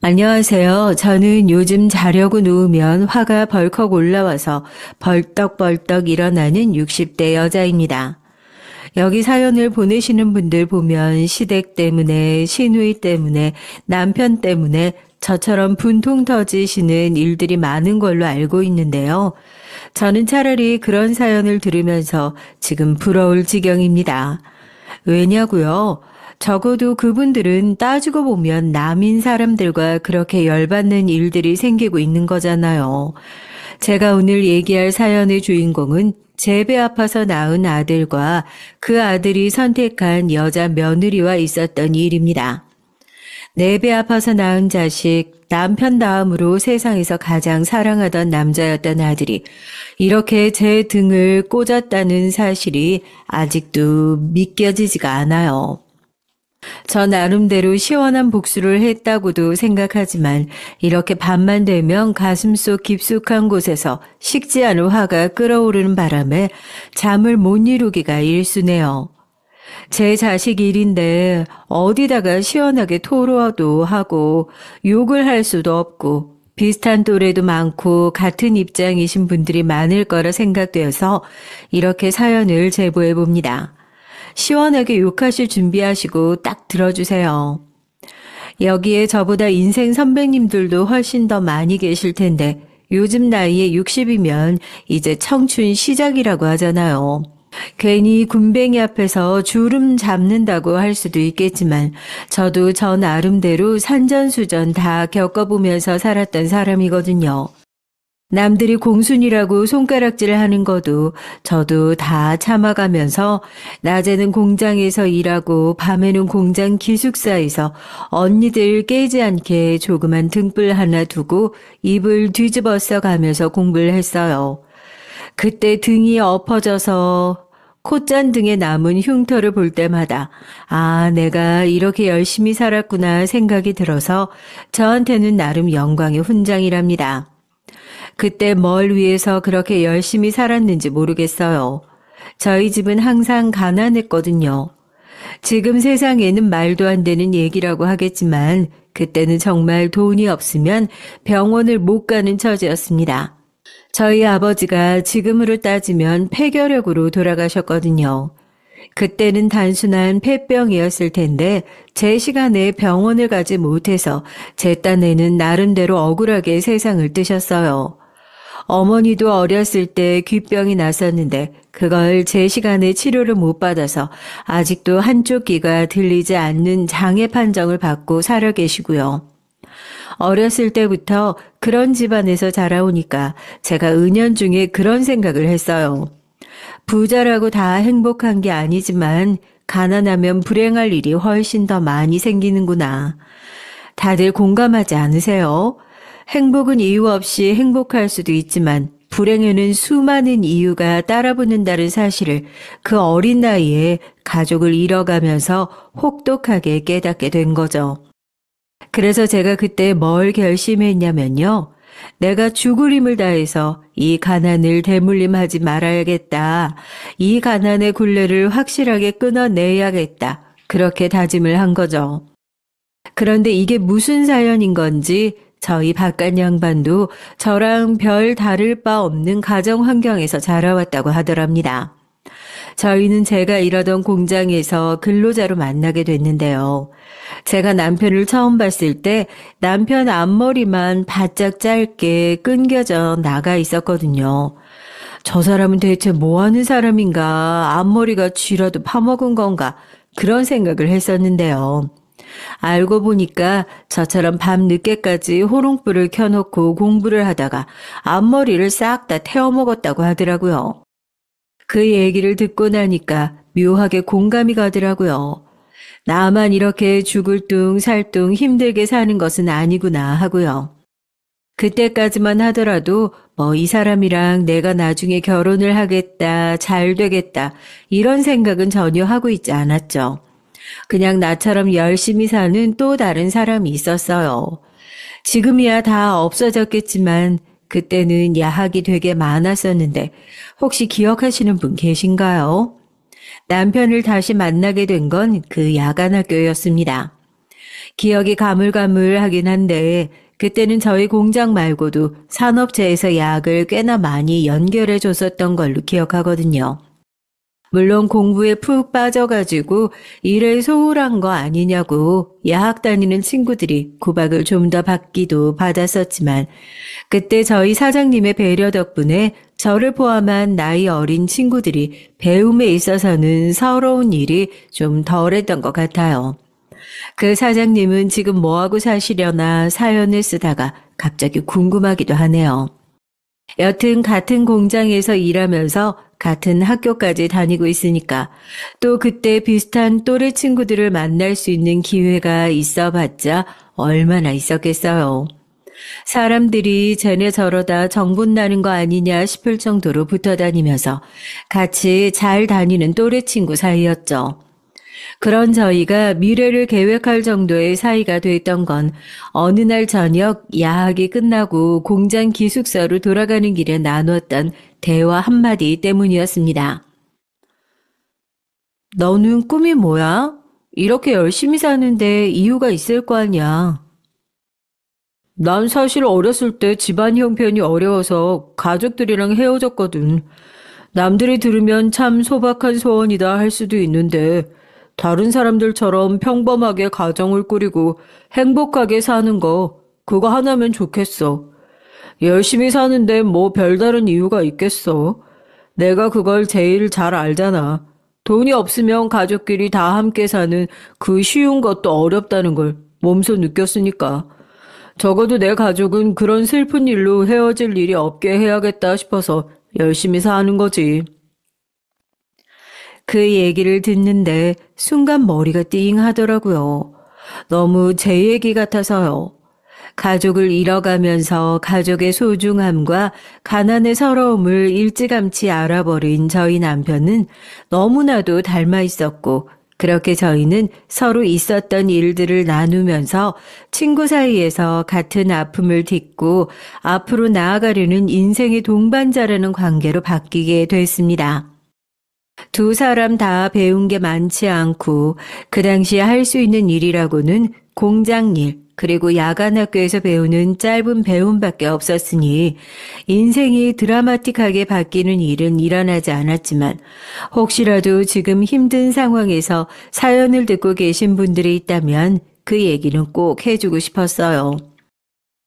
안녕하세요. 저는 요즘 자려고 누우면 화가 벌컥 올라와서 벌떡벌떡 일어나는 60대 여자입니다. 여기 사연을 보내시는 분들 보면 시댁 때문에, 시누이 때문에, 남편 때문에 저처럼 분통 터지시는 일들이 많은 걸로 알고 있는데요. 저는 차라리 그런 사연을 들으면서 지금 부러울 지경입니다. 왜냐고요? 적어도 그분들은 따지고 보면 남인 사람들과 그렇게 열받는 일들이 생기고 있는 거잖아요. 제가 오늘 얘기할 사연의 주인공은 제 배 아파서 낳은 아들과 그 아들이 선택한 여자 며느리와 있었던 일입니다. 내 배 아파서 낳은 자식, 남편 다음으로 세상에서 가장 사랑하던 남자였던 아들이 이렇게 제 등을 꽂았다는 사실이 아직도 믿겨지지가 않아요. 저 나름대로 시원한 복수를 했다고도 생각하지만 이렇게 밤만 되면 가슴속 깊숙한 곳에서 식지 않은 화가 끓어오르는 바람에 잠을 못 이루기가 일쑤네요. 제 자식 일인데 어디다가 시원하게 토로도 하고 욕을 할 수도 없고 비슷한 또래도 많고 같은 입장이신 분들이 많을 거라 생각되어서 이렇게 사연을 제보해 봅니다. 시원하게 욕하실 준비하시고 딱 들어주세요. 여기에 저보다 인생 선배님들도 훨씬 더 많이 계실 텐데 요즘 나이에 60이면 이제 청춘 시작이라고 하잖아요. 괜히 군뱅이 앞에서 주름 잡는다고 할 수도 있겠지만 저도 저 나름대로 산전수전 다 겪어보면서 살았던 사람이거든요. 남들이 공순이라고 손가락질을 하는 것도 저도 다 참아가면서 낮에는 공장에서 일하고 밤에는 공장 기숙사에서 언니들 깨지 않게 조그만 등불 하나 두고 입을 뒤집어 써가면서 공부를 했어요. 그때 등이 엎어져서 콧잔등에 남은 흉터를 볼 때마다 내가 이렇게 열심히 살았구나 생각이 들어서 저한테는 나름 영광의 훈장이랍니다. 그때 뭘 위해서 그렇게 열심히 살았는지 모르겠어요. 저희 집은 항상 가난했거든요. 지금 세상에는 말도 안 되는 얘기라고 하겠지만 그때는 정말 돈이 없으면 병원을 못 가는 처지였습니다. 저희 아버지가 지금으로 따지면 폐결핵으로 돌아가셨거든요. 그때는 단순한 폐병이었을 텐데 제 시간에 병원을 가지 못해서 제 딴에는 나름대로 억울하게 세상을 뜨셨어요. 어머니도 어렸을 때 귀병이 났었는데 그걸 제 시간에 치료를 못 받아서 아직도 한쪽 귀가 들리지 않는 장애 판정을 받고 살아 계시고요. 어렸을 때부터 그런 집안에서 자라오니까 제가 은연중에 그런 생각을 했어요. 부자라고 다 행복한 게 아니지만 가난하면 불행할 일이 훨씬 더 많이 생기는구나. 다들 공감하지 않으세요? 행복은 이유 없이 행복할 수도 있지만 불행에는 수많은 이유가 따라붙는다는 사실을 그 어린 나이에 가족을 잃어가면서 혹독하게 깨닫게 된 거죠. 그래서 제가 그때 뭘 결심했냐면요. 내가 죽을 힘을 다해서 이 가난을 대물림하지 말아야겠다. 이 가난의 굴레를 확실하게 끊어내야겠다. 그렇게 다짐을 한 거죠. 그런데 이게 무슨 사연인 건지 저희 바깥 양반도 저랑 별 다를 바 없는 가정 환경에서 자라왔다고 하더랍니다. 저희는 제가 일하던 공장에서 근로자로 만나게 됐는데요. 제가 남편을 처음 봤을 때 남편 앞머리만 바짝 짧게 끊겨져 나가 있었거든요. 저 사람은 대체 뭐 하는 사람인가? 앞머리가 쥐라도 파먹은 건가? 그런 생각을 했었는데요. 알고 보니까 저처럼 밤 늦게까지 호롱불을 켜놓고 공부를 하다가 앞머리를 싹 다 태워먹었다고 하더라고요. 그 얘기를 듣고 나니까 묘하게 공감이 가더라고요. 나만 이렇게 죽을 둥 살 둥 힘들게 사는 것은 아니구나 하고요. 그때까지만 하더라도 이 사람이랑 내가 나중에 결혼을 하겠다, 잘 되겠다 이런 생각은 전혀 하고 있지 않았죠. 그냥 나처럼 열심히 사는 또 다른 사람이 있었어요. 지금이야 다 없어졌겠지만 그때는 야학이 되게 많았었는데 혹시 기억하시는 분 계신가요? 남편을 다시 만나게 된 건 그 야간 학교였습니다. 기억이 가물가물하긴 한데 그때는 저희 공장 말고도 산업체에서 약을 꽤나 많이 연결해 줬었던 걸로 기억하거든요. 물론 공부에 푹 빠져가지고 일에 소홀한 거 아니냐고 야학 다니는 친구들이 구박을 좀 더 받기도 받았었지만 그때 저희 사장님의 배려 덕분에 저를 포함한 나이 어린 친구들이 배움에 있어서는 서러운 일이 좀 덜했던 것 같아요. 그 사장님은 지금 뭐하고 사시려나 사연을 쓰다가 갑자기 궁금하기도 하네요. 여튼 같은 공장에서 일하면서 같은 학교까지 다니고 있으니까 또 그때 비슷한 또래 친구들을 만날 수 있는 기회가 있어봤자 얼마나 있었겠어요. 사람들이 쟤네 저러다 정분 나는 거 아니냐 싶을 정도로 붙어 다니면서 같이 잘 다니는 또래 친구 사이였죠. 그런 저희가 미래를 계획할 정도의 사이가 됐던 건 어느 날 저녁 야학이 끝나고 공장 기숙사로 돌아가는 길에 나눴던 대화 한마디 때문이었습니다. 너는 꿈이 뭐야? 이렇게 열심히 사는데 이유가 있을 거 아니야. 난 사실 어렸을 때 집안 형편이 어려워서 가족들이랑 헤어졌거든. 남들이 들으면 참 소박한 소원이다 할 수도 있는데 다른 사람들처럼 평범하게 가정을 꾸리고 행복하게 사는 거 그거 하나면 좋겠어. 열심히 사는데 뭐 별다른 이유가 있겠어. 내가 그걸 제일 잘 알잖아. 돈이 없으면 가족끼리 다 함께 사는 그 쉬운 것도 어렵다는 걸 몸소 느꼈으니까. 적어도 내 가족은 그런 슬픈 일로 헤어질 일이 없게 해야겠다 싶어서 열심히 사는 거지. 그 얘기를 듣는데 순간 머리가 띵 하더라고요. 너무 제 얘기 같아서요. 가족을 잃어가면서 가족의 소중함과 가난의 서러움을 일찌감치 알아버린 저희 남편은 너무나도 닮아 있었고 그렇게 저희는 서로 있었던 일들을 나누면서 친구 사이에서 같은 아픔을 딛고 앞으로 나아가려는 인생의 동반자라는 관계로 바뀌게 됐습니다. 두 사람 다 배운 게 많지 않고 그 당시에 할 수 있는 일이라고는 공장 일 그리고 야간 학교에서 배우는 짧은 배움밖에 없었으니 인생이 드라마틱하게 바뀌는 일은 일어나지 않았지만 혹시라도 지금 힘든 상황에서 사연을 듣고 계신 분들이 있다면 그 얘기는 꼭 해주고 싶었어요.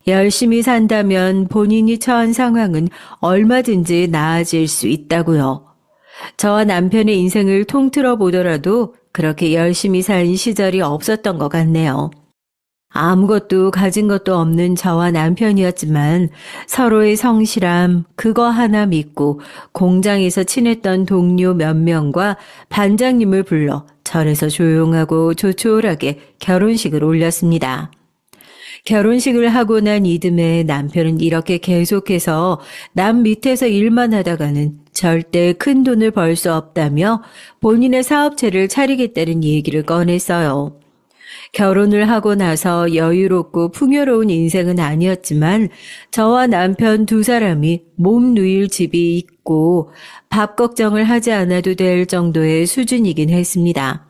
열심히 산다면 본인이 처한 상황은 얼마든지 나아질 수 있다고요. 저와 남편의 인생을 통틀어 보더라도 그렇게 열심히 산 시절이 없었던 것 같네요. 아무것도 가진 것도 없는 저와 남편이었지만 서로의 성실함, 그거 하나 믿고 공장에서 친했던 동료 몇 명과 반장님을 불러 절에서 조용하고 조촐하게 결혼식을 올렸습니다. 결혼식을 하고 난 이듬해 남편은 이렇게 계속해서 남 밑에서 일만 하다가는 절대 큰 돈을 벌 수 없다며 본인의 사업체를 차리겠다는 얘기를 꺼냈어요. 결혼을 하고 나서 여유롭고 풍요로운 인생은 아니었지만 저와 남편 두 사람이 몸 누일 집이 있고 밥 걱정을 하지 않아도 될 정도의 수준이긴 했습니다.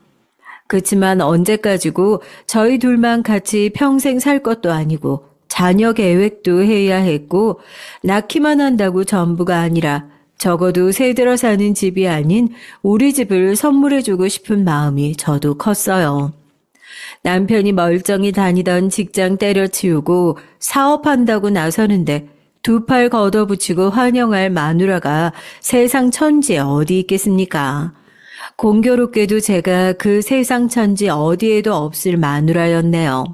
그렇지만 언제까지고 저희 둘만 같이 평생 살 것도 아니고 자녀 계획도 해야 했고 낳기만 한다고 전부가 아니라 적어도 새들어 사는 집이 아닌 우리 집을 선물해주고 싶은 마음이 저도 컸어요. 남편이 멀쩡히 다니던 직장 때려치우고 사업한다고 나서는데 두 팔 걷어붙이고 환영할 마누라가 세상 천지에 어디 있겠습니까? 공교롭게도 제가 그 세상 천지 어디에도 없을 마누라였네요.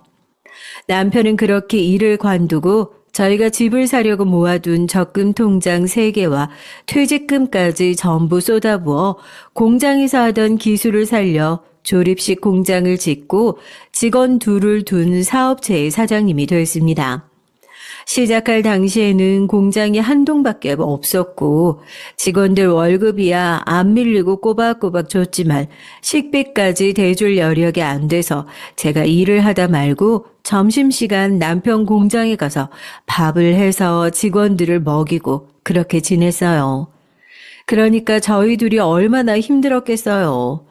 남편은 그렇게 일을 관두고 저희가 집을 사려고 모아둔 적금 통장 3개와 퇴직금까지 전부 쏟아부어 공장에서 하던 기술을 살려 조립식 공장을 짓고 직원 둘을 둔 사업체의 사장님이 됐습니다. 시작할 당시에는 공장이 한 동밖에 없었고 직원들 월급이야 안 밀리고 꼬박꼬박 줬지만 식비까지 대줄 여력이 안 돼서 제가 일을 하다 말고 점심시간 남편 공장에 가서 밥을 해서 직원들을 먹이고 그렇게 지냈어요. 그러니까 저희 둘이 얼마나 힘들었겠어요.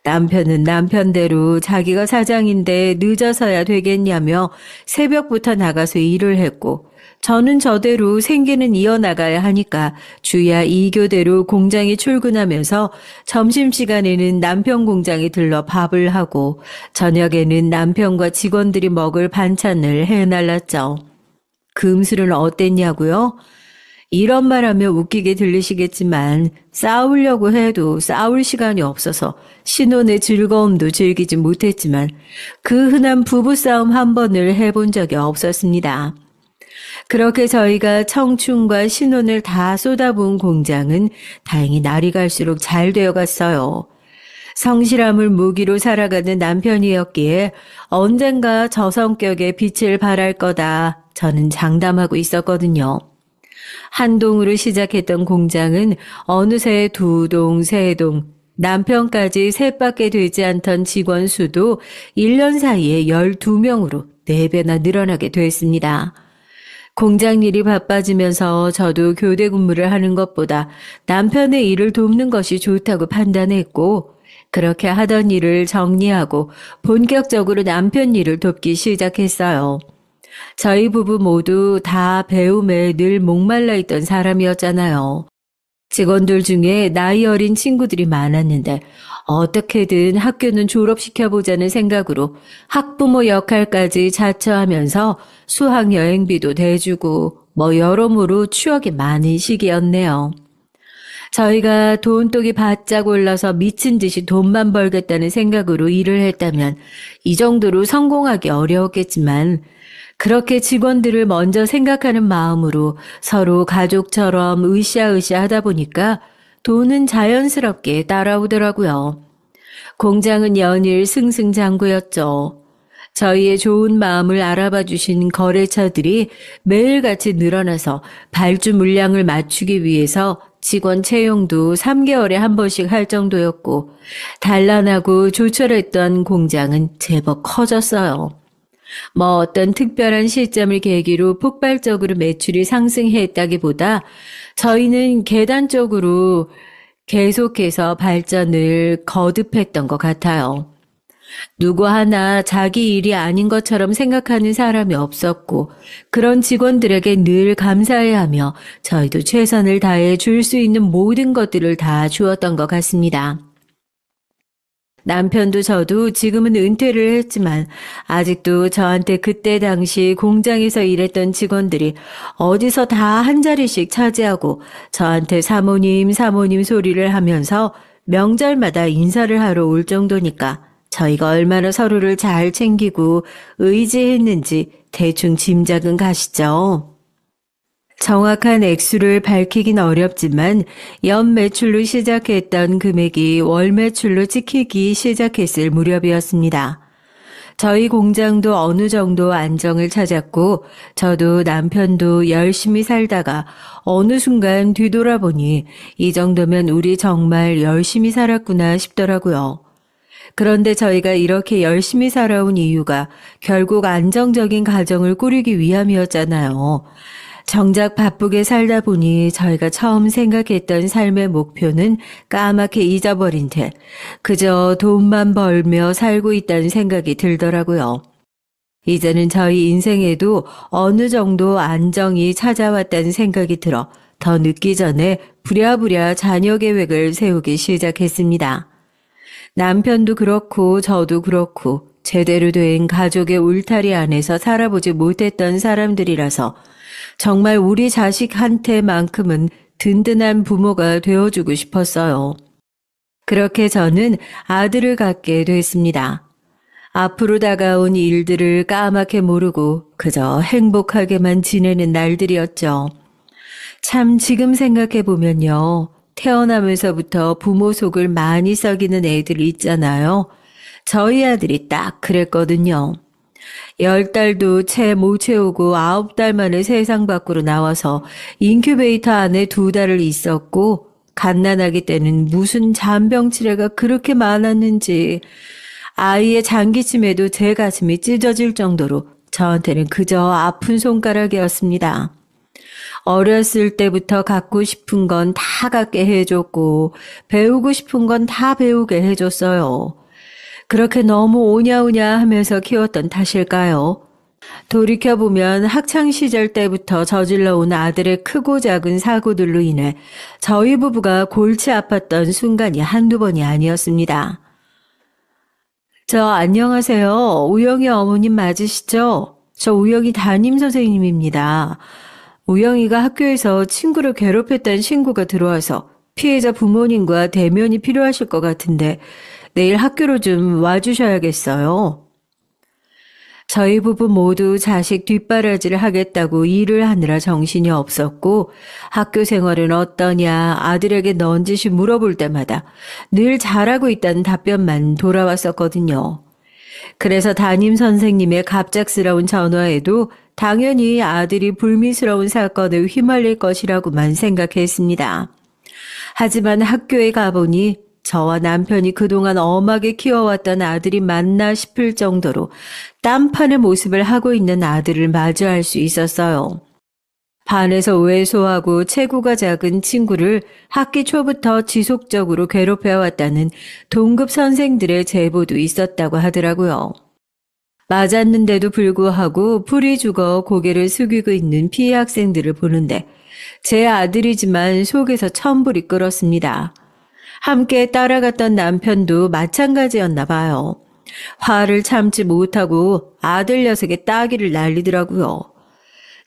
남편은 남편대로 자기가 사장인데 늦어서야 되겠냐며 새벽부터 나가서 일을 했고, 저는 저대로 생계는 이어나가야 하니까 주야 2교대로 공장에 출근하면서 점심시간에는 남편 공장에 들러 밥을 하고 저녁에는 남편과 직원들이 먹을 반찬을 해날랐죠. 금술은 어땠냐고요? 이런 말하면 웃기게 들리시겠지만 싸우려고 해도 싸울 시간이 없어서 신혼의 즐거움도 즐기지 못했지만 그 흔한 부부싸움 한 번을 해본 적이 없었습니다. 그렇게 저희가 청춘과 신혼을 다 쏟아부은 공장은 다행히 날이 갈수록 잘 되어갔어요. 성실함을 무기로 살아가는 남편이었기에 언젠가 저 성격의 빛을 발할 거다 저는 장담하고 있었거든요. 한 동으로 시작했던 공장은 어느새 2동, 3동, 남편까지 셋밖에 되지 않던 직원 수도 1년 사이에 12명으로 4배나 늘어나게 됐습니다. 공장 일이 바빠지면서 저도 교대 근무를 하는 것보다 남편의 일을 돕는 것이 좋다고 판단했고, 그렇게 하던 일을 정리하고 본격적으로 남편 일을 돕기 시작했어요. 저희 부부 모두 다 배움에 늘 목말라 있던 사람이었잖아요. 직원들 중에 나이 어린 친구들이 많았는데 어떻게든 학교는 졸업시켜보자는 생각으로 학부모 역할까지 자처하면서 수학여행비도 대주고 여러모로 추억이 많은 시기였네요. 저희가 돈독이 바짝 올라서 미친 듯이 돈만 벌겠다는 생각으로 일을 했다면 이 정도로 성공하기 어려웠겠지만 그렇게 직원들을 먼저 생각하는 마음으로 서로 가족처럼 으쌰으쌰 하다 보니까 돈은 자연스럽게 따라오더라고요. 공장은 연일 승승장구였죠. 저희의 좋은 마음을 알아봐 주신 거래처들이 매일같이 늘어나서 발주 물량을 맞추기 위해서 직원 채용도 3개월에 한 번씩 할 정도였고 단란하고 조촐했던 공장은 제법 커졌어요. 어떤 특별한 시점을 계기로 폭발적으로 매출이 상승했다기보다 저희는 계단적으로 계속해서 발전을 거듭했던 것 같아요. 누구 하나 자기 일이 아닌 것처럼 생각하는 사람이 없었고 그런 직원들에게 늘 감사해하며 저희도 최선을 다해 줄 수 있는 모든 것들을 다 주었던 것 같습니다. 남편도 저도 지금은 은퇴를 했지만 아직도 저한테 그때 당시 공장에서 일했던 직원들이 어디서 다 한 자리씩 차지하고 저한테 사모님 사모님 소리를 하면서 명절마다 인사를 하러 올 정도니까 저희가 얼마나 서로를 잘 챙기고 의지했는지 대충 짐작은 가시죠. 정확한 액수를 밝히긴 어렵지만 연 매출로 시작했던 금액이 월 매출로 찍히기 시작했을 무렵이었습니다. 저희 공장도 어느 정도 안정을 찾았고 저도 남편도 열심히 살다가 어느 순간 뒤돌아보니 이 정도면 우리 정말 열심히 살았구나 싶더라고요. 그런데 저희가 이렇게 열심히 살아온 이유가 결국 안정적인 가정을 꾸리기 위함이었잖아요. 정작 바쁘게 살다 보니 저희가 처음 생각했던 삶의 목표는 까맣게 잊어버린 채 그저 돈만 벌며 살고 있다는 생각이 들더라고요. 이제는 저희 인생에도 어느 정도 안정이 찾아왔다는 생각이 들어 더 늦기 전에 부랴부랴 자녀 계획을 세우기 시작했습니다. 남편도 그렇고 저도 그렇고 제대로 된 가족의 울타리 안에서 살아보지 못했던 사람들이라서 정말 우리 자식한테만큼은 든든한 부모가 되어주고 싶었어요. 그렇게 저는 아들을 갖게 됐습니다. 앞으로 다가온 일들을 까맣게 모르고 그저 행복하게만 지내는 날들이었죠. 참 지금 생각해보면요. 태어나면서부터 부모 속을 많이 썩이는 애들 있잖아요. 저희 아들이 딱 그랬거든요. 10달도 채 못 채우고 9달 만에 세상 밖으로 나와서 인큐베이터 안에 2달을 있었고 갓난아기 때는 무슨 잔병치레가 그렇게 많았는지 아이의 장기침에도 제 가슴이 찢어질 정도로 저한테는 그저 아픈 손가락이었습니다. 어렸을 때부터 갖고 싶은 건 다 갖게 해줬고 배우고 싶은 건 다 배우게 해줬어요. 그렇게 너무 오냐오냐 하면서 키웠던 탓일까요? 돌이켜보면 학창시절 때부터 저질러온 아들의 크고 작은 사고들로 인해 저희 부부가 골치 아팠던 순간이 한두 번이 아니었습니다. 안녕하세요. 우영이 어머님 맞으시죠? 저 우영이 담임 선생님입니다. 우영이가 학교에서 친구를 괴롭혔다는 신고가 들어와서 피해자 부모님과 대면이 필요하실 것 같은데 내일 학교로 좀 와주셔야겠어요. 저희 부부 모두 자식 뒷바라지를 하겠다고 일을 하느라 정신이 없었고 학교 생활은 어떠냐 아들에게 넌지시 물어볼 때마다 늘 잘하고 있다는 답변만 돌아왔었거든요. 그래서 담임 선생님의 갑작스러운 전화에도 당연히 아들이 불미스러운 사건에 휘말릴 것이라고만 생각했습니다. 하지만 학교에 가보니 저와 남편이 그동안 엄하게 키워왔던 아들이 맞나 싶을 정도로 딴판의 모습을 하고 있는 아들을 마주할 수 있었어요. 반에서 왜소하고 체구가 작은 친구를 학기 초부터 지속적으로 괴롭혀왔다는 동급 선생들의 제보도 있었다고 하더라고요. 맞았는데도 불구하고 풀이 죽어 고개를 숙이고 있는 피해 학생들을 보는데 제 아들이지만 속에서 천불이 끓었습니다. 함께 따라갔던 남편도 마찬가지였나 봐요. 화를 참지 못하고 아들 녀석의 따귀를 날리더라고요.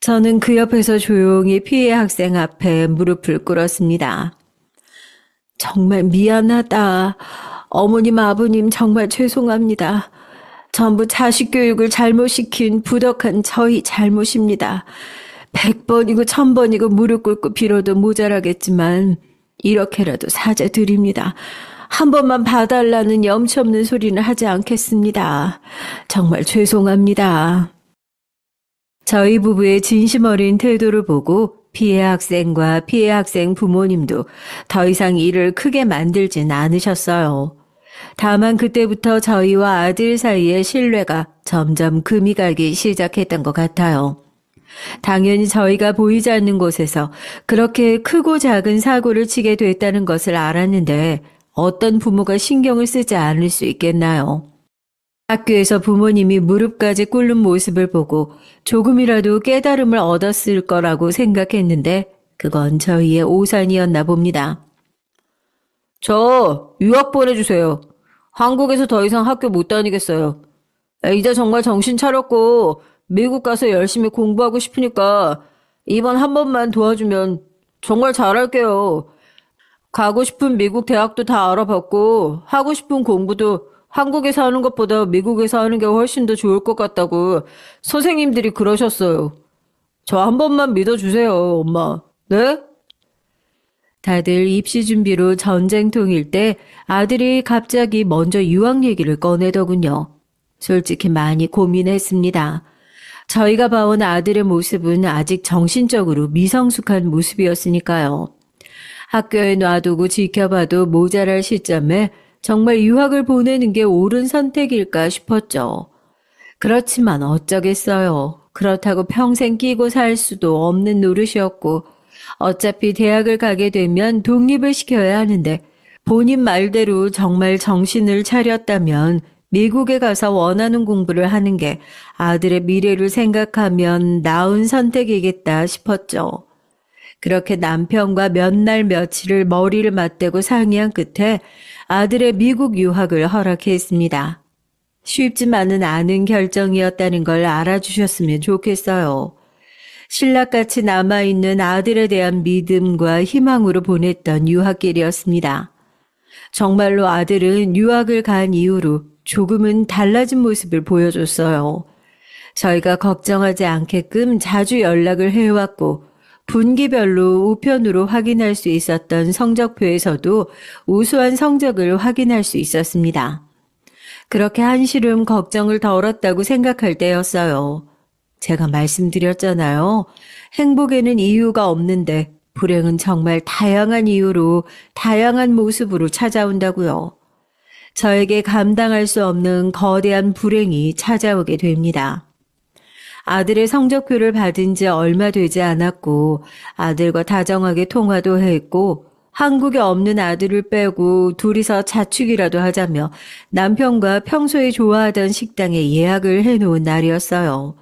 저는 그 옆에서 조용히 피해 학생 앞에 무릎을 꿇었습니다. 정말 미안하다. 어머님, 아버님 정말 죄송합니다. 전부 자식 교육을 잘못 시킨 부덕한 저희 잘못입니다. 100번이고 1000번이고 무릎 꿇고 빌어도 모자라겠지만 이렇게라도 사죄드립니다. 한 번만 봐달라는 염치 없는 소리는 하지 않겠습니다. 정말 죄송합니다. 저희 부부의 진심 어린 태도를 보고 피해 학생과 피해 학생 부모님도 더 이상 일을 크게 만들진 않으셨어요. 다만 그때부터 저희와 아들 사이의 신뢰가 점점 금이 가기 시작했던 것 같아요. 당연히 저희가 보이지 않는 곳에서 그렇게 크고 작은 사고를 치게 됐다는 것을 알았는데 어떤 부모가 신경을 쓰지 않을 수 있겠나요? 학교에서 부모님이 무릎까지 꿇는 모습을 보고 조금이라도 깨달음을 얻었을 거라고 생각했는데 그건 저희의 오산이었나 봅니다. 저 유학 보내주세요. 한국에서 더 이상 학교 못 다니겠어요. 이제 정말 정신 차렸고 미국 가서 열심히 공부하고 싶으니까 이번 한 번만 도와주면 정말 잘할게요. 가고 싶은 미국 대학도 다 알아봤고 하고 싶은 공부도 한국에서 하는 것보다 미국에서 하는 게 훨씬 더 좋을 것 같다고 선생님들이 그러셨어요. 저 한 번만 믿어주세요, 엄마. 네? 다들 입시 준비로 전쟁통일 때 아들이 갑자기 먼저 유학 얘기를 꺼내더군요. 솔직히 많이 고민했습니다. 저희가 봐온 아들의 모습은 아직 정신적으로 미성숙한 모습이었으니까요. 학교에 놔두고 지켜봐도 모자랄 시점에 정말 유학을 보내는 게 옳은 선택일까 싶었죠. 그렇지만 어쩌겠어요. 그렇다고 평생 끼고 살 수도 없는 노릇이었고 어차피 대학을 가게 되면 독립을 시켜야 하는데 본인 말대로 정말 정신을 차렸다면 미국에 가서 원하는 공부를 하는 게 아들의 미래를 생각하면 나은 선택이겠다 싶었죠. 그렇게 남편과 몇 날 며칠을 머리를 맞대고 상의한 끝에 아들의 미국 유학을 허락했습니다. 쉽지만은 않은 결정이었다는 걸 알아주셨으면 좋겠어요. 신락같이 남아있는 아들에 대한 믿음과 희망으로 보냈던 유학길이었습니다. 정말로 아들은 유학을 간 이후로 조금은 달라진 모습을 보여줬어요. 저희가 걱정하지 않게끔 자주 연락을 해왔고 분기별로 우편으로 확인할 수 있었던 성적표에서도 우수한 성적을 확인할 수 있었습니다. 그렇게 한시름 걱정을 덜었다고 생각할 때였어요. 제가 말씀드렸잖아요. 행복에는 이유가 없는데 불행은 정말 다양한 이유로 다양한 모습으로 찾아온다고요. 저에게 감당할 수 없는 거대한 불행이 찾아오게 됩니다. 아들의 성적표를 받은 지 얼마 되지 않았고 아들과 다정하게 통화도 했고 한국에 없는 아들을 빼고 둘이서 자축이라도 하자며 남편과 평소에 좋아하던 식당에 예약을 해놓은 날이었어요.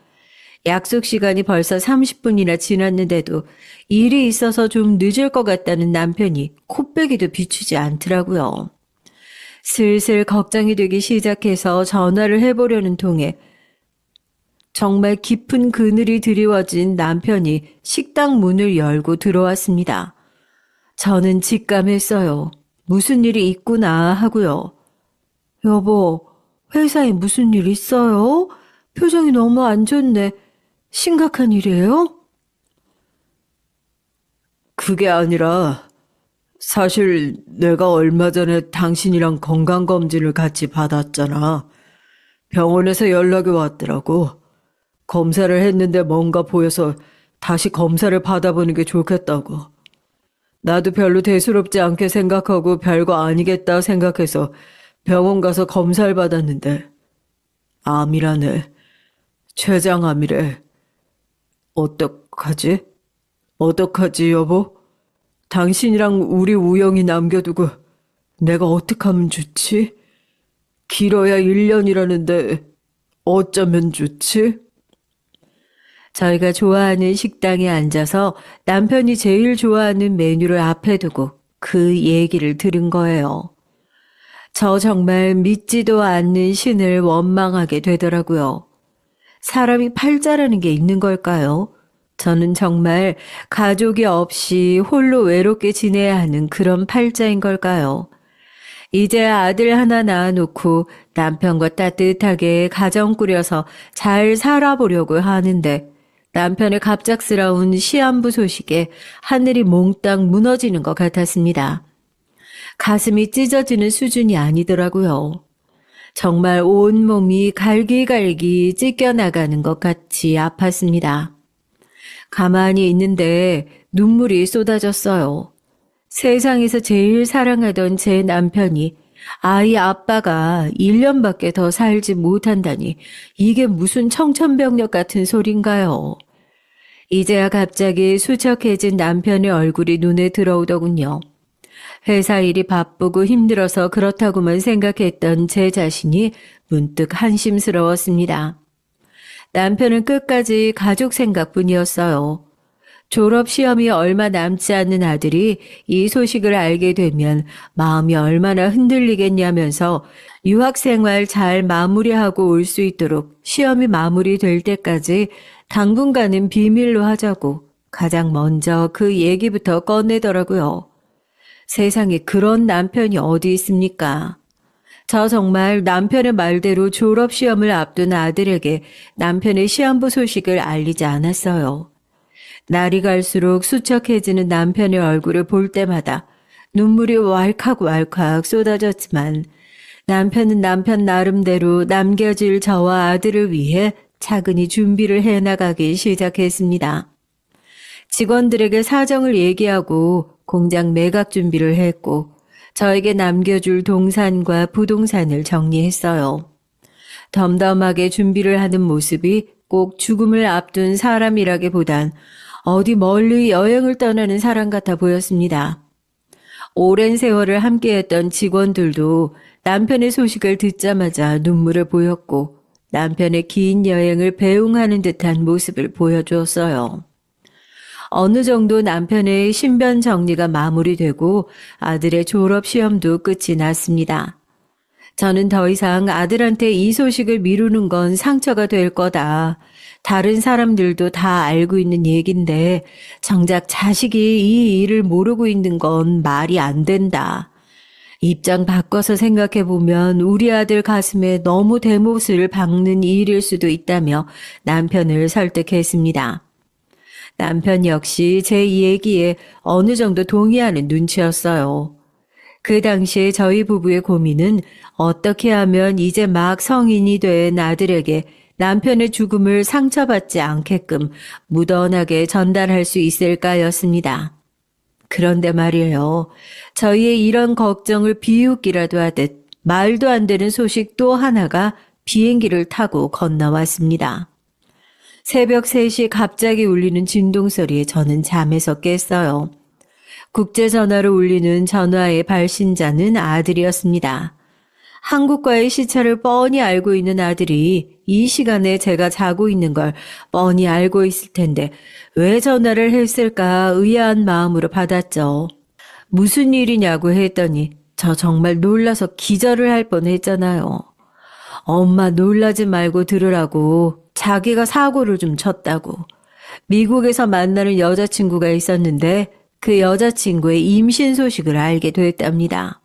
약속 시간이 벌써 30분이나 지났는데도 일이 있어서 좀 늦을 것 같다는 남편이 코빼기도 비추지 않더라고요. 슬슬 걱정이 되기 시작해서 전화를 해보려는 통에 정말 깊은 그늘이 드리워진 남편이 식당 문을 열고 들어왔습니다. 저는 직감했어요. 무슨 일이 있구나 하고요. 여보, 회사에 무슨 일 있어요? 표정이 너무 안 좋네. 심각한 일이에요? 그게 아니라 사실 내가 얼마 전에 당신이랑 건강검진을 같이 받았잖아. 병원에서 연락이 왔더라고. 검사를 했는데 뭔가 보여서 다시 검사를 받아보는 게 좋겠다고. 나도 별로 대수롭지 않게 생각하고 별거 아니겠다 생각해서 병원 가서 검사를 받았는데 암이라네. 췌장암이래. 어떡하지? 어떡하지, 여보? 당신이랑 우리 우영이 남겨두고 내가 어떡하면 좋지? 길어야 1년이라는데 어쩌면 좋지? 저희가 좋아하는 식당에 앉아서 남편이 제일 좋아하는 메뉴를 앞에 두고 그 얘기를 들은 거예요. 저 정말 믿지도 않는 신을 원망하게 되더라고요. 사람이 팔자라는 게 있는 걸까요? 저는 정말 가족이 없이 홀로 외롭게 지내야 하는 그런 팔자인 걸까요? 이제 아들 하나 낳아놓고 남편과 따뜻하게 가정 꾸려서 잘 살아보려고 하는데 남편의 갑작스러운 시한부 소식에 하늘이 몽땅 무너지는 것 같았습니다. 가슴이 찢어지는 수준이 아니더라고요. 정말 온몸이 갈기갈기 찢겨나가는 것 같이 아팠습니다. 가만히 있는데 눈물이 쏟아졌어요. 세상에서 제일 사랑하던 제 남편이 아이 아빠가 1년밖에 더 살지 못한다니 이게 무슨 청천벽력 같은 소린가요? 이제야 갑자기 수척해진 남편의 얼굴이 눈에 들어오더군요. 회사 일이 바쁘고 힘들어서 그렇다고만 생각했던 제 자신이 문득 한심스러웠습니다. 남편은 끝까지 가족 생각뿐이었어요. 졸업 시험이 얼마 남지 않는 아들이 이 소식을 알게 되면 마음이 얼마나 흔들리겠냐면서 유학생활 잘 마무리하고 올 수 있도록 시험이 마무리될 때까지 당분간은 비밀로 하자고 가장 먼저 그 얘기부터 꺼내더라고요. 세상에 그런 남편이 어디 있습니까? 저 정말 남편의 말대로 졸업시험을 앞둔 아들에게 남편의 시한부 소식을 알리지 않았어요. 날이 갈수록 수척해지는 남편의 얼굴을 볼 때마다 눈물이 왈칵왈칵 쏟아졌지만 남편은 남편 나름대로 남겨질 저와 아들을 위해 차근히 준비를 해나가기 시작했습니다. 직원들에게 사정을 얘기하고 공장 매각 준비를 했고 저에게 남겨줄 동산과 부동산을 정리했어요. 덤덤하게 준비를 하는 모습이 꼭 죽음을 앞둔 사람이라기보단 어디 멀리 여행을 떠나는 사람 같아 보였습니다. 오랜 세월을 함께했던 직원들도 남편의 소식을 듣자마자 눈물을 보였고 남편의 긴 여행을 배웅하는 듯한 모습을 보여주었어요. 어느 정도 남편의 신변 정리가 마무리되고 아들의 졸업 시험도 끝이 났습니다. 저는 더 이상 아들한테 이 소식을 미루는 건 상처가 될 거다. 다른 사람들도 다 알고 있는 얘긴데 정작 자식이 이 일을 모르고 있는 건 말이 안 된다. 입장 바꿔서 생각해보면 우리 아들 가슴에 너무 대못을 박는 일일 수도 있다며 남편을 설득했습니다. 남편 역시 제 얘기에 어느 정도 동의하는 눈치였어요. 그 당시에 저희 부부의 고민은 어떻게 하면 이제 막 성인이 된 아들에게 남편의 죽음을 상처받지 않게끔 무던하게 전달할 수 있을까였습니다. 그런데 말이에요. 저희의 이런 걱정을 비웃기라도 하듯 말도 안 되는 소식 또 하나가 비행기를 타고 건너왔습니다. 새벽 3시 갑자기 울리는 진동소리에 저는 잠에서 깼어요. 국제전화로 울리는 전화의 발신자는 아들이었습니다. 한국과의 시차를 뻔히 알고 있는 아들이 이 시간에 제가 자고 있는 걸 뻔히 알고 있을 텐데 왜 전화를 했을까 의아한 마음으로 받았죠. 무슨 일이냐고 했더니 저 정말 놀라서 기절을 할 뻔했잖아요. 엄마 놀라지 말고 들으라고 자기가 사고를 좀 쳤다고. 미국에서 만나는 여자친구가 있었는데 그 여자친구의 임신 소식을 알게 됐답니다.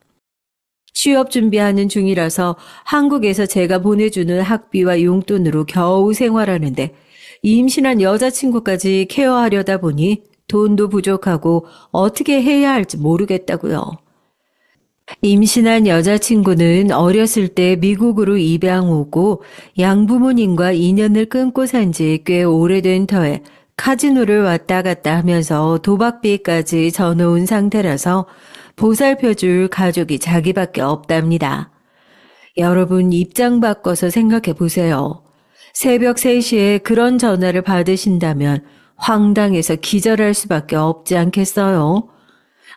취업 준비하는 중이라서 한국에서 제가 보내주는 학비와 용돈으로 겨우 생활하는데 임신한 여자친구까지 케어하려다 보니 돈도 부족하고 어떻게 해야 할지 모르겠다고요. 임신한 여자친구는 어렸을 때 미국으로 입양 오고 양부모님과 인연을 끊고 산 지 꽤 오래된 터에 카지노를 왔다 갔다 하면서 도박비까지 져놓은 상태라서 보살펴줄 가족이 자기밖에 없답니다. 여러분 입장 바꿔서 생각해 보세요. 새벽 3시에 그런 전화를 받으신다면 황당해서 기절할 수밖에 없지 않겠어요?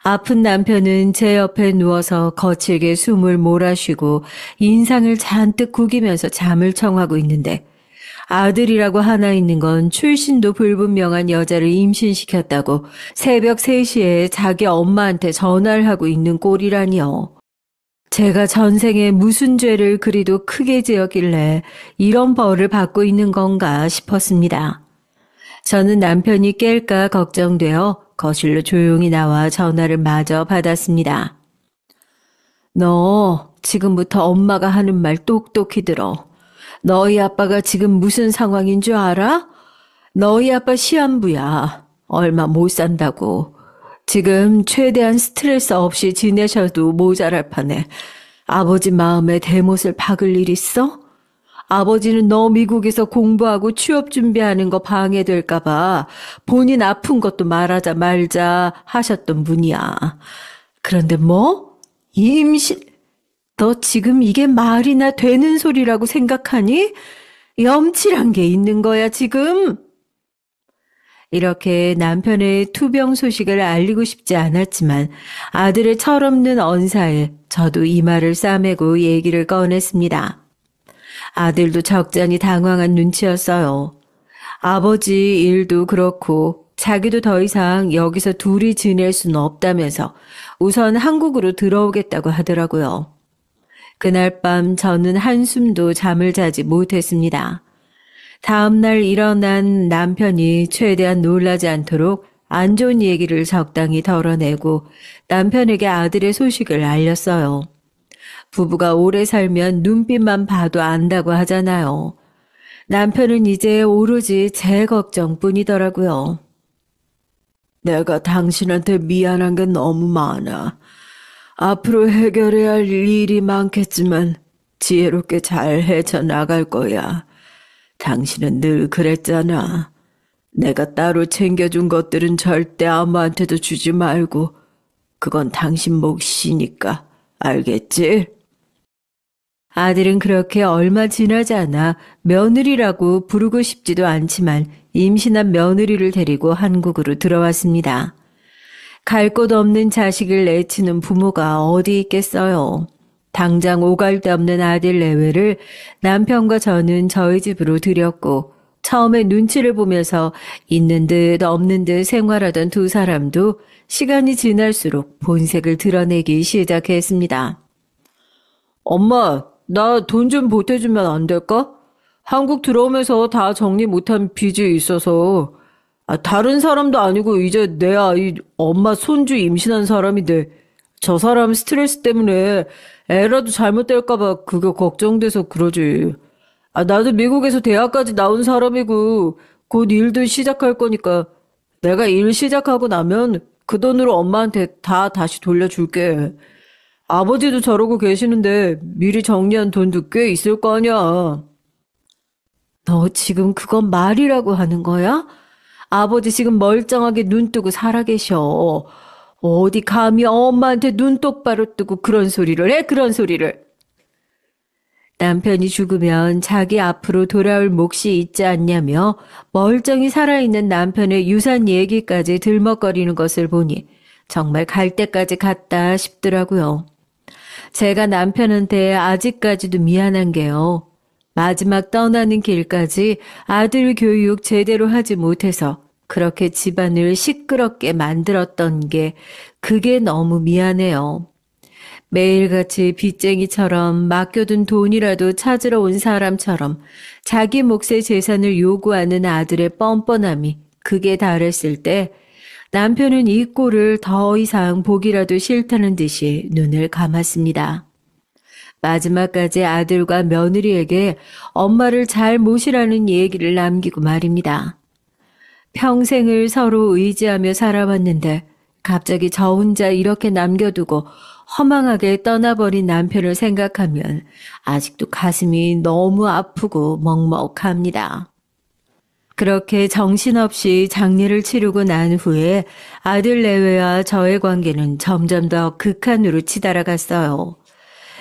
아픈 남편은 제 옆에 누워서 거칠게 숨을 몰아쉬고 인상을 잔뜩 구기면서 잠을 청하고 있는데 아들이라고 하나 있는 건 출신도 불분명한 여자를 임신시켰다고 새벽 3시에 자기 엄마한테 전화를 하고 있는 꼴이라니요. 제가 전생에 무슨 죄를 그리도 크게 지었길래 이런 벌을 받고 있는 건가 싶었습니다. 저는 남편이 깰까 걱정되어 거실로 조용히 나와 전화를 마저 받았습니다. 너 지금부터 엄마가 하는 말 똑똑히 들어. 너희 아빠가 지금 무슨 상황인 줄 알아? 너희 아빠 시한부야. 얼마 못 산다고. 지금 최대한 스트레스 없이 지내셔도 모자랄 판에 아버지 마음에 대못을 박을 일 있어? 아버지는 너 미국에서 공부하고 취업 준비하는 거 방해될까 봐 본인 아픈 것도 말하자 말자 하셨던 분이야. 그런데 뭐? 임신... 너 지금 이게 말이나 되는 소리라고 생각하니? 염치란 게 있는 거야, 지금. 이렇게 남편의 투병 소식을 알리고 싶지 않았지만 아들의 철없는 언사에 저도 이마를 싸매고 얘기를 꺼냈습니다. 아들도 적잖이 당황한 눈치였어요. 아버지 일도 그렇고 자기도 더 이상 여기서 둘이 지낼 수는 없다면서 우선 한국으로 들어오겠다고 하더라고요. 그날 밤 저는 한숨도 잠을 자지 못했습니다. 다음날 일어난 남편이 최대한 놀라지 않도록 안 좋은 얘기를 적당히 덜어내고 남편에게 아들의 소식을 알렸어요. 부부가 오래 살면 눈빛만 봐도 안다고 하잖아요. 남편은 이제 오로지 제 걱정뿐이더라고요. 내가 당신한테 미안한 게 너무 많아. 앞으로 해결해야 할 일이 많겠지만 지혜롭게 잘 헤쳐나갈 거야. 당신은 늘 그랬잖아. 내가 따로 챙겨준 것들은 절대 아무한테도 주지 말고 그건 당신 몫이니까 알겠지? 아들은 그렇게 얼마 지나지 않아 며느리라고 부르고 싶지도 않지만 임신한 며느리를 데리고 한국으로 들어왔습니다. 갈 곳 없는 자식을 내치는 부모가 어디 있겠어요. 당장 오갈 데 없는 아들 내외를 남편과 저는 저희 집으로 들였고 처음에 눈치를 보면서 있는 듯 없는 듯 생활하던 두 사람도 시간이 지날수록 본색을 드러내기 시작했습니다. 엄마, 나 돈 좀 보태주면 안 될까? 한국 들어오면서 다 정리 못한 빚이 있어서 다른 사람도 아니고 이제 내 아이 엄마 손주 임신한 사람인데 저 사람 스트레스 때문에 애라도 잘못될까 봐 그게 걱정돼서 그러지. 나도 미국에서 대학까지 나온 사람이고 곧 일도 시작할 거니까 내가 일 시작하고 나면 그 돈으로 엄마한테 다 다시 돌려줄게. 아버지도 저러고 계시는데 미리 정리한 돈도 꽤 있을 거 아니야. 너 지금 그건 말이라고 하는 거야? 아버지 지금 멀쩡하게 눈 뜨고 살아계셔. 어디 감히 엄마한테 눈 똑바로 뜨고 그런 소리를 해? 그런 소리를. 남편이 죽으면 자기 앞으로 돌아올 몫이 있지 않냐며 멀쩡히 살아있는 남편의 유산 얘기까지 들먹거리는 것을 보니 정말 갈 때까지 갔다 싶더라고요. 제가 남편한테 아직까지도 미안한 게요. 마지막 떠나는 길까지 아들 교육 제대로 하지 못해서 그렇게 집안을 시끄럽게 만들었던 게 그게 너무 미안해요. 매일같이 빚쟁이처럼 맡겨둔 돈이라도 찾으러 온 사람처럼 자기 몫의 재산을 요구하는 아들의 뻔뻔함이 극에 달했을 때 남편은 이 꼴을 더 이상 보기라도 싫다는 듯이 눈을 감았습니다. 마지막까지 아들과 며느리에게 엄마를 잘 모시라는 얘기를 남기고 말입니다. 평생을 서로 의지하며 살아왔는데 갑자기 저 혼자 이렇게 남겨두고 허망하게 떠나버린 남편을 생각하면 아직도 가슴이 너무 아프고 먹먹합니다. 그렇게 정신없이 장례를 치르고 난 후에 아들 내외와 저의 관계는 점점 더 극한으로 치달아갔어요.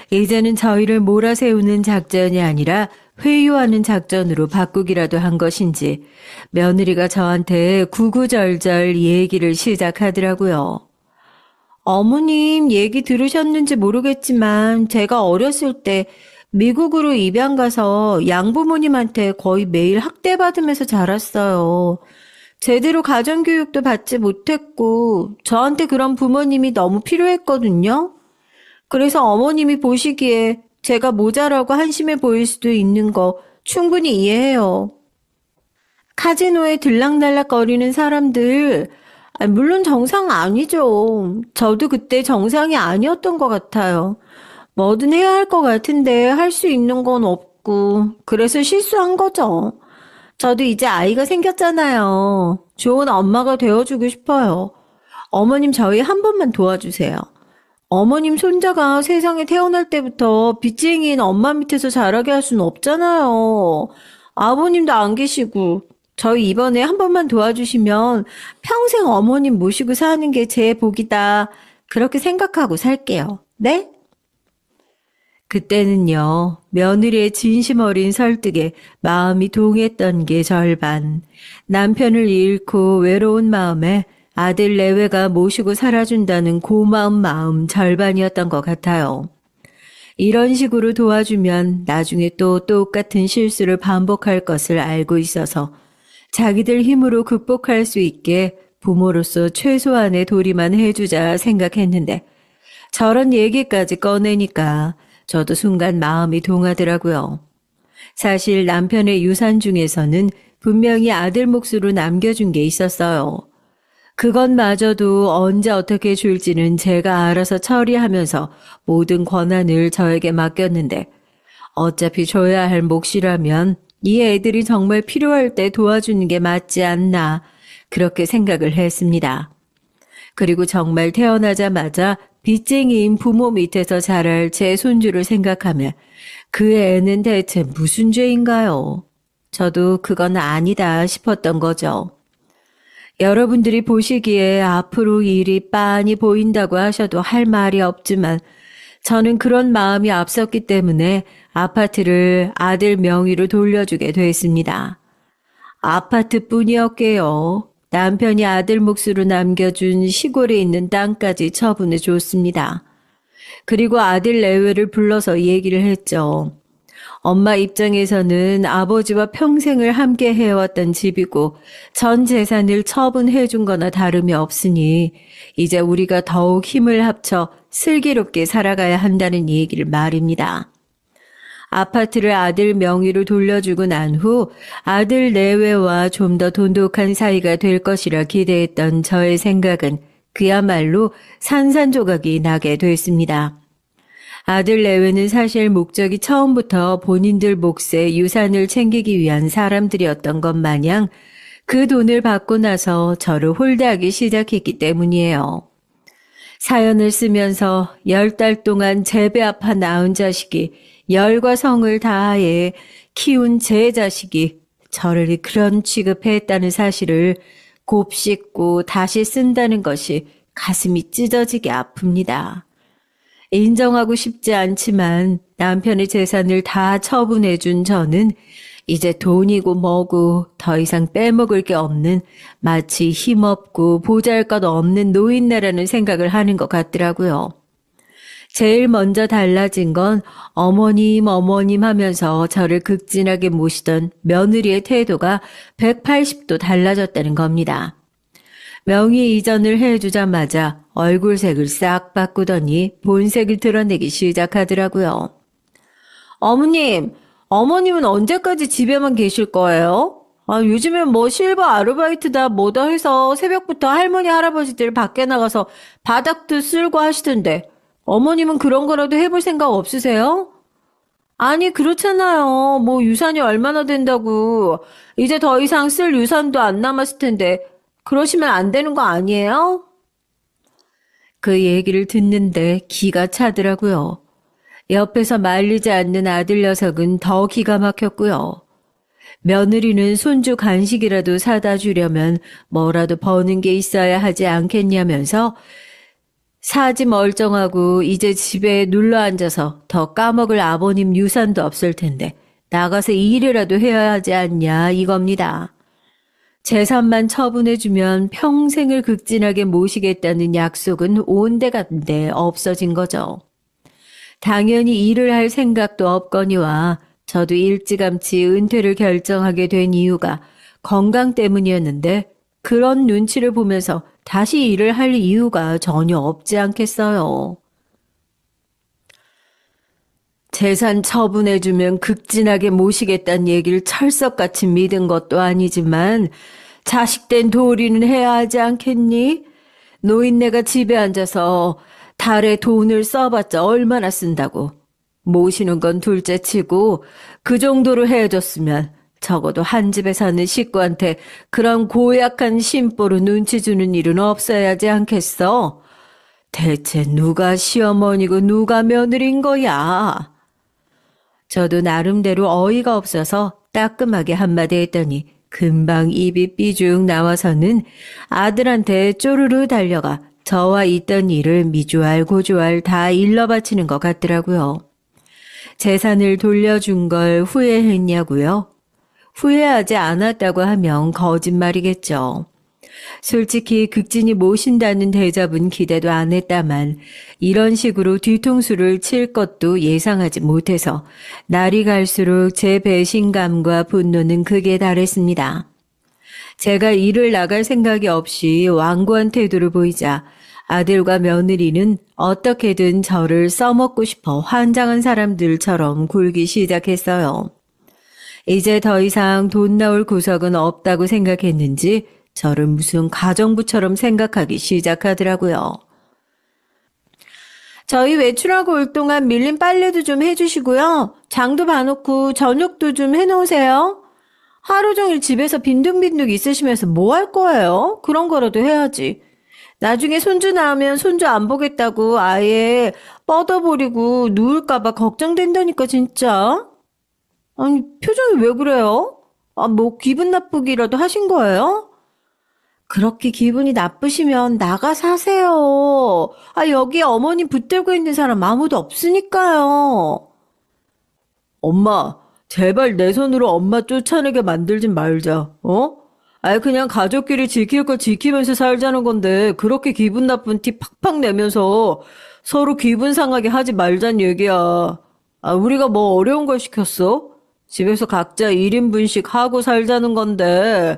이제는 저희를 몰아세우는 작전이 아니라 회유하는 작전으로 바꾸기라도 한 것인지 며느리가 저한테 구구절절 얘기를 시작하더라고요. 어머님 얘기 들으셨는지 모르겠지만 제가 어렸을 때 미국으로 입양 가서 양부모님한테 거의 매일 학대받으면서 자랐어요. 제대로 가정교육도 받지 못했고 저한테 그런 부모님이 너무 필요했거든요. 그래서 어머님이 보시기에 제가 모자라고 한심해 보일 수도 있는 거 충분히 이해해요. 카지노에 들락날락거리는 사람들, 물론 정상 아니죠. 저도 그때 정상이 아니었던 것 같아요. 뭐든 해야 할 것 같은데 할 수 있는 건 없고 그래서 실수한 거죠. 저도 이제 아이가 생겼잖아요. 좋은 엄마가 되어주고 싶어요. 어머님 저희 한 번만 도와주세요. 어머님 손자가 세상에 태어날 때부터 빚쟁이인 엄마 밑에서 자라게 할 수는 없잖아요. 아버님도 안 계시고 저희 이번에 한 번만 도와주시면 평생 어머님 모시고 사는 게 제 복이다. 그렇게 생각하고 살게요. 네? 그때는요, 며느리의 진심 어린 설득에 마음이 동했던 게 절반, 남편을 잃고 외로운 마음에 아들 내외가 모시고 살아준다는 고마운 마음 절반이었던 것 같아요. 이런 식으로 도와주면 나중에 또 똑같은 실수를 반복할 것을 알고 있어서 자기들 힘으로 극복할 수 있게 부모로서 최소한의 도리만 해주자 생각했는데 저런 얘기까지 꺼내니까 저도 순간 마음이 동하더라고요. 사실 남편의 유산 중에서는 분명히 아들 몫으로 남겨준 게 있었어요. 그것마저도 언제 어떻게 줄지는 제가 알아서 처리하면서 모든 권한을 저에게 맡겼는데 어차피 줘야 할 몫이라면 이 애들이 정말 필요할 때 도와주는 게 맞지 않나 그렇게 생각을 했습니다. 그리고 정말 태어나자마자 빚쟁이인 부모 밑에서 자랄 제 손주를 생각하면 그 애는 대체 무슨 죄인가요? 저도 그건 아니다 싶었던 거죠. 여러분들이 보시기에 앞으로 일이 빤히 보인다고 하셔도 할 말이 없지만 저는 그런 마음이 앞섰기 때문에 아파트를 아들 명의로 돌려주게 됐습니다. 아파트뿐이었게요. 남편이 아들 몫으로 남겨준 시골에 있는 땅까지 처분해 줬습니다. 그리고 아들 내외를 불러서 얘기를 했죠. 엄마 입장에서는 아버지와 평생을 함께 해왔던 집이고 전 재산을 처분해 준 거나 다름이 없으니 이제 우리가 더욱 힘을 합쳐 슬기롭게 살아가야 한다는 얘기를 말입니다. 아파트를 아들 명의로 돌려주고 난 후 아들 내외와 좀 더 돈독한 사이가 될 것이라 기대했던 저의 생각은 그야말로 산산조각이 나게 됐습니다. 아들 내외는 사실 목적이 처음부터 본인들 몫의 유산을 챙기기 위한 사람들이었던 것 마냥 그 돈을 받고 나서 저를 홀대하기 시작했기 때문이에요. 사연을 쓰면서 10달 동안 제 배 아파 낳은 자식이 열과 성을 다하여 키운 제 자식이 저를 그런 취급했다는 사실을 곱씹고 다시 쓴다는 것이 가슴이 찢어지게 아픕니다. 인정하고 싶지 않지만 남편의 재산을 다 처분해준 저는 이제 돈이고 뭐고 더 이상 빼먹을 게 없는 마치 힘없고 보잘것없는 노인네라는 생각을 하는 것 같더라고요. 제일 먼저 달라진 건 어머님 어머님 하면서 저를 극진하게 모시던 며느리의 태도가 180도 달라졌다는 겁니다. 명의 이전을 해주자마자 얼굴색을 싹 바꾸더니 본색을 드러내기 시작하더라고요. 어머님은 언제까지 집에만 계실 거예요? 요즘엔 뭐 실버 아르바이트다 뭐다 해서 새벽부터 할머니 할아버지들 밖에 나가서 바닥도 쓸고 하시던데 어머님은 그런 거라도 해볼 생각 없으세요? 아니 그렇잖아요. 뭐 유산이 얼마나 된다고. 이제 더 이상 쓸 유산도 안 남았을 텐데 그러시면 안 되는 거 아니에요? 그 얘기를 듣는데 기가 차더라고요. 옆에서 말리지 않는 아들 녀석은 더 기가 막혔고요. 며느리는 손주 간식이라도 사다 주려면 뭐라도 버는 게 있어야 하지 않겠냐면서 사지 멀쩡하고 이제 집에 눌러 앉아서 더 까먹을 아버님 유산도 없을 텐데 나가서 일이라도 해야 하지 않냐 이겁니다. 재산만 처분해주면 평생을 극진하게 모시겠다는 약속은 온데간데 없어진 거죠. 당연히 일을 할 생각도 없거니와 저도 일찌감치 은퇴를 결정하게 된 이유가 건강 때문이었는데 그런 눈치를 보면서 다시 일을 할 이유가 전혀 없지 않겠어요. 재산 처분해주면 극진하게 모시겠다는 얘기를 철석같이 믿은 것도 아니지만 자식된 도리는 해야 하지 않겠니? 노인네가 집에 앉아서 달에 돈을 써봤자 얼마나 쓴다고. 모시는 건 둘째치고 그 정도로 해줬으면 적어도 한 집에 사는 식구한테 그런 고약한 심보로 눈치 주는 일은 없어야지 않겠어? 대체 누가 시어머니고 누가 며느리인 거야? 저도 나름대로 어이가 없어서 따끔하게 한마디 했더니 금방 입이 삐죽 나와서는 아들한테 쪼르르 달려가 저와 있던 일을 미주알 고주알 다 일러바치는 것 같더라고요. 재산을 돌려준 걸 후회했냐고요? 후회하지 않았다고 하면 거짓말이겠죠. 솔직히 극진히 모신다는 대접은 기대도 안 했다만 이런 식으로 뒤통수를 칠 것도 예상하지 못해서 날이 갈수록 제 배신감과 분노는 극에 달했습니다. 제가 일을 나갈 생각이 없이 완고한 태도를 보이자 아들과 며느리는 어떻게든 저를 써먹고 싶어 환장한 사람들처럼 굴기 시작했어요. 이제 더 이상 돈 나올 구석은 없다고 생각했는지 저를 무슨 가정부처럼 생각하기 시작하더라고요. 저희 외출하고 올 동안 밀린 빨래도 좀 해주시고요. 장도 봐놓고 저녁도 좀 해놓으세요. 하루 종일 집에서 빈둥빈둥 있으시면서 뭐 할 거예요? 그런 거라도 해야지. 나중에 손주 낳으면 손주 안 보겠다고 아예 뻗어버리고 누울까봐 걱정된다니까 진짜. 아니 표정이 왜 그래요? 뭐 기분 나쁘기라도 하신 거예요? 그렇게 기분이 나쁘시면 나가 사세요. 여기 어머니 붙들고 있는 사람 아무도 없으니까요. 엄마, 제발 내 손으로 엄마 쫓아내게 만들진 말자, 어? 그냥 가족끼리 지킬 거 지키면서 살자는 건데, 그렇게 기분 나쁜 티 팍팍 내면서 서로 기분 상하게 하지 말란 얘기야. 우리가 뭐 어려운 걸 시켰어? 집에서 각자 1인분씩 하고 살자는 건데.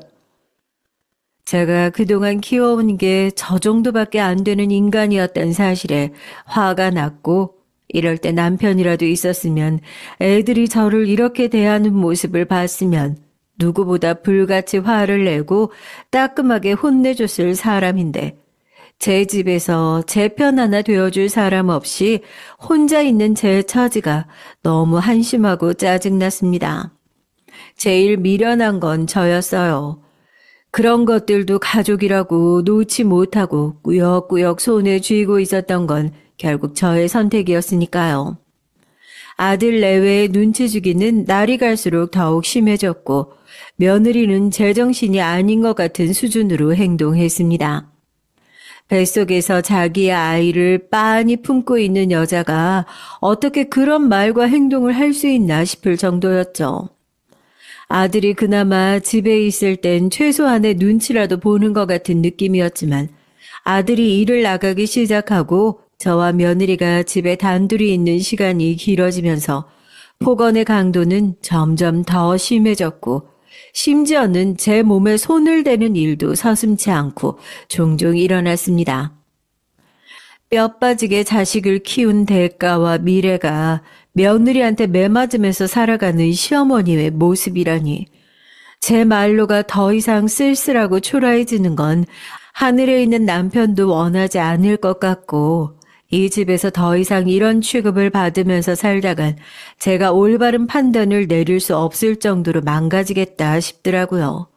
제가 그동안 키워온 게 저 정도밖에 안 되는 인간이었다는 사실에 화가 났고 이럴 때 남편이라도 있었으면 애들이 저를 이렇게 대하는 모습을 봤으면 누구보다 불같이 화를 내고 따끔하게 혼내줬을 사람인데 제 집에서 제 편 하나 되어줄 사람 없이 혼자 있는 제 처지가 너무 한심하고 짜증났습니다. 제일 미련한 건 저였어요. 그런 것들도 가족이라고 놓지 못하고 꾸역꾸역 손에 쥐고 있었던 건 결국 저의 선택이었으니까요. 아들 내외의 눈치 주기는 날이 갈수록 더욱 심해졌고 며느리는 제정신이 아닌 것 같은 수준으로 행동했습니다. 뱃속에서 자기의 아이를 빤히 품고 있는 여자가 어떻게 그런 말과 행동을 할 수 있나 싶을 정도였죠. 아들이 그나마 집에 있을 땐 최소한의 눈치라도 보는 것 같은 느낌이었지만 아들이 일을 나가기 시작하고 저와 며느리가 집에 단둘이 있는 시간이 길어지면서 폭언의 강도는 점점 더 심해졌고 심지어는 제 몸에 손을 대는 일도 서슴지 않고 종종 일어났습니다. 뼈 빠지게 자식을 키운 대가와 미래가 며느리한테 매맞으면서 살아가는 시어머니의 모습이라니. 제 말로가 더 이상 쓸쓸하고 초라해지는 건 하늘에 있는 남편도 원하지 않을 것 같고 이 집에서 더 이상 이런 취급을 받으면서 살다간 제가 올바른 판단을 내릴 수 없을 정도로 망가지겠다 싶더라고요.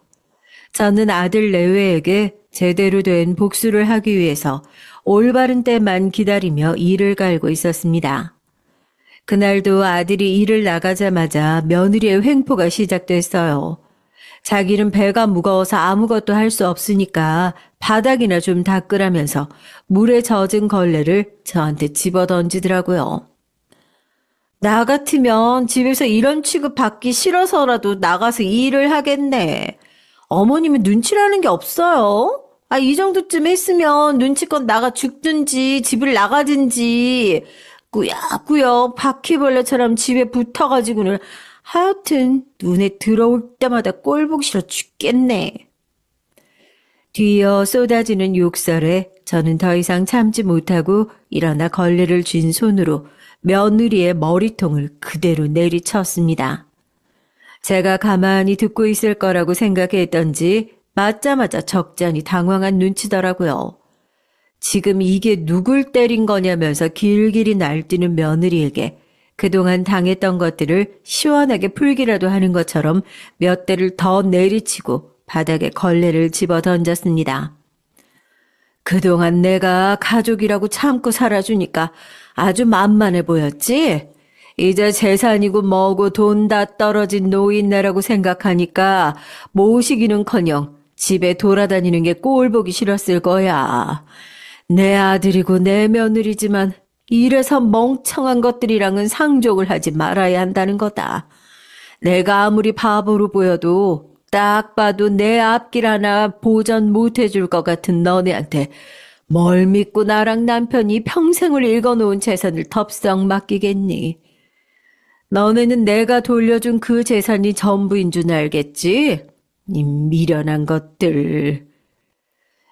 저는 아들 내외에게 제대로 된 복수를 하기 위해서 올바른 때만 기다리며 일을 갈고 있었습니다. 그날도 아들이 일을 나가자마자 며느리의 횡포가 시작됐어요. 자기는 배가 무거워서 아무것도 할 수 없으니까 바닥이나 좀 닦으라면서 물에 젖은 걸레를 저한테 집어던지더라고요. 나 같으면 집에서 이런 취급 받기 싫어서라도 나가서 일을 하겠네. 어머님은 눈치라는 게 없어요. 이 정도쯤 했으면 눈치껏 나가 죽든지 집을 나가든지 꾸역꾸역 바퀴벌레처럼 집에 붙어가지고는 하여튼 눈에 들어올 때마다 꼴 보기 싫어 죽겠네. 뒤이어 쏟아지는 욕설에 저는 더 이상 참지 못하고 일어나 걸레를 쥔 손으로 며느리의 머리통을 그대로 내리쳤습니다. 제가 가만히 듣고 있을 거라고 생각했던지 맞자마자 적잖이 당황한 눈치더라고요. 지금 이게 누굴 때린 거냐면서 길길이 날뛰는 며느리에게 그동안 당했던 것들을 시원하게 풀기라도 하는 것처럼 몇 대를 더 내리치고 바닥에 걸레를 집어 던졌습니다. 그동안 내가 가족이라고 참고 살아주니까 아주 만만해 보였지? 이제 재산이고 뭐고 돈 다 떨어진 노인네라고 생각하니까 모시기는커녕 집에 돌아다니는 게 꼴 보기 싫었을 거야. 내 아들이고 내 며느리지만 이래서 멍청한 것들이랑은 상종을 하지 말아야 한다는 거다. 내가 아무리 바보로 보여도 딱 봐도 내 앞길 하나 보전 못 해줄 것 같은 너네한테 뭘 믿고 나랑 남편이 평생을 읽어놓은 재산을 덥석 맡기겠니? 너네는 내가 돌려준 그 재산이 전부인 줄 알겠지? 이 미련한 것들.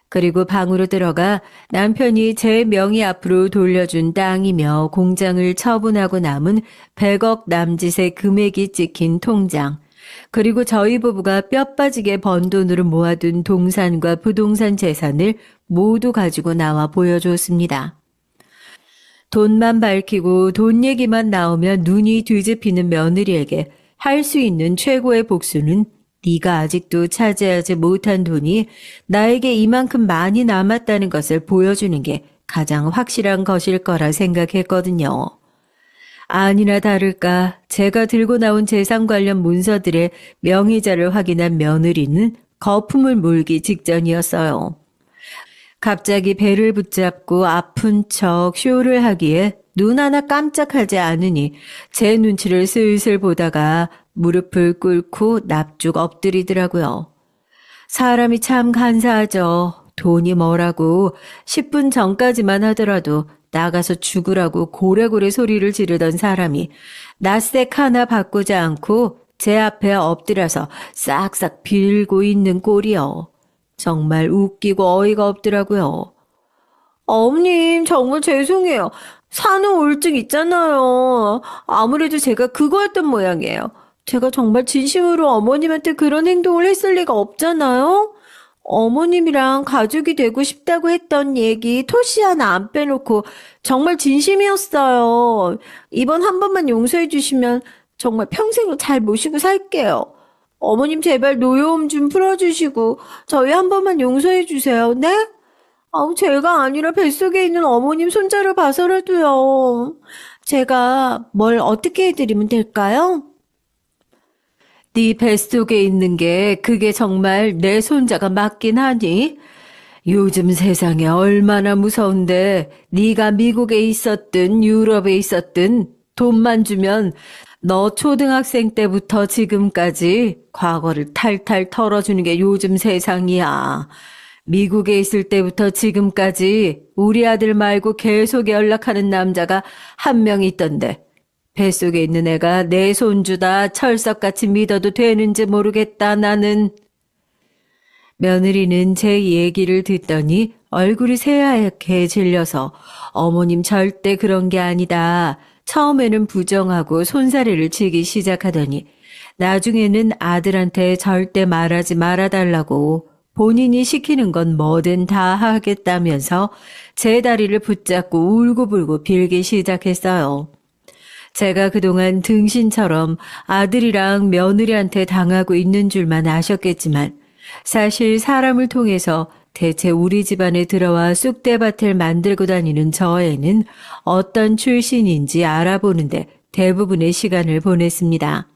그리고 방으로 들어가 남편이 제 명의 앞으로 돌려준 땅이며 공장을 처분하고 남은 100억 남짓의 금액이 찍힌 통장, 그리고 저희 부부가 뼈 빠지게 번 돈으로 모아둔 동산과 부동산 재산을 모두 가지고 나와 보여줬습니다. 돈만 밝히고 돈 얘기만 나오면 눈이 뒤집히는 며느리에게 할 수 있는 최고의 복수는 네가 아직도 차지하지 못한 돈이 나에게 이만큼 많이 남았다는 것을 보여주는 게 가장 확실한 것일 거라 생각했거든요. 아니나 다를까 제가 들고 나온 재산 관련 문서들의 명의자를 확인한 며느리는 거품을 물기 직전이었어요. 갑자기 배를 붙잡고 아픈 척 쇼를 하기에 눈 하나 깜짝하지 않으니 제 눈치를 슬슬 보다가 무릎을 꿇고 납죽 엎드리더라고요. 사람이 참 간사하죠. 돈이 뭐라고 10분 전까지만 하더라도 나가서 죽으라고 고래고래 소리를 지르던 사람이 낯색 하나 바꾸지 않고 제 앞에 엎드려서 싹싹 빌고 있는 꼴이요. 정말 웃기고 어이가 없더라고요. 어머님 정말 죄송해요. 산후 우울증 있잖아요. 아무래도 제가 그거였던 모양이에요. 제가 정말 진심으로 어머님한테 그런 행동을 했을 리가 없잖아요. 어머님이랑 가족이 되고 싶다고 했던 얘기 토시 하나 안 빼놓고 정말 진심이었어요. 이번 한 번만 용서해 주시면 정말 평생을 잘 모시고 살게요. 어머님 제발 노여움 좀 풀어주시고 저희 한 번만 용서해 주세요. 네? 제가 아니라 뱃속에 있는 어머님 손자를 봐서라도요. 제가 뭘 어떻게 해드리면 될까요? 네 뱃속에 있는 게 그게 정말 내 손자가 맞긴 하니? 요즘 세상에 얼마나 무서운데 네가 미국에 있었든 유럽에 있었든 돈만 주면 너 초등학생 때부터 지금까지 과거를 탈탈 털어주는 게 요즘 세상이야. 미국에 있을 때부터 지금까지 우리 아들 말고 계속 연락하는 남자가 한 명 있던데 뱃속에 있는 애가 내 손주다 철석같이 믿어도 되는지 모르겠다 나는. 며느리는 제 얘기를 듣더니 얼굴이 새하얗게 질려서 어머님 절대 그런 게 아니다. 처음에는 부정하고 손사래를 치기 시작하더니 나중에는 아들한테 절대 말하지 말아달라고 본인이 시키는 건 뭐든 다 하겠다면서 제 다리를 붙잡고 울고불고 빌기 시작했어요. 제가 그동안 등신처럼 아들이랑 며느리한테 당하고 있는 줄만 아셨겠지만 사실 사람을 통해서 대체 우리 집안에 들어와 쑥대밭을 만들고 다니는 저 애는 어떤 출신인지 알아보는데 대부분의 시간을 보냈습니다.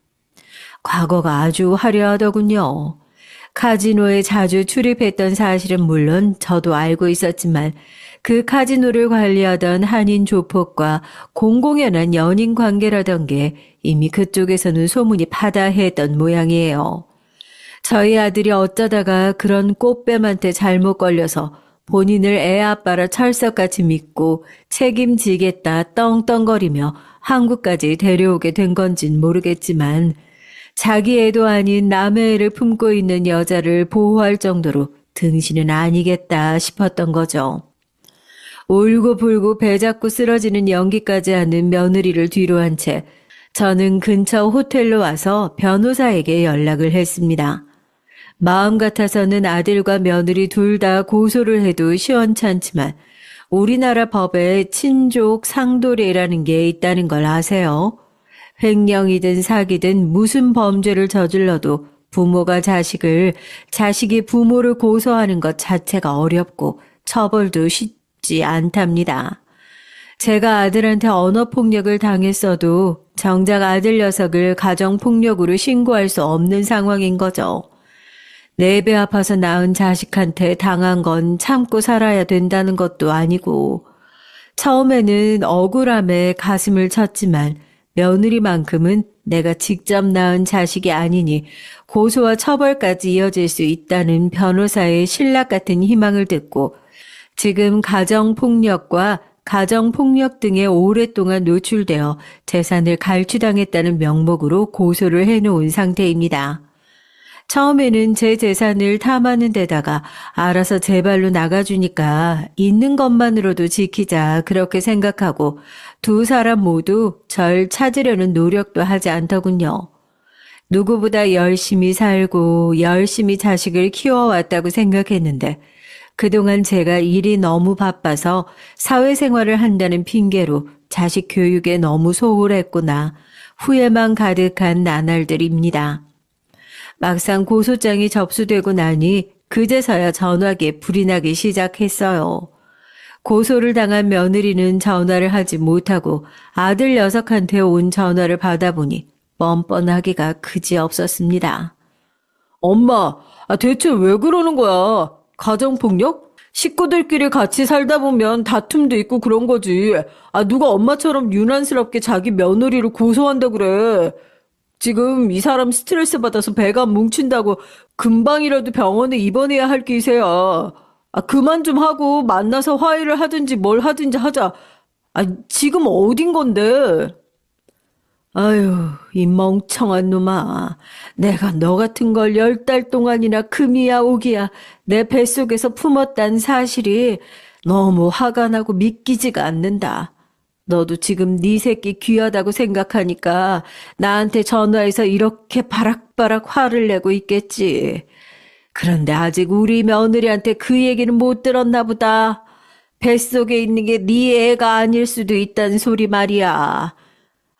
과거가 아주 화려하더군요. 카지노에 자주 출입했던 사실은 물론 저도 알고 있었지만 그 카지노를 관리하던 한인 조폭과 공공연한 연인 관계라던 게 이미 그쪽에서는 소문이 파다했던 모양이에요. 저희 아들이 어쩌다가 그런 꽃뱀한테 잘못 걸려서 본인을 애 아빠라 철석같이 믿고 책임지겠다 떵떵거리며 한국까지 데려오게 된 건진 모르겠지만 자기 애도 아닌 남의 애를 품고 있는 여자를 보호할 정도로 등신은 아니겠다 싶었던 거죠. 울고불고 배 잡고 쓰러지는 연기까지 하는 며느리를 뒤로 한 채 저는 근처 호텔로 와서 변호사에게 연락을 했습니다. 마음 같아서는 아들과 며느리 둘 다 고소를 해도 시원찮지만 우리나라 법에 친족 상도례라는 게 있다는 걸 아세요? 횡령이든 사기든 무슨 범죄를 저질러도 부모가 자식을, 자식이 부모를 고소하는 것 자체가 어렵고 처벌도 쉽지 않답니다. 제가 아들한테 언어폭력을 당했어도 정작 아들 녀석을 가정폭력으로 신고할 수 없는 상황인 거죠. 내 배 아파서 낳은 자식한테 당한 건 참고 살아야 된다는 것도 아니고 처음에는 억울함에 가슴을 쳤지만 며느리만큼은 내가 직접 낳은 자식이 아니니 고소와 처벌까지 이어질 수 있다는 변호사의 신락 같은 희망을 듣고 지금 가정폭력과 가정폭력 등에 오랫동안 노출되어 재산을 갈취당했다는 명목으로 고소를 해놓은 상태입니다. 처음에는 제 재산을 탐하는 데다가 알아서 제 발로 나가주니까 있는 것만으로도 지키자 그렇게 생각하고 두 사람 모두 절 찾으려는 노력도 하지 않더군요. 누구보다 열심히 살고 열심히 자식을 키워왔다고 생각했는데 그동안 제가 일이 너무 바빠서 사회생활을 한다는 핑계로 자식 교육에 너무 소홀했구나. 후회만 가득한 나날들입니다. 막상 고소장이 접수되고 나니 그제서야 전화기에 불이 나기 시작했어요. 고소를 당한 며느리는 전화를 하지 못하고 아들 녀석한테 온 전화를 받아보니 뻔뻔하기가 그지없었습니다. 엄마, 대체 왜 그러는 거야? 가정폭력? 식구들끼리 같이 살다 보면 다툼도 있고 그런 거지. 누가 엄마처럼 유난스럽게 자기 며느리를 고소한다 그래. 지금 이 사람 스트레스 받아서 배가 뭉친다고 금방이라도 병원에 입원해야 할 기세야. 그만 좀 하고 만나서 화해를 하든지 뭘 하든지 하자. 지금 어딘 건데? 아유, 이 멍청한 놈아. 내가 너 같은 걸 10달 동안이나 금이야 오기야 내 뱃속에서 품었단 사실이 너무 화가 나고 믿기지가 않는다. 너도 지금 네 새끼 귀하다고 생각하니까 나한테 전화해서 이렇게 바락바락 화를 내고 있겠지. 그런데 아직 우리 며느리한테 그 얘기는 못 들었나 보다. 뱃속에 있는 게 네 애가 아닐 수도 있다는 소리 말이야.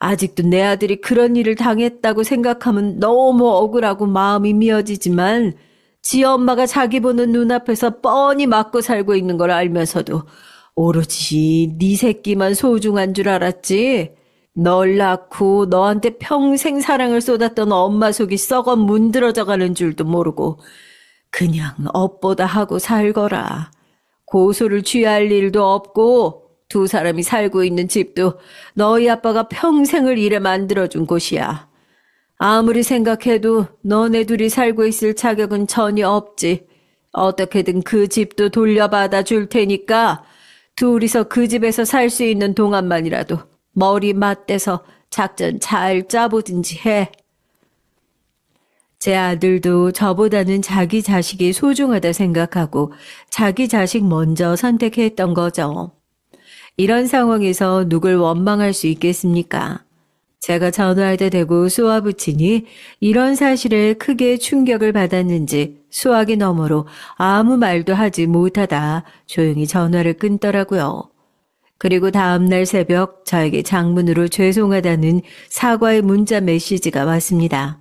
아직도 내 아들이 그런 일을 당했다고 생각하면 너무 억울하고 마음이 미어지지만 지 엄마가 자기 보는 눈앞에서 뻔히 맞고 살고 있는 걸 알면서도 오로지 네 새끼만 소중한 줄 알았지? 널 낳고 너한테 평생 사랑을 쏟았던 엄마 속이 썩어 문드러져 가는 줄도 모르고 그냥 업보다 하고 살거라. 고소를 취할 일도 없고 두 사람이 살고 있는 집도 너희 아빠가 평생을 일해 만들어준 곳이야. 아무리 생각해도 너네 둘이 살고 있을 자격은 전혀 없지. 어떻게든 그 집도 돌려받아 줄 테니까 둘이서 그 집에서 살 수 있는 동안만이라도 머리 맞대서 작전 잘 짜보든지 해. 제 아들도 저보다는 자기 자식이 소중하다 생각하고 자기 자식 먼저 선택했던 거죠. 이런 상황에서 누굴 원망할 수 있겠습니까? 제가 전화할 때 대고 쏘아붙이니 이런 사실에 크게 충격을 받았는지 수화기 너머로 아무 말도 하지 못하다 조용히 전화를 끊더라고요. 그리고 다음날 새벽 저에게 장문으로 죄송하다는 사과의 문자 메시지가 왔습니다.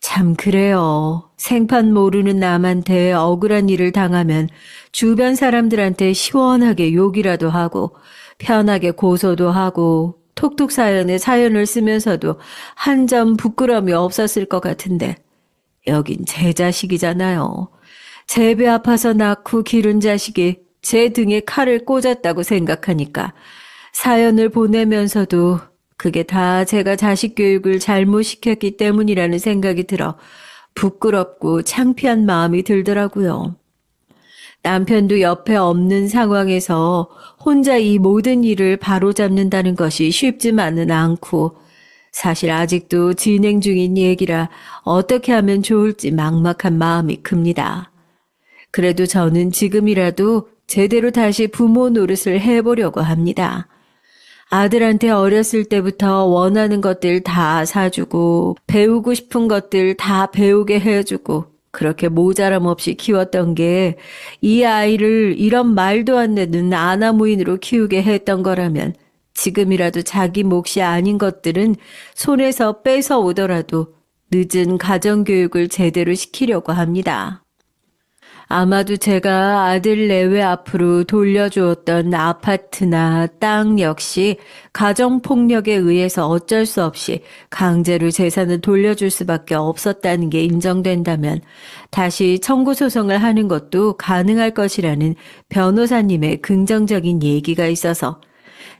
참 그래요. 생판 모르는 남한테 억울한 일을 당하면 주변 사람들한테 시원하게 욕이라도 하고 편하게 고소도 하고 톡톡 사연에 사연을 쓰면서도 한 점 부끄러움이 없었을 것 같은데 여긴 제 자식이잖아요. 제 배 아파서 낳고 기른 자식이 제 등에 칼을 꽂았다고 생각하니까 사연을 보내면서도 그게 다 제가 자식 교육을 잘못 시켰기 때문이라는 생각이 들어 부끄럽고 창피한 마음이 들더라고요. 남편도 옆에 없는 상황에서 혼자 이 모든 일을 바로잡는다는 것이 쉽지만은 않고 사실 아직도 진행 중인 얘기라 어떻게 하면 좋을지 막막한 마음이 큽니다. 그래도 저는 지금이라도 제대로 다시 부모 노릇을 해보려고 합니다. 아들한테 어렸을 때부터 원하는 것들 다 사주고 배우고 싶은 것들 다 배우게 해주고 그렇게 모자람 없이 키웠던 게 이 아이를 이런 말도 안 되는 아나무인으로 키우게 했던 거라면 지금이라도 자기 몫이 아닌 것들은 손에서 뺏어 오더라도 늦은 가정교육을 제대로 시키려고 합니다. 아마도 제가 아들 내외 앞으로 돌려주었던 아파트나 땅 역시 가정폭력에 의해서 어쩔 수 없이 강제로 재산을 돌려줄 수밖에 없었다는 게 인정된다면 다시 청구 소송을 하는 것도 가능할 것이라는 변호사님의 긍정적인 얘기가 있어서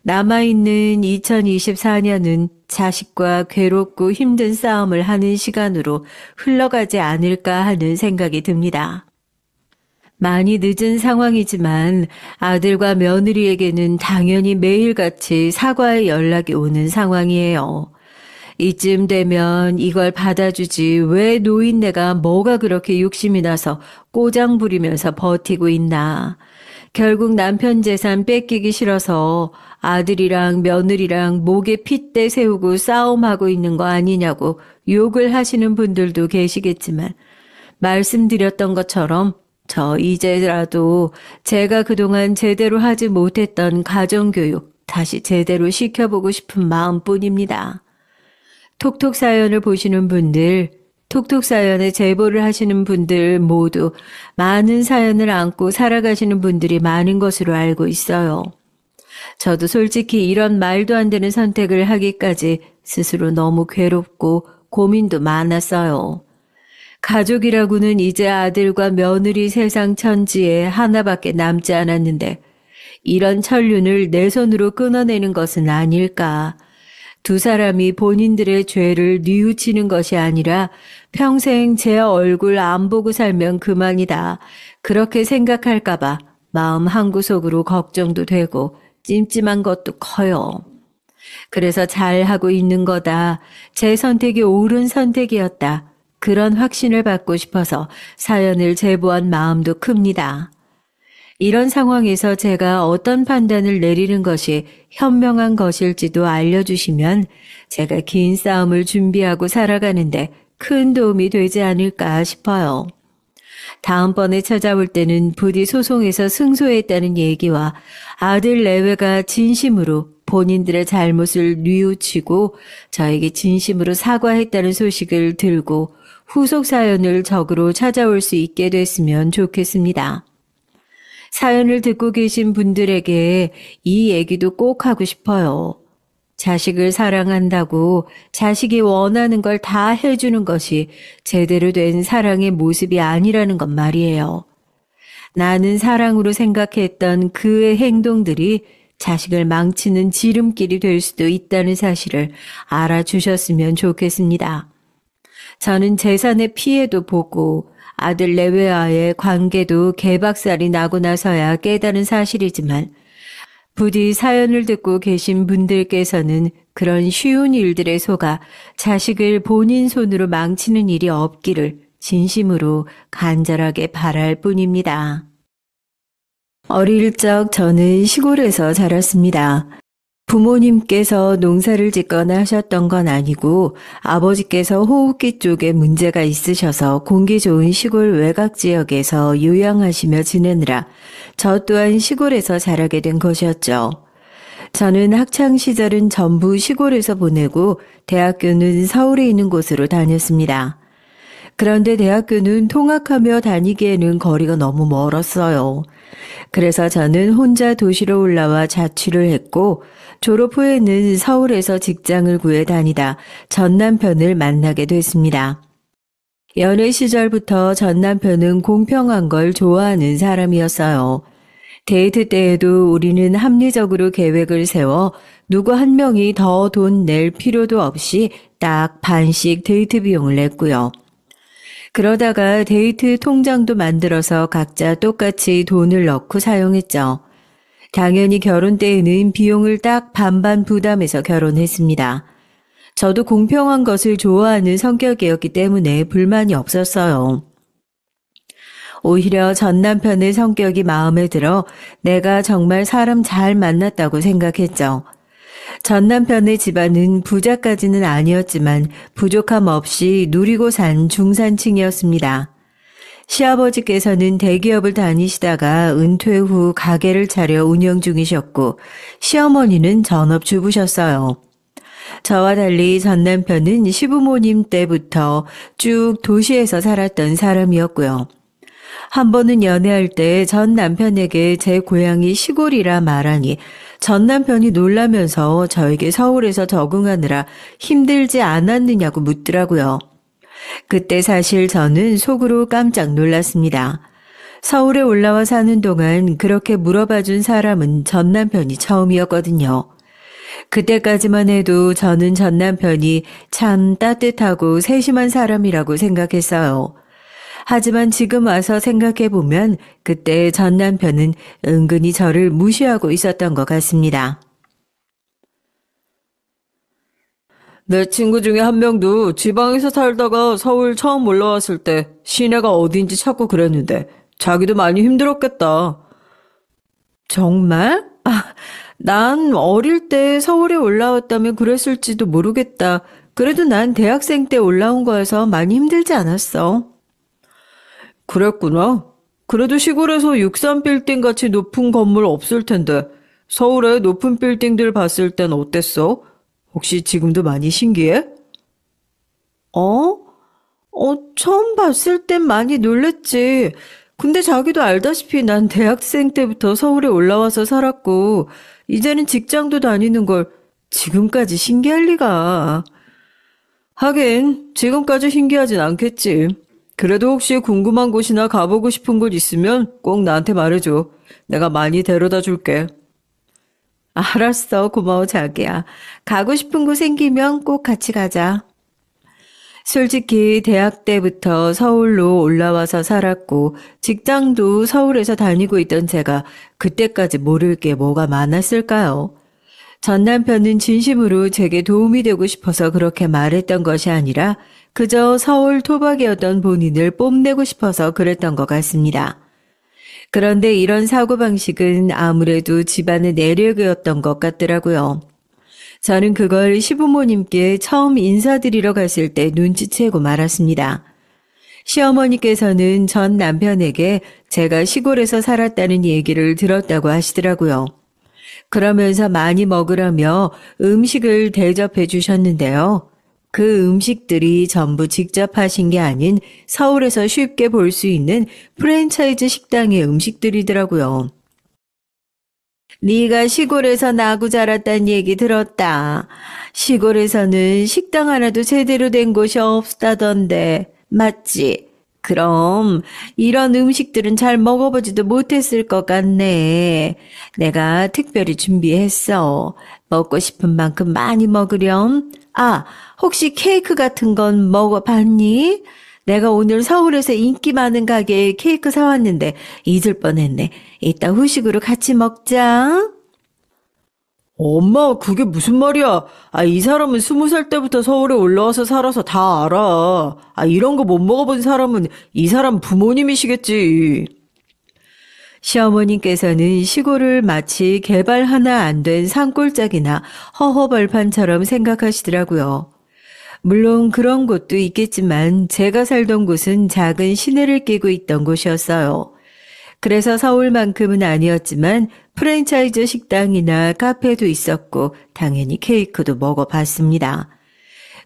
남아있는 2024년은 자식과 괴롭고 힘든 싸움을 하는 시간으로 흘러가지 않을까 하는 생각이 듭니다. 많이 늦은 상황이지만 아들과 며느리에게는 당연히 매일같이 사과의 연락이 오는 상황이에요. 이쯤 되면 이걸 받아주지 왜 노인네가 뭐가 그렇게 욕심이 나서 꼬장 부리면서 버티고 있나. 결국 남편 재산 뺏기기 싫어서 아들이랑 며느리랑 목에 핏대 세우고 싸움하고 있는 거 아니냐고 욕을 하시는 분들도 계시겠지만 말씀드렸던 것처럼 저 이제라도 제가 그동안 제대로 하지 못했던 가정교육 다시 제대로 시켜보고 싶은 마음뿐입니다. 톡톡 사연을 보시는 분들, 톡톡 사연에 제보를 하시는 분들 모두 많은 사연을 안고 살아가시는 분들이 많은 것으로 알고 있어요. 저도 솔직히 이런 말도 안 되는 선택을 하기까지 스스로 너무 괴롭고 고민도 많았어요. 가족이라고는 이제 아들과 며느리 세상 천지에 하나밖에 남지 않았는데 이런 천륜을 내 손으로 끊어내는 것은 아닐까. 두 사람이 본인들의 죄를 뉘우치는 것이 아니라 평생 제 얼굴 안 보고 살면 그만이다. 그렇게 생각할까 봐 마음 한구석으로 걱정도 되고 찜찜한 것도 커요. 그래서 잘하고 있는 거다. 제 선택이 옳은 선택이었다. 그런 확신을 받고 싶어서 사연을 제보한 마음도 큽니다. 이런 상황에서 제가 어떤 판단을 내리는 것이 현명한 것일지도 알려주시면 제가 긴 싸움을 준비하고 살아가는데 큰 도움이 되지 않을까 싶어요. 다음번에 찾아올 때는 부디 소송에서 승소했다는 얘기와 아들 내외가 진심으로 본인들의 잘못을 뉘우치고 저에게 진심으로 사과했다는 소식을 들고 후속 사연을 적으로 찾아올 수 있게 됐으면 좋겠습니다. 사연을 듣고 계신 분들에게 이 얘기도 꼭 하고 싶어요. 자식을 사랑한다고 자식이 원하는 걸 다 해주는 것이 제대로 된 사랑의 모습이 아니라는 것 말이에요. 나는 사랑으로 생각했던 그의 행동들이 자식을 망치는 지름길이 될 수도 있다는 사실을 알아주셨으면 좋겠습니다. 저는 재산의 피해도 보고 아들 내외와의 관계도 개박살이 나고 나서야 깨달은 사실이지만 부디 사연을 듣고 계신 분들께서는 그런 쉬운 일들에 속아 자식을 본인 손으로 망치는 일이 없기를 진심으로 간절하게 바랄 뿐입니다. 어릴 적 저는 시골에서 자랐습니다. 부모님께서 농사를 짓거나 하셨던 건 아니고 아버지께서 호흡기 쪽에 문제가 있으셔서 공기 좋은 시골 외곽 지역에서 요양하시며 지내느라 저 또한 시골에서 자라게 된 것이었죠. 저는 학창 시절은 전부 시골에서 보내고 대학교는 서울에 있는 곳으로 다녔습니다. 그런데 대학교는 통학하며 다니기에는 거리가 너무 멀었어요. 그래서 저는 혼자 도시로 올라와 자취를 했고 졸업 후에는 서울에서 직장을 구해 다니다 전 남편을 만나게 됐습니다. 연애 시절부터 전 남편은 공평한 걸 좋아하는 사람이었어요. 데이트 때에도 우리는 합리적으로 계획을 세워 누구 한 명이 더 돈 낼 필요도 없이 딱 반씩 데이트 비용을 냈고요. 그러다가 데이트 통장도 만들어서 각자 똑같이 돈을 넣고 사용했죠. 당연히 결혼 때에는 비용을 딱 반반 부담해서 결혼했습니다. 저도 공평한 것을 좋아하는 성격이었기 때문에 불만이 없었어요. 오히려 전 남편의 성격이 마음에 들어 내가 정말 사람 잘 만났다고 생각했죠. 전 남편의 집안은 부자까지는 아니었지만 부족함 없이 누리고 산 중산층이었습니다. 시아버지께서는 대기업을 다니시다가 은퇴 후 가게를 차려 운영 중이셨고 시어머니는 전업주부셨어요. 저와 달리 전 남편은 시부모님 때부터 쭉 도시에서 살았던 사람이었고요. 한 번은 연애할 때 전 남편에게 제 고향이 시골이라 말하니 전 남편이 놀라면서 저에게 서울에서 적응하느라 힘들지 않았느냐고 묻더라고요. 그때 사실 저는 속으로 깜짝 놀랐습니다. 서울에 올라와 사는 동안 그렇게 물어봐준 사람은 전 남편이 처음이었거든요. 그때까지만 해도 저는 전 남편이 참 따뜻하고 세심한 사람이라고 생각했어요. 하지만 지금 와서 생각해보면 그때 전 남편은 은근히 저를 무시하고 있었던 것 같습니다. 내 친구 중에 한 명도 지방에서 살다가 서울 처음 올라왔을 때 시내가 어딘지 찾고 그랬는데 자기도 많이 힘들었겠다. 정말? 난 어릴 때 서울에 올라왔다면 그랬을지도 모르겠다. 그래도 난 대학생 때 올라온 거여서 많이 힘들지 않았어. 그랬구나. 그래도 시골에서 63빌딩 같이 높은 건물 없을 텐데 서울의 높은 빌딩들 봤을 땐 어땠어? 혹시 지금도 많이 신기해? 처음 봤을 땐 많이 놀랬지. 근데 자기도 알다시피 난 대학생 때부터 서울에 올라와서 살았고 이제는 직장도 다니는 걸 지금까지 신기할 리가. 하긴 지금까지 신기하진 않겠지. 그래도 혹시 궁금한 곳이나 가보고 싶은 곳 있으면 꼭 나한테 말해줘. 내가 많이 데려다 줄게. 알았어. 고마워 자기야. 가고 싶은 곳 생기면 꼭 같이 가자. 솔직히 대학 때부터 서울로 올라와서 살았고 직장도 서울에서 다니고 있던 제가 그때까지 모를 게 뭐가 많았을까요? 전 남편은 진심으로 제게 도움이 되고 싶어서 그렇게 말했던 것이 아니라 그저 서울 토박이었던 본인을 뽐내고 싶어서 그랬던 것 같습니다. 그런데 이런 사고방식은 아무래도 집안의 내력이었던 것 같더라고요. 저는 그걸 시부모님께 처음 인사드리러 갔을 때 눈치채고 말았습니다. 시어머니께서는 전 남편에게 제가 시골에서 살았다는 얘기를 들었다고 하시더라고요. 그러면서 많이 먹으라며 음식을 대접해 주셨는데요. 그 음식들이 전부 직접 하신 게 아닌 서울에서 쉽게 볼 수 있는 프랜차이즈 식당의 음식들이더라고요. 네가 시골에서 나고 자랐단 얘기 들었다. 시골에서는 식당 하나도 제대로 된 곳이 없다던데 맞지? 그럼 이런 음식들은 잘 먹어보지도 못했을 것 같네. 내가 특별히 준비했어. 먹고 싶은 만큼 많이 먹으렴. 아, 혹시 케이크 같은 건 먹어봤니? 내가 오늘 서울에서 인기 많은 가게에 케이크 사왔는데 잊을 뻔했네. 이따 후식으로 같이 먹자. 엄마, 그게 무슨 말이야? 이 사람은 20살 때부터 서울에 올라와서 살아서 다 알아. 이런 거 못 먹어본 사람은 이 사람 부모님이시겠지. 시어머님께서는 시골을 마치 개발 하나 안 된 산골짜기나 허허벌판처럼 생각하시더라고요. 물론 그런 곳도 있겠지만 제가 살던 곳은 작은 시내를 끼고 있던 곳이었어요. 그래서 서울만큼은 아니었지만 프랜차이즈 식당이나 카페도 있었고 당연히 케이크도 먹어봤습니다.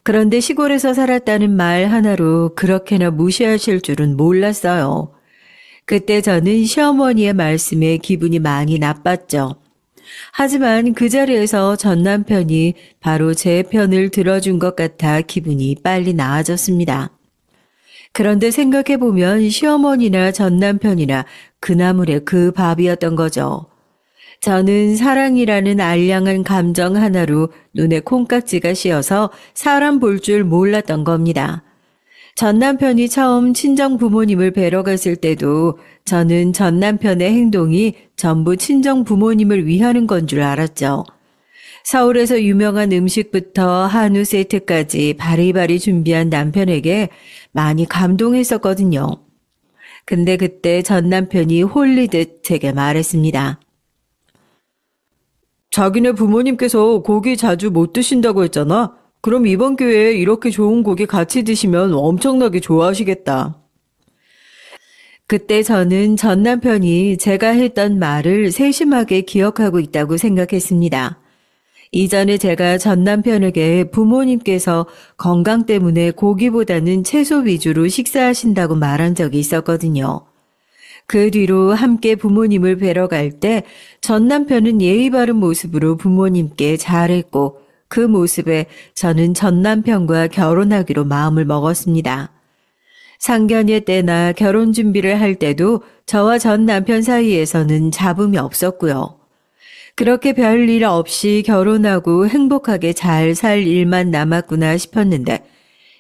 그런데 시골에서 살았다는 말 하나로 그렇게나 무시하실 줄은 몰랐어요. 그때 저는 시어머니의 말씀에 기분이 많이 나빴죠. 하지만 그 자리에서 전 남편이 바로 제 편을 들어준 것 같아 기분이 빨리 나아졌습니다. 그런데 생각해보면 시어머니나 전 남편이나 그 나물의 그 밥이었던 거죠. 저는 사랑이라는 알량한 감정 하나로 눈에 콩깍지가 씌어서 사람 볼 줄 몰랐던 겁니다. 전 남편이 처음 친정 부모님을 뵈러 갔을 때도 저는 전 남편의 행동이 전부 친정 부모님을 위하는 건 줄 알았죠. 서울에서 유명한 음식부터 한우 세트까지 바리바리 준비한 남편에게 많이 감동했었거든요. 근데 그때 전 남편이 홀리듯 제게 말했습니다. 자기네 부모님께서 고기 자주 못 드신다고 했잖아. 그럼 이번 기회에 이렇게 좋은 고기 같이 드시면 엄청나게 좋아하시겠다. 그때 저는 전 남편이 제가 했던 말을 세심하게 기억하고 있다고 생각했습니다. 이전에 제가 전 남편에게 부모님께서 건강 때문에 고기보다는 채소 위주로 식사하신다고 말한 적이 있었거든요. 그 뒤로 함께 부모님을 뵈러 갈 때 전 남편은 예의 바른 모습으로 부모님께 잘했고 그 모습에 저는 전 남편과 결혼하기로 마음을 먹었습니다. 상견례 때나 결혼 준비를 할 때도 저와 전 남편 사이에서는 잡음이 없었고요. 그렇게 별일 없이 결혼하고 행복하게 잘 살 일만 남았구나 싶었는데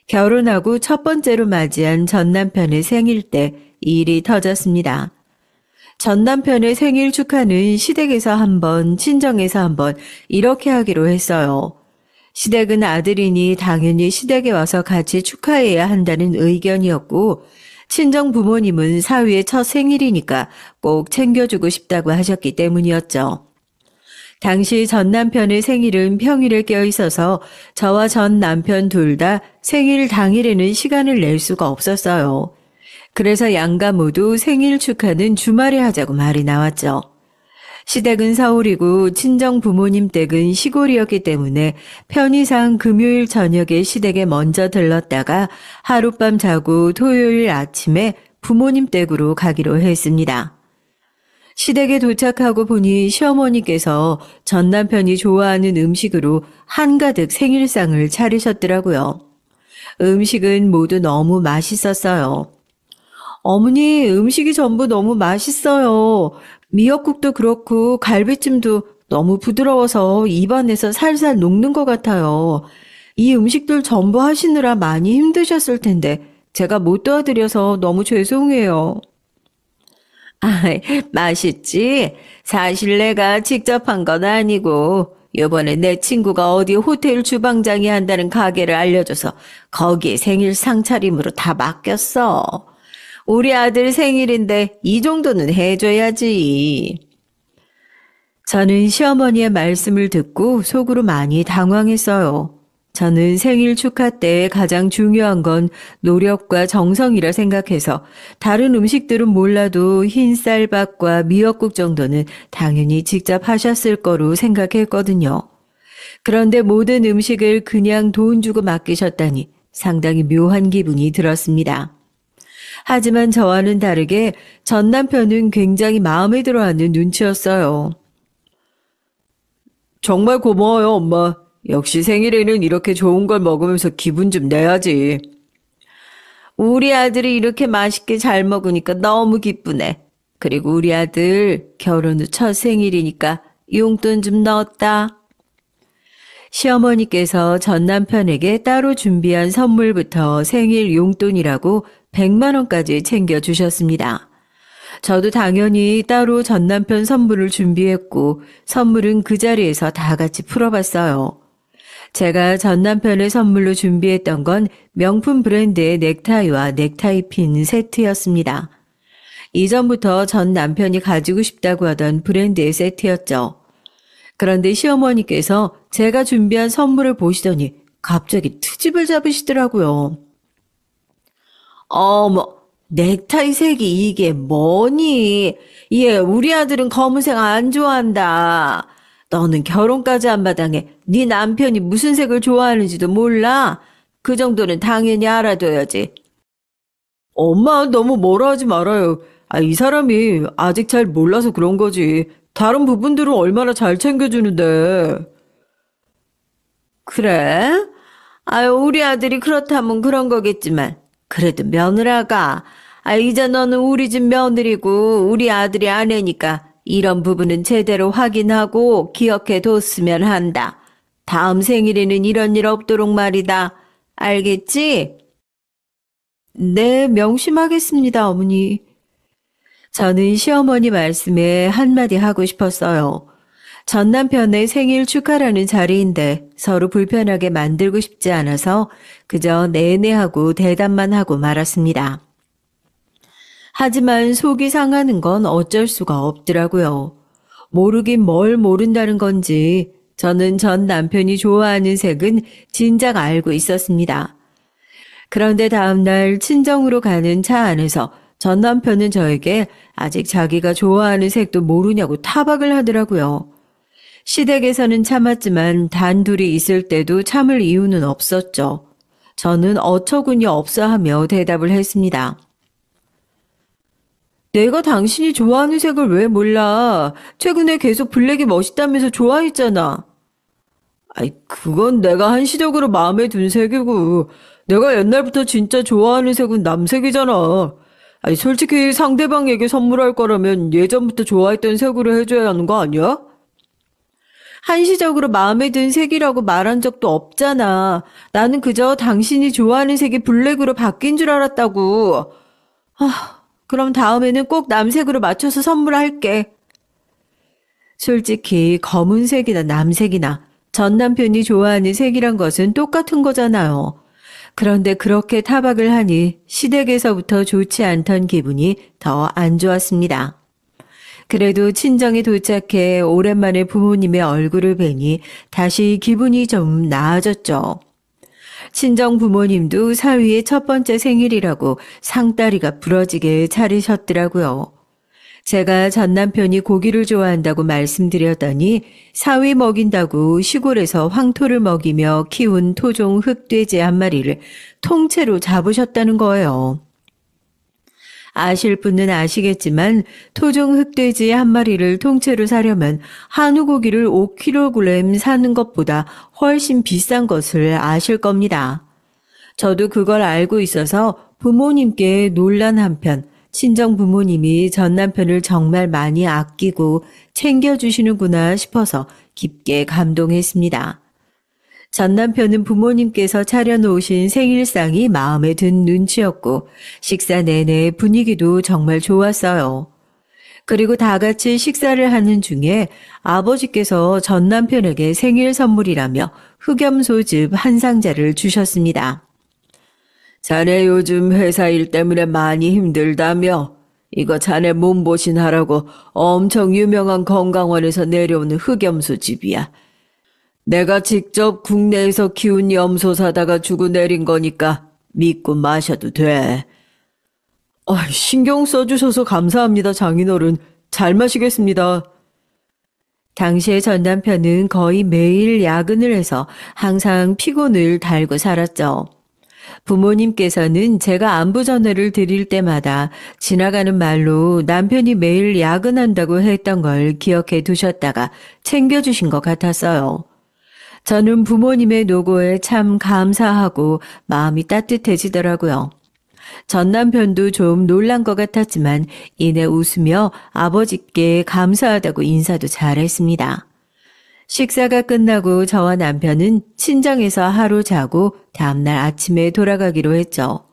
결혼하고 첫 번째로 맞이한 전 남편의 생일 때 일이 터졌습니다. 전 남편의 생일 축하는 시댁에서 한 번, 친정에서 한 번 이렇게 하기로 했어요. 시댁은 아들이니 당연히 시댁에 와서 같이 축하해야 한다는 의견이었고 친정 부모님은 사위의 첫 생일이니까 꼭 챙겨주고 싶다고 하셨기 때문이었죠. 당시 전 남편의 생일은 평일에 껴있어서 저와 전 남편 둘 다 생일 당일에는 시간을 낼 수가 없었어요. 그래서 양가 모두 생일 축하는 주말에 하자고 말이 나왔죠. 시댁은 서울이고 친정 부모님 댁은 시골이었기 때문에 편의상 금요일 저녁에 시댁에 먼저 들렀다가 하룻밤 자고 토요일 아침에 부모님 댁으로 가기로 했습니다. 시댁에 도착하고 보니 시어머니께서 전 남편이 좋아하는 음식으로 한가득 생일상을 차리셨더라고요. 음식은 모두 너무 맛있었어요. 어머니, 음식이 전부 너무 맛있어요. 미역국도 그렇고 갈비찜도 너무 부드러워서 입안에서 살살 녹는 것 같아요. 이 음식들 전부 하시느라 많이 힘드셨을 텐데 제가 못 도와드려서 너무 죄송해요. 맛있지? 사실 내가 직접 한 건 아니고 요번에 내 친구가 어디 호텔 주방장이 한다는 가게를 알려줘서 거기에 생일 상차림으로 다 맡겼어. 우리 아들 생일인데 이 정도는 해줘야지. 저는 시어머니의 말씀을 듣고 속으로 많이 당황했어요. 저는 생일 축하 때 가장 중요한 건 노력과 정성이라 생각해서 다른 음식들은 몰라도 흰 쌀밥과 미역국 정도는 당연히 직접 하셨을 거로 생각했거든요. 그런데 모든 음식을 그냥 돈 주고 맡기셨다니 상당히 묘한 기분이 들었습니다. 하지만 저와는 다르게 전 남편은 굉장히 마음에 들어하는 눈치였어요. 정말 고마워요, 엄마. 역시 생일에는 이렇게 좋은 걸 먹으면서 기분 좀 내야지. 우리 아들이 이렇게 맛있게 잘 먹으니까 너무 기쁘네. 그리고 우리 아들 결혼 후 첫 생일이니까 용돈 좀 넣었다. 시어머니께서 전 남편에게 따로 준비한 선물부터 생일 용돈이라고 100만 원까지 챙겨주셨습니다. 저도 당연히 따로 전 남편 선물을 준비했고 선물은 그 자리에서 다 같이 풀어봤어요. 제가 전 남편의 선물로 준비했던 건 명품 브랜드의 넥타이와 넥타이 핀 세트였습니다. 이전부터 전 남편이 가지고 싶다고 하던 브랜드의 세트였죠. 그런데 시어머니께서 제가 준비한 선물을 보시더니 갑자기 트집을 잡으시더라고요. 어머, 넥타이 색이 이게 뭐니? 얘 우리 아들은 검은색 안 좋아한다. 너는 결혼까지 한 마당에 네 남편이 무슨 색을 좋아하는지도 몰라? 그 정도는 당연히 알아둬야지. 엄마, 너무 뭐라 하지 말아요. 이 사람이 아직 잘 몰라서 그런 거지. 다른 부분들은 얼마나 잘 챙겨주는데. 그래? 아유, 우리 아들이 그렇다면 그런 거겠지만 그래도 며느라가 이제 너는 우리 집 며느리고 우리 아들이 아내니까 이런 부분은 제대로 확인하고 기억해 뒀으면 한다. 다음 생일에는 이런 일 없도록 말이다. 알겠지? 네, 명심하겠습니다, 어머니. 저는 시어머니 말씀에 한마디 하고 싶었어요. 전 남편의 생일 축하라는 자리인데 서로 불편하게 만들고 싶지 않아서 그저 네네 하고 대답만 하고 말았습니다. 하지만 속이 상하는 건 어쩔 수가 없더라고요. 모르긴 뭘 모른다는 건지 저는 전 남편이 좋아하는 색은 진작 알고 있었습니다. 그런데 다음날 친정으로 가는 차 안에서 전 남편은 저에게 아직 자기가 좋아하는 색도 모르냐고 타박을 하더라고요. 시댁에서는 참았지만 단둘이 있을 때도 참을 이유는 없었죠. 저는 어처구니 없어 하며 대답을 했습니다. 내가 당신이 좋아하는 색을 왜 몰라? 최근에 계속 블랙이 멋있다면서 좋아했잖아. 그건 내가 한시적으로 마음에 든 색이고, 내가 옛날부터 진짜 좋아하는 색은 남색이잖아. 솔직히 상대방에게 선물할 거라면 예전부터 좋아했던 색으로 해줘야 하는 거 아니야? 한시적으로 마음에 든 색이라고 말한 적도 없잖아. 나는 그저 당신이 좋아하는 색이 블랙으로 바뀐 줄 알았다고. 그럼 다음에는 꼭 남색으로 맞춰서 선물할게. 솔직히 검은색이나 남색이나 전 남편이 좋아하는 색이란 것은 똑같은 거잖아요. 그런데 그렇게 타박을 하니 시댁에서부터 좋지 않던 기분이 더 안 좋았습니다. 그래도 친정에 도착해 오랜만에 부모님의 얼굴을 뵈니 다시 기분이 좀 나아졌죠. 친정 부모님도 사위의 첫 번째 생일이라고 상다리가 부러지게 차리셨더라고요. 제가 전 남편이 고기를 좋아한다고 말씀드렸더니 사위 먹인다고 시골에서 황토를 먹이며 키운 토종 흑돼지 한 마리를 통째로 잡으셨다는 거예요. 아실 분은 아시겠지만 토종 흑돼지 한 마리를 통째로 사려면 한우 고기를 5kg 사는 것보다 훨씬 비싼 것을 아실 겁니다. 저도 그걸 알고 있어서 부모님께 놀란 한편 친정 부모님이 전 남편을 정말 많이 아끼고 챙겨주시는구나 싶어서 깊게 감동했습니다. 전 남편은 부모님께서 차려놓으신 생일상이 마음에 든 눈치였고 식사 내내 분위기도 정말 좋았어요. 그리고 다 같이 식사를 하는 중에 아버지께서 전 남편에게 생일 선물이라며 흑염소즙 한 상자를 주셨습니다. 자네 요즘 회사 일 때문에 많이 힘들다며? 이거 자네 몸보신하라고 엄청 유명한 건강원에서 내려오는 흑염소즙이야. 내가 직접 국내에서 키운 염소 사다가 주고 내린 거니까 믿고 마셔도 돼. 신경 써주셔서 감사합니다, 장인어른. 잘 마시겠습니다. 당시에 전 남편은 거의 매일 야근을 해서 항상 피곤을 달고 살았죠. 부모님께서는 제가 안부 전화를 드릴 때마다 지나가는 말로 남편이 매일 야근한다고 했던 걸 기억해 두셨다가 챙겨주신 것 같았어요. 저는 부모님의 노고에 참 감사하고 마음이 따뜻해지더라고요. 전 남편도 좀 놀란 것 같았지만 이내 웃으며 아버지께 감사하다고 인사도 잘했습니다. 식사가 끝나고 저와 남편은 친정에서 하루 자고 다음날 아침에 돌아가기로 했죠.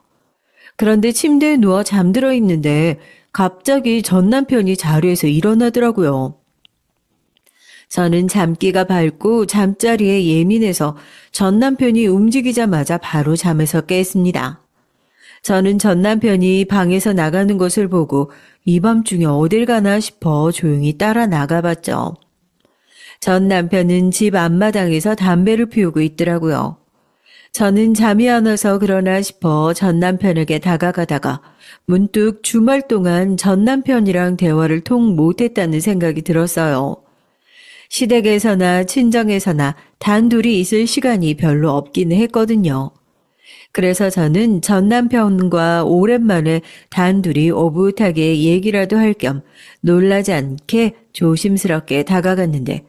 그런데 침대에 누워 잠들어 있는데 갑자기 전 남편이 자리에서 일어나더라고요. 저는 잠기가 밝고 잠자리에 예민해서 전 남편이 움직이자마자 바로 잠에서 깼습니다. 저는 전 남편이 방에서 나가는 것을 보고 이 밤중에 어딜 가나 싶어 조용히 따라 나가봤죠. 전 남편은 집 앞마당에서 담배를 피우고 있더라고요. 저는 잠이 안 와서 그러나 싶어 전 남편에게 다가가다가 문득 주말 동안 전 남편이랑 대화를 통 못했다는 생각이 들었어요. 시댁에서나 친정에서나 단둘이 있을 시간이 별로 없긴 했거든요. 그래서 저는 전 남편과 오랜만에 단둘이 오붓하게 얘기라도 할 겸 놀라지 않게 조심스럽게 다가갔는데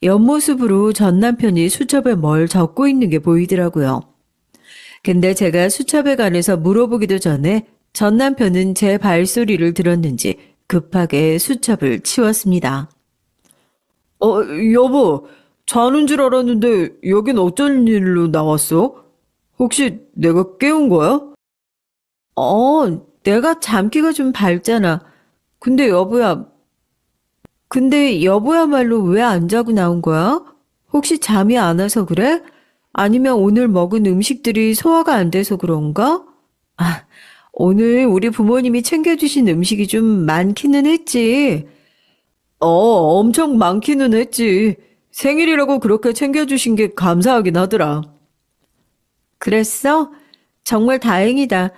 옆모습으로 전 남편이 수첩에 뭘 적고 있는 게 보이더라고요. 근데 제가 수첩에 관해서 물어보기도 전에 전 남편은 제 발소리를 들었는지 급하게 수첩을 치웠습니다. 여보, 자는 줄 알았는데 여긴 어쩐 일로 나왔어? 혹시 내가 깨운 거야? 내가 잠기가 좀 밝잖아. 근데 여보야말로 왜 안 자고 나온 거야? 혹시 잠이 안 와서 그래? 아니면 오늘 먹은 음식들이 소화가 안 돼서 그런가? 오늘 우리 부모님이 챙겨주신 음식이 좀 많기는 했지. 엄청 많기는 했지. 생일이라고 그렇게 챙겨주신 게 감사하긴 하더라. 그랬어? 정말 다행이다.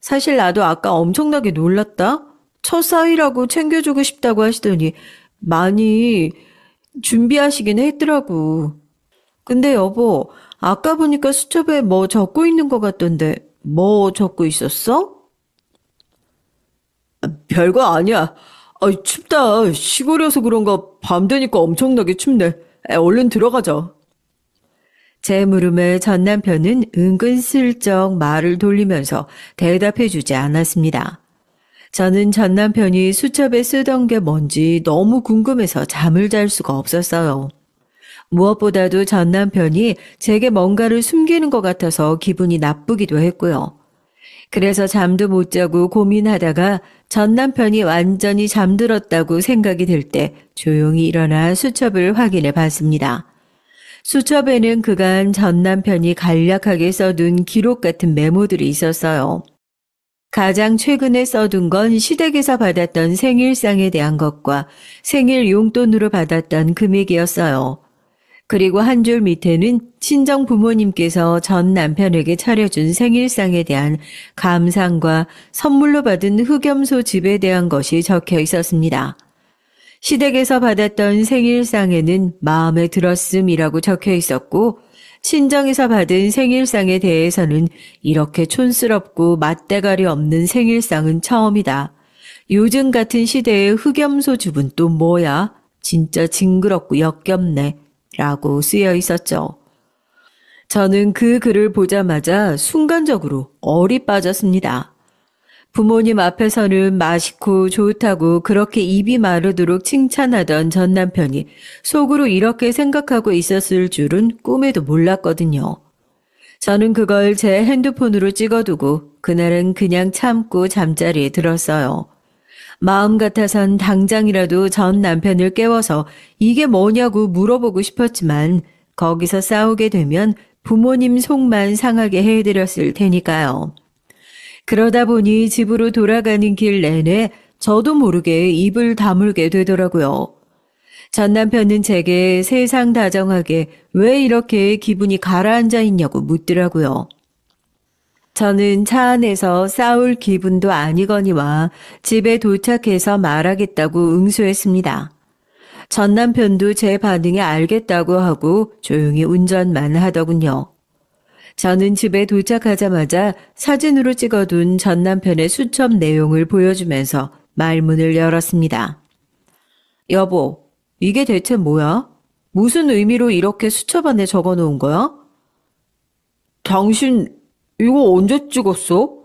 사실 나도 아까 엄청나게 놀랐다. 첫 사위라고 챙겨주고 싶다고 하시더니 많이 준비하시긴 했더라고. 근데 여보, 아까 보니까 수첩에 뭐 적고 있는 것 같던데 뭐 적고 있었어? 별거 아니야. 춥다. 시골이어서 그런가 밤 되니까 엄청나게 춥네. 얼른 들어가자. 제 물음에 전 남편은 은근슬쩍 말을 돌리면서 대답해주지 않았습니다. 저는 전 남편이 수첩에 쓰던 게 뭔지 너무 궁금해서 잠을 잘 수가 없었어요. 무엇보다도 전 남편이 제게 뭔가를 숨기는 것 같아서 기분이 나쁘기도 했고요. 그래서 잠도 못 자고 고민하다가 전 남편이 완전히 잠들었다고 생각이 들 때 조용히 일어나 수첩을 확인해 봤습니다. 수첩에는 그간 전 남편이 간략하게 써둔 기록 같은 메모들이 있었어요. 가장 최근에 써둔 건 시댁에서 받았던 생일상에 대한 것과 생일 용돈으로 받았던 금액이었어요. 그리고 한 줄 밑에는 친정 부모님께서 전 남편에게 차려준 생일상에 대한 감상과 선물로 받은 흑염소 집에 대한 것이 적혀 있었습니다. 시댁에서 받았던 생일상에는 마음에 들었음이라고 적혀 있었고 친정에서 받은 생일상에 대해서는 이렇게 촌스럽고 맛대가리 없는 생일상은 처음이다. 요즘 같은 시대의 흑염소 집은 또 뭐야? 진짜 징그럽고 역겹네. 라고 쓰여 있었죠. 저는 그 글을 보자마자 순간적으로 얼이 빠졌습니다. 부모님 앞에서는 맛있고 좋다고 그렇게 입이 마르도록 칭찬하던 전 남편이 속으로 이렇게 생각하고 있었을 줄은 꿈에도 몰랐거든요. 저는 그걸 제 핸드폰으로 찍어두고 그날은 그냥 참고 잠자리에 들었어요. 마음 같아선 당장이라도 전 남편을 깨워서 이게 뭐냐고 물어보고 싶었지만 거기서 싸우게 되면 부모님 속만 상하게 해드렸을 테니까요. 그러다 보니 집으로 돌아가는 길 내내 저도 모르게 입을 다물게 되더라고요. 전 남편은 제게 세상 다정하게 왜 이렇게 기분이 가라앉아 있냐고 묻더라고요. 저는 차 안에서 싸울 기분도 아니거니와 집에 도착해서 말하겠다고 응수했습니다. 전 남편도 제 반응에 알겠다고 하고 조용히 운전만 하더군요. 저는 집에 도착하자마자 사진으로 찍어둔 전 남편의 수첩 내용을 보여주면서 말문을 열었습니다. 여보, 이게 대체 뭐야? 무슨 의미로 이렇게 수첩 안에 적어놓은 거야? 당신 이거 언제 찍었어?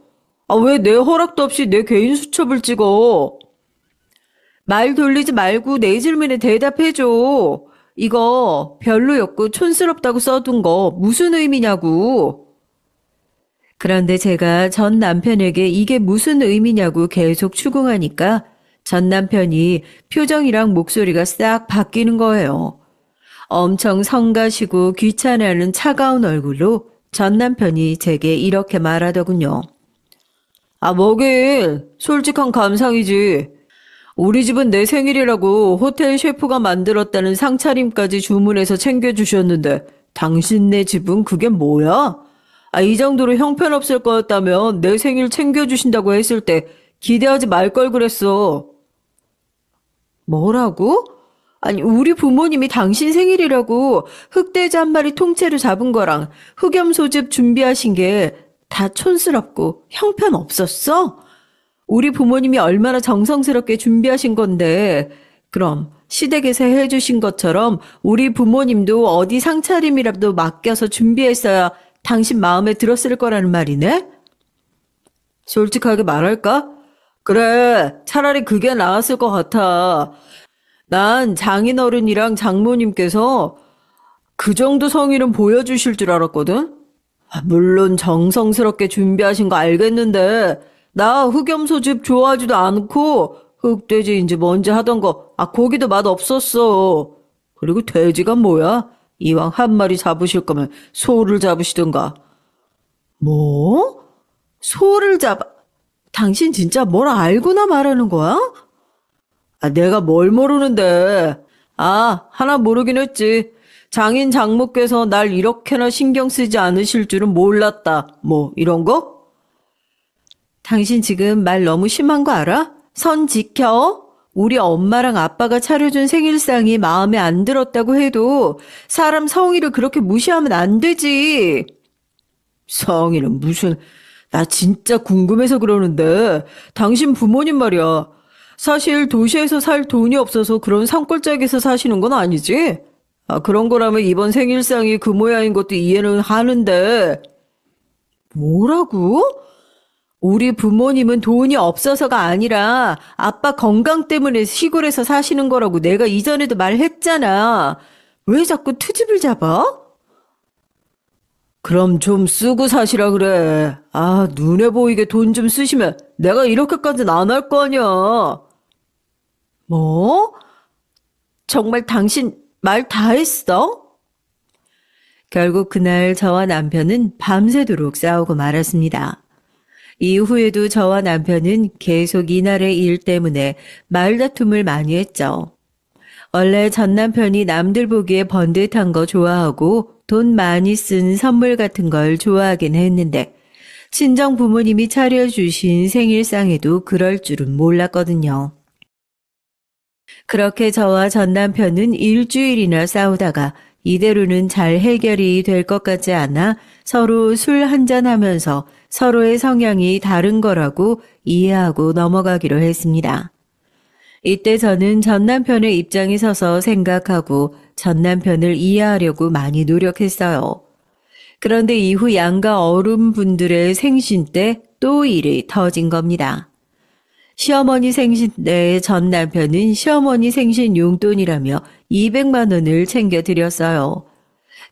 아, 왜 내 허락도 없이 내 개인 수첩을 찍어? 말 돌리지 말고 내 질문에 대답해줘. 이거 별로였고 촌스럽다고 써둔 거 무슨 의미냐고. 그런데 제가 전 남편에게 이게 무슨 의미냐고 계속 추궁하니까 전 남편이 표정이랑 목소리가 싹 바뀌는 거예요. 엄청 성가시고 귀찮아하는 차가운 얼굴로 전 남편이 제게 이렇게 말하더군요. 아, 뭐긴 솔직한 감상이지. 우리 집은 내 생일이라고 호텔 셰프가 만들었다는 상차림까지 주문해서 챙겨주셨는데 당신네 집은 그게 뭐야? 아, 이 정도로 형편없을 거였다면 내 생일 챙겨주신다고 했을 때 기대하지 말 걸 그랬어. 뭐라고? 아니, 우리 부모님이 당신 생일이라고 흑돼지 한 마리 통째로 잡은 거랑 흑염소즙 준비하신 게 다 촌스럽고 형편없었어? 우리 부모님이 얼마나 정성스럽게 준비하신 건데, 그럼 시댁에서 해주신 것처럼 우리 부모님도 어디 상차림이라도 맡겨서 준비했어야 당신 마음에 들었을 거라는 말이네? 솔직하게 말할까? 그래, 차라리 그게 나았을 것 같아. 난 장인어른이랑 장모님께서 그 정도 성의는 보여주실 줄 알았거든? 아, 물론 정성스럽게 준비하신 거 알겠는데, 나 흑염소즙 좋아하지도 않고, 흑돼지인지 뭔지 하던 거, 아, 고기도 맛 없었어. 그리고 돼지가 뭐야? 이왕 한 마리 잡으실 거면 소를 잡으시던가. 뭐? 소를 당신 진짜 뭘 알고나 말하는 거야? 아, 내가 뭘 모르는데. 아, 하나 모르긴 했지. 장인 장모께서 날 이렇게나 신경 쓰지 않으실 줄은 몰랐다. 뭐, 이런 거? 당신 지금 말 너무 심한 거 알아? 선 지켜. 우리 엄마랑 아빠가 차려준 생일상이 마음에 안 들었다고 해도 사람 성의를 그렇게 무시하면 안 되지. 성의는 무슨, 나 진짜 궁금해서 그러는데, 당신 부모님 말이야. 사실 도시에서 살 돈이 없어서 그런 산골짜기에서 사시는 건 아니지? 아, 그런 거라면 이번 생일상이 그 모양인 것도 이해는 하는데. 뭐라고? 우리 부모님은 돈이 없어서가 아니라 아빠 건강 때문에 시골에서 사시는 거라고 내가 이전에도 말했잖아. 왜 자꾸 트집을 잡아? 그럼 좀 쓰고 사시라 그래. 아, 눈에 보이게 돈 좀 쓰시면 내가 이렇게까지는 안 할 거 아니야. 뭐? 정말 당신 말 다 했어? 결국 그날 저와 남편은 밤새도록 싸우고 말았습니다. 이후에도 저와 남편은 계속 이날의 일 때문에 말다툼을 많이 했죠. 원래 전 남편이 남들 보기에 번듯한 거 좋아하고 돈 많이 쓴 선물 같은 걸 좋아하긴 했는데 친정 부모님이 차려주신 생일상에도 그럴 줄은 몰랐거든요. 그렇게 저와 전 남편은 일주일이나 싸우다가 이대로는 잘 해결이 될 것 같지 않아 서로 술 한잔하면서 서로의 성향이 다른 거라고 이해하고 넘어가기로 했습니다. 이때 저는 전 남편의 입장에 서서 생각하고 전 남편을 이해하려고 많이 노력했어요. 그런데 이후 양가 어른분들의 생신 때 또 일이 터진 겁니다. 시어머니 생신 때 전 남편은 시어머니 생신 용돈이라며 200만 원을 챙겨드렸어요.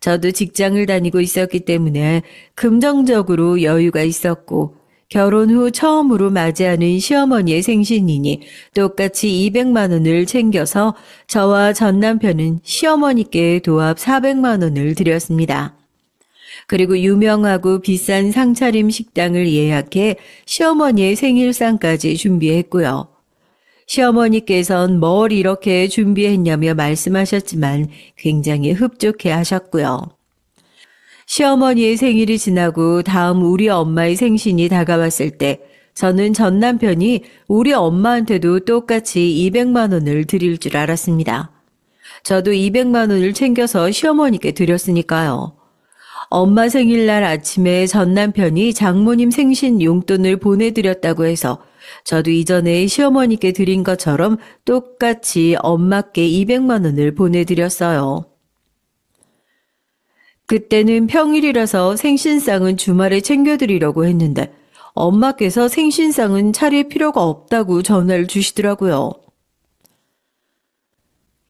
저도 직장을 다니고 있었기 때문에 금전적으로 여유가 있었고 결혼 후 처음으로 맞이하는 시어머니의 생신이니 똑같이 200만 원을 챙겨서 저와 전 남편은 시어머니께 도합 400만 원을 드렸습니다. 그리고 유명하고 비싼 상차림 식당을 예약해 시어머니의 생일상까지 준비했고요. 시어머니께선 뭘 이렇게 준비했냐며 말씀하셨지만 굉장히 흡족해 하셨고요. 시어머니의 생일이 지나고 다음 우리 엄마의 생신이 다가왔을 때 저는 전 남편이 우리 엄마한테도 똑같이 200만 원을 드릴 줄 알았습니다. 저도 200만 원을 챙겨서 시어머니께 드렸으니까요. 엄마 생일날 아침에 전 남편이 장모님 생신 용돈을 보내드렸다고 해서 저도 이전에 시어머니께 드린 것처럼 똑같이 엄마께 200만 원을 보내드렸어요. 그때는 평일이라서 생신상은 주말에 챙겨드리려고 했는데 엄마께서 생신상은 차릴 필요가 없다고 전화를 주시더라고요.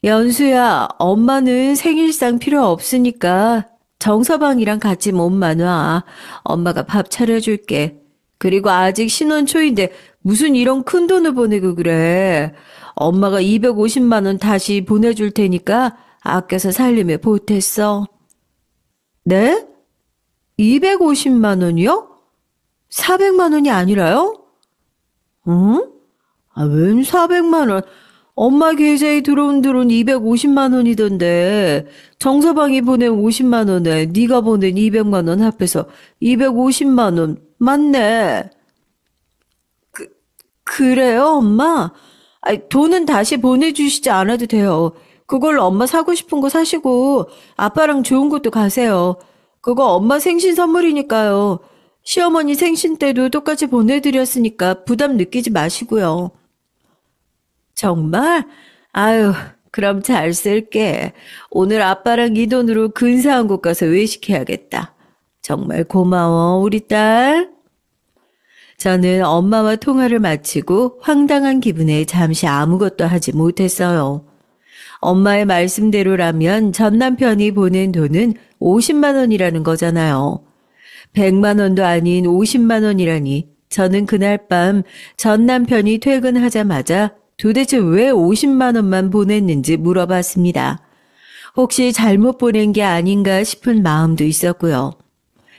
연수야, 엄마는 생일상 필요 없으니까 정서방이랑 같이 몸만 와. 엄마가 밥 차려줄게. 그리고 아직 신혼 초인데 무슨 이런 큰 돈을 보내고 그래. 엄마가 250만 원 다시 보내줄 테니까 아껴서 살림에 보탰어. 네? 250만 원이요? 400만 원이 아니라요? 응? 웬 400만 원? 엄마 계좌에 들어온 돈은 250만 원이던데 정서방이 보낸 50만 원에 네가 보낸 200만 원 합해서 250만 원 맞네. 그래요, 엄마? 돈은 다시 보내주시지 않아도 돼요. 그걸로 엄마 사고 싶은 거 사시고 아빠랑 좋은 곳도 가세요. 그거 엄마 생신 선물이니까요. 시어머니 생신 때도 똑같이 보내드렸으니까 부담 느끼지 마시고요. 정말? 아유, 그럼 잘 쓸게. 오늘 아빠랑 이 돈으로 근사한 곳 가서 외식해야겠다. 정말 고마워, 우리 딸. 저는 엄마와 통화를 마치고 황당한 기분에 잠시 아무것도 하지 못했어요. 엄마의 말씀대로라면 전 남편이 보낸 돈은 50만 원이라는 거잖아요. 100만 원도 아닌 50만 원이라니 저는 그날 밤 전 남편이 퇴근하자마자 도대체 왜 50만 원만 보냈는지 물어봤습니다. 혹시 잘못 보낸 게 아닌가 싶은 마음도 있었고요.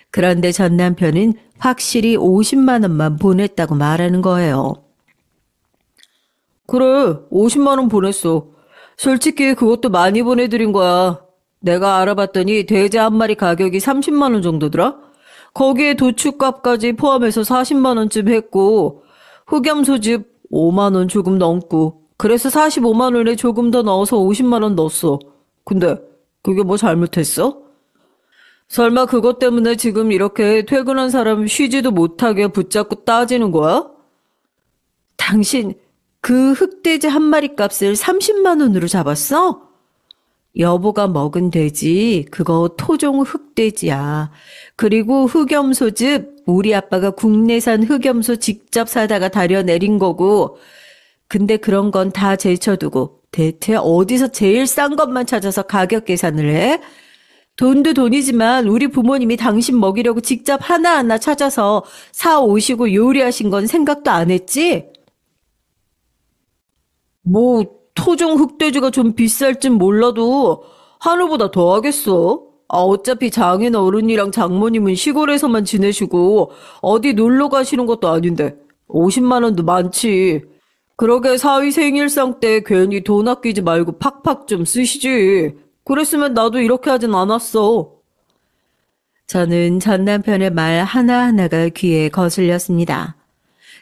그런데 전 남편은 확실히 50만 원만 보냈다고 말하는 거예요. 그래, 50만 원 보냈어. 솔직히 그것도 많이 보내드린 거야. 내가 알아봤더니 돼지 한 마리 가격이 30만 원 정도더라? 거기에 도축값까지 포함해서 40만 원쯤 했고 흑염소즙 5만 원 조금 넘고 그래서 45만 원에 조금 더 넣어서 50만 원 넣었어. 근데 그게 뭐 잘못했어? 설마 그것 때문에 지금 이렇게 퇴근한 사람 쉬지도 못하게 붙잡고 따지는 거야? 당신 그 흑돼지 한 마리 값을 30만 원으로 잡았어? 여보가 먹은 돼지 그거 토종 흑돼지야. 그리고 흑염소즙 우리 아빠가 국내산 흑염소 직접 사다가 다려내린 거고 근데 그런 건 다 제쳐두고 대체 어디서 제일 싼 것만 찾아서 가격 계산을 해? 돈도 돈이지만 우리 부모님이 당신 먹이려고 직접 하나하나 찾아서 사오시고 요리하신 건 생각도 안 했지? 뭐 토종 흑돼지가 좀 비쌀진 몰라도 한우보다 더 하겠어. 어차피 장인 어른이랑 장모님은 시골에서만 지내시고 어디 놀러 가시는 것도 아닌데 50만 원도 많지. 그러게 사위 생일상 때 괜히 돈 아끼지 말고 팍팍 좀 쓰시지. 그랬으면 나도 이렇게 하진 않았어. 저는 전 남편의 말 하나하나가 귀에 거슬렸습니다.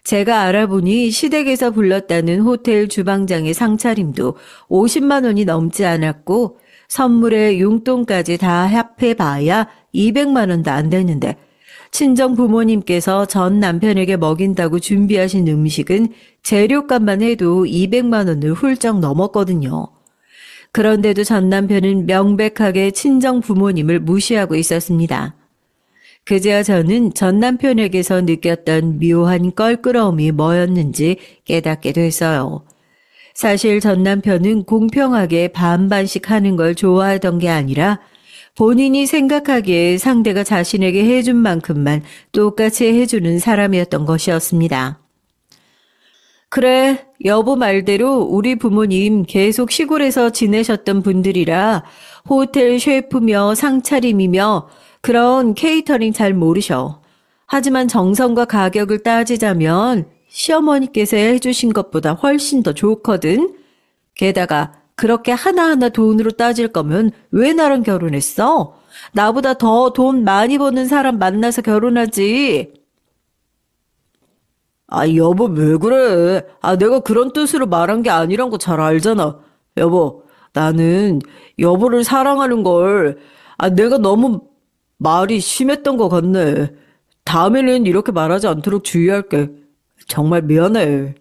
제가 알아보니 시댁에서 불렀다는 호텔 주방장의 상차림도 50만 원이 넘지 않았고 선물에 용돈까지 다 합해봐야 200만 원도 안 되는데 친정 부모님께서 전 남편에게 먹인다고 준비하신 음식은 재료값만 해도 200만 원을 훌쩍 넘었거든요. 그런데도 전 남편은 명백하게 친정 부모님을 무시하고 있었습니다. 그제야 저는 전 남편에게서 느꼈던 묘한 껄끄러움이 뭐였는지 깨닫게 됐어요. 사실 전 남편은 공평하게 반반씩 하는 걸 좋아하던 게 아니라 본인이 생각하기에 상대가 자신에게 해준 만큼만 똑같이 해주는 사람이었던 것이었습니다. 그래, 여보 말대로 우리 부모님 계속 시골에서 지내셨던 분들이라 호텔 셰프며 상차림이며 그런 케이터링 잘 모르셔. 하지만 정성과 가격을 따지자면 시어머니께서 해주신 것보다 훨씬 더 좋거든. 게다가 그렇게 하나하나 돈으로 따질 거면 왜 나랑 결혼했어? 나보다 더 돈 많이 버는 사람 만나서 결혼하지. 여보 왜 그래? 내가 그런 뜻으로 말한 게 아니란 거 잘 알잖아. 여보, 나는 여보를 사랑하는 걸, 내가 너무 말이 심했던 것 같네. 다음에는 이렇게 말하지 않도록 주의할게. 정말 미안해.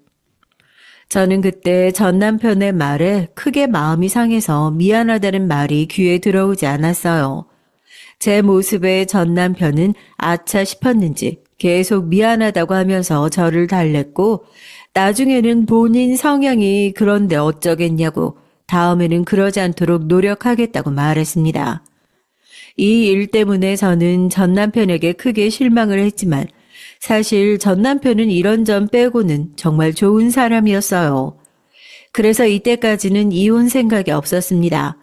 저는 그때 전 남편의 말에 크게 마음이 상해서 미안하다는 말이 귀에 들어오지 않았어요. 제 모습에 전 남편은 아차 싶었는지 계속 미안하다고 하면서 저를 달랬고, 나중에는 본인 성향이 그런데 어쩌겠냐고 다음에는 그러지 않도록 노력하겠다고 말했습니다. 이 일 때문에 저는 전 남편에게 크게 실망을 했지만 사실 전 남편은 이런 점 빼고는 정말 좋은 사람이었어요. 그래서 이때까지는 이혼 생각이 없었습니다.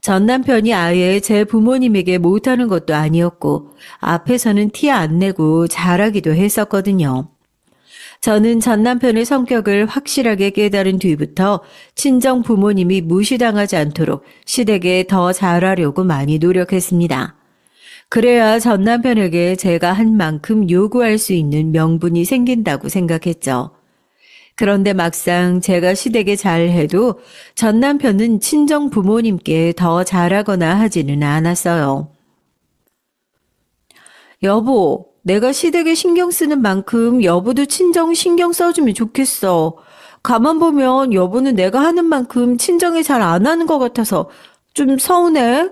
전 남편이 아예 제 부모님에게 못하는 것도 아니었고 앞에서는 티 안 내고 잘하기도 했었거든요. 저는 전 남편의 성격을 확실하게 깨달은 뒤부터 친정 부모님이 무시당하지 않도록 시댁에 더 잘하려고 많이 노력했습니다. 그래야 전 남편에게 제가 한 만큼 요구할 수 있는 명분이 생긴다고 생각했죠. 그런데 막상 제가 시댁에 잘해도 전 남편은 친정 부모님께 더 잘하거나 하지는 않았어요. 여보, 내가 시댁에 신경 쓰는 만큼 여보도 친정 신경 써주면 좋겠어. 가만 보면 여보는 내가 하는 만큼 친정에 잘 안 하는 것 같아서 좀 서운해.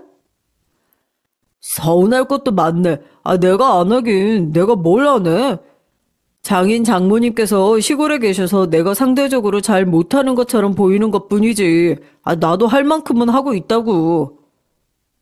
서운할 것도 많네. 내가 안 하긴 내가 뭘 안 해? 장인 장모님께서 시골에 계셔서 내가 상대적으로 잘 못하는 것처럼 보이는 것뿐이지. 나도 할 만큼은 하고 있다고.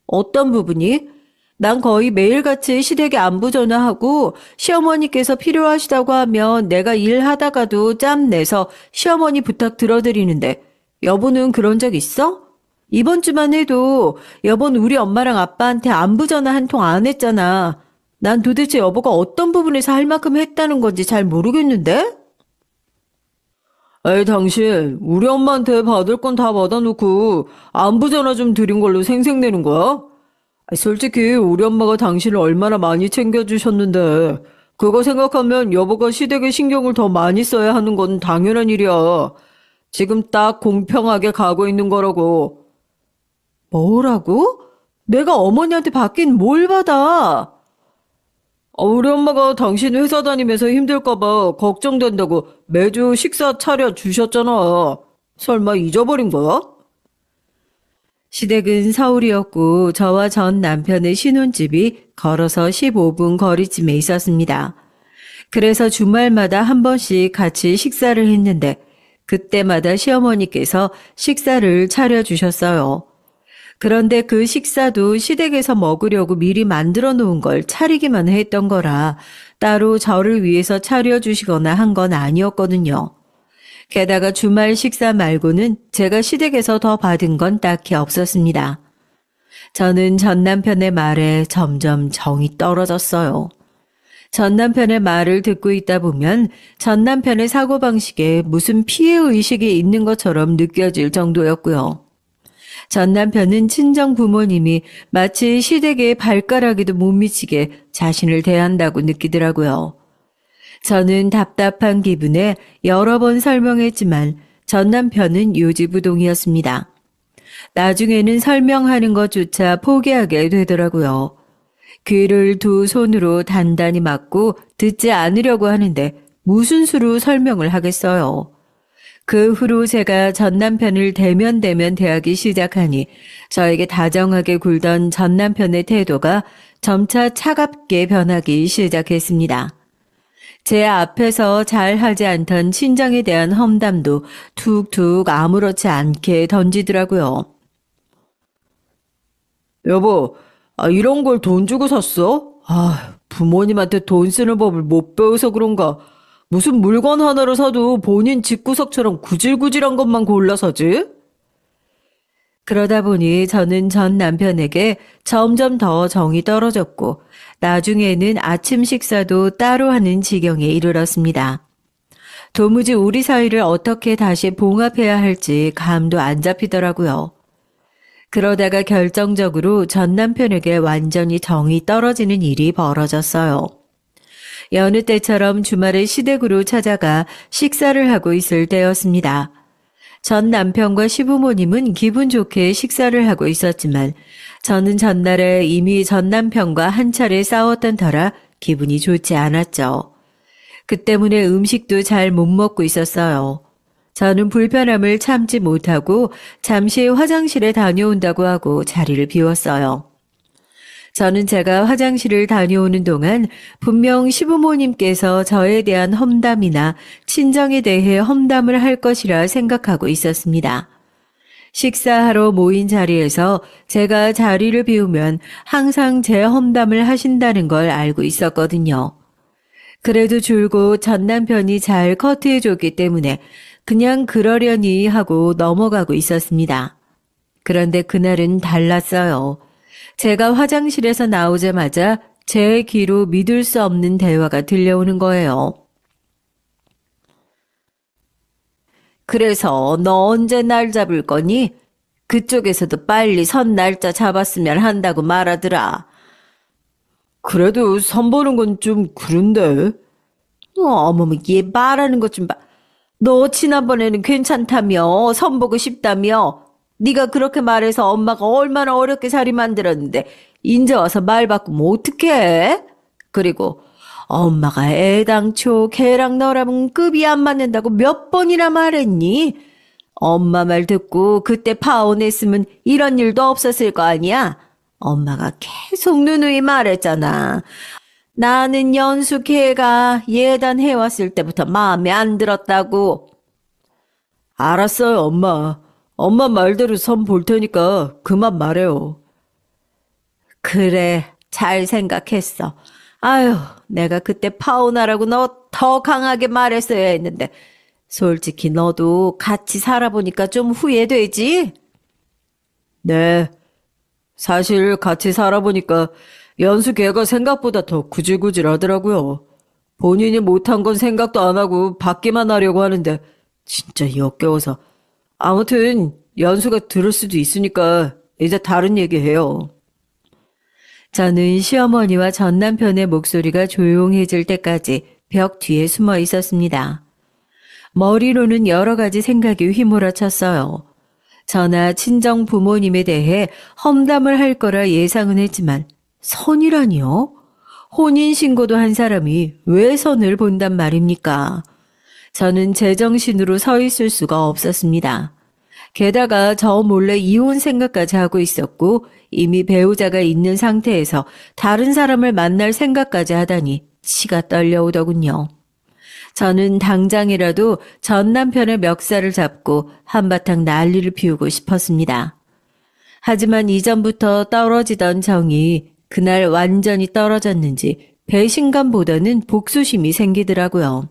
어떤 부분이? 난 거의 매일같이 시댁에 안부 전화하고 시어머니께서 필요하시다고 하면 내가 일하다가도 짬 내서 시어머니 부탁 들어드리는데 여보는 그런 적 있어? 이번 주만 해도 여보는 우리 엄마랑 아빠한테 안부 전화 한 통 안 했잖아. 난 도대체 여보가 어떤 부분에서 할 만큼 했다는 건지 잘 모르겠는데? 에이, 당신 우리 엄마한테 받을 건 다 받아놓고 안부 전화 좀 드린 걸로 생색내는 거야? 솔직히 우리 엄마가 당신을 얼마나 많이 챙겨주셨는데 그거 생각하면 여보가 시댁에 신경을 더 많이 써야 하는 건 당연한 일이야. 지금 딱 공평하게 가고 있는 거라고. 뭐라고? 내가 어머니한테 받긴 뭘 받아? 우리 엄마가 당신 회사 다니면서 힘들까봐 걱정된다고 매주 식사 차려주셨잖아. 설마 잊어버린 거야? 시댁은 서울이었고 저와 전 남편의 신혼집이 걸어서 15분 거리쯤에 있었습니다. 그래서 주말마다 한 번씩 같이 식사를 했는데 그때마다 시어머니께서 식사를 차려주셨어요. 그런데 그 식사도 시댁에서 먹으려고 미리 만들어 놓은 걸 차리기만 했던 거라 따로 저를 위해서 차려주시거나 한 건 아니었거든요. 게다가 주말 식사 말고는 제가 시댁에서 더 받은 건 딱히 없었습니다. 저는 전 남편의 말에 점점 정이 떨어졌어요. 전 남편의 말을 듣고 있다 보면 전 남편의 사고방식에 무슨 피해의식이 있는 것처럼 느껴질 정도였고요. 전 남편은 친정 부모님이 마치 시댁의 발가락에도 못 미치게 자신을 대한다고 느끼더라고요. 저는 답답한 기분에 여러 번 설명했지만 전 남편은 요지부동이었습니다. 나중에는 설명하는 것조차 포기하게 되더라고요. 귀를 두 손으로 단단히 막고 듣지 않으려고 하는데 무슨 수로 설명을 하겠어요. 그 후로 제가 전 남편을 대면대면 대하기 시작하니 저에게 다정하게 굴던 전 남편의 태도가 점차 차갑게 변하기 시작했습니다. 제 앞에서 잘 하지 않던 친정에 대한 험담도 툭툭 아무렇지 않게 던지더라고요. 여보, 이런 걸 돈 주고 샀어? 부모님한테 돈 쓰는 법을 못 배워서 그런가? 무슨 물건 하나를 사도 본인 집구석처럼 구질구질한 것만 골라 사지? 그러다 보니 저는 전 남편에게 점점 더 정이 떨어졌고 나중에는 아침 식사도 따로 하는 지경에 이르렀습니다. 도무지 우리 사이를 어떻게 다시 봉합해야 할지 감도 안 잡히더라고요. 그러다가 결정적으로 전 남편에게 완전히 정이 떨어지는 일이 벌어졌어요. 여느 때처럼 주말에 시댁으로 찾아가 식사를 하고 있을 때였습니다. 전 남편과 시부모님은 기분 좋게 식사를 하고 있었지만 저는 전날에 이미 전 남편과 한 차례 싸웠던 터라 기분이 좋지 않았죠. 그 때문에 음식도 잘 못 먹고 있었어요. 저는 불편함을 참지 못하고 잠시 화장실에 다녀온다고 하고 자리를 비웠어요. 저는 제가 화장실을 다녀오는 동안 분명 시부모님께서 저에 대한 험담이나 친정에 대해 험담을 할 것이라 생각하고 있었습니다. 식사하러 모인 자리에서 제가 자리를 비우면 항상 제 험담을 하신다는 걸 알고 있었거든요. 그래도 줄곧 전 남편이 잘 커트해줬기 때문에 그냥 그러려니 하고 넘어가고 있었습니다. 그런데 그날은 달랐어요. 제가 화장실에서 나오자마자 제 귀로 믿을 수 없는 대화가 들려오는 거예요. 그래서 너 언제 날 잡을 거니? 그쪽에서도 빨리 선 날짜 잡았으면 한다고 말하더라. 그래도 선보는 건 좀 그런데. 어머머, 얘 말하는 것 좀 봐. 너 지난번에는 괜찮다며, 선보고 싶다며. 네가 그렇게 말해서 엄마가 얼마나 어렵게 자리 만들었는데 인제 와서 말 바꾸면 어떡해? 그리고 엄마가 애당초 걔랑 너랑 급이 안 맞는다고 몇 번이나 말했니? 엄마 말 듣고 그때 파혼했으면 이런 일도 없었을 거 아니야? 엄마가 계속 누누이 말했잖아. 나는 연수 걔가 예단해왔을 때부터 마음에 안 들었다고. 알았어요, 엄마. 엄마 말대로 선 볼 테니까 그만 말해요. 그래, 잘 생각했어. 아유, 내가 그때 파혼하라고 너 더 강하게 말했어야 했는데 솔직히 너도 같이 살아보니까 좀 후회되지? 네. 사실 같이 살아보니까 연수 걔가 생각보다 더 구질구질하더라고요. 본인이 못한 건 생각도 안 하고 받기만 하려고 하는데 진짜 역겨워서. 아무튼 연수가 들을 수도 있으니까 이제 다른 얘기해요. 저는 시어머니와 전 남편의 목소리가 조용해질 때까지 벽 뒤에 숨어 있었습니다. 머리로는 여러 가지 생각이 휘몰아쳤어요. 저나 친정 부모님에 대해 험담을 할 거라 예상은 했지만 선이라니요? 혼인신고도 한 사람이 왜 선을 본단 말입니까? 저는 제정신으로 서 있을 수가 없었습니다. 게다가 저 몰래 이혼 생각까지 하고 있었고 이미 배우자가 있는 상태에서 다른 사람을 만날 생각까지 하다니 치가 떨려오더군요. 저는 당장이라도 전 남편의 멱살을 잡고 한바탕 난리를 피우고 싶었습니다. 하지만 이전부터 떨어지던 정이 그날 완전히 떨어졌는지 배신감보다는 복수심이 생기더라고요.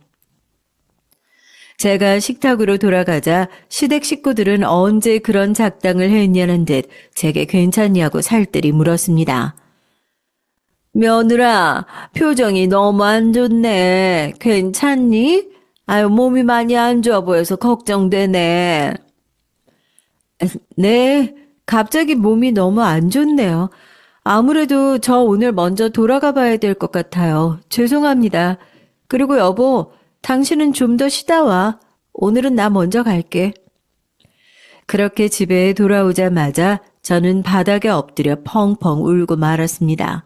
제가 식탁으로 돌아가자 시댁 식구들은 언제 그런 작당을 했냐는 듯 제게 괜찮냐고 살뜰히 물었습니다. 며느라, 표정이 너무 안 좋네. 괜찮니? 아유, 몸이 많이 안 좋아 보여서 걱정되네. 네, 갑자기 몸이 너무 안 좋네요. 아무래도 저 오늘 먼저 돌아가 봐야 될 것 같아요. 죄송합니다. 그리고 여보, 당신은 좀 더 쉬다 와. 오늘은 나 먼저 갈게. 그렇게 집에 돌아오자마자 저는 바닥에 엎드려 펑펑 울고 말았습니다.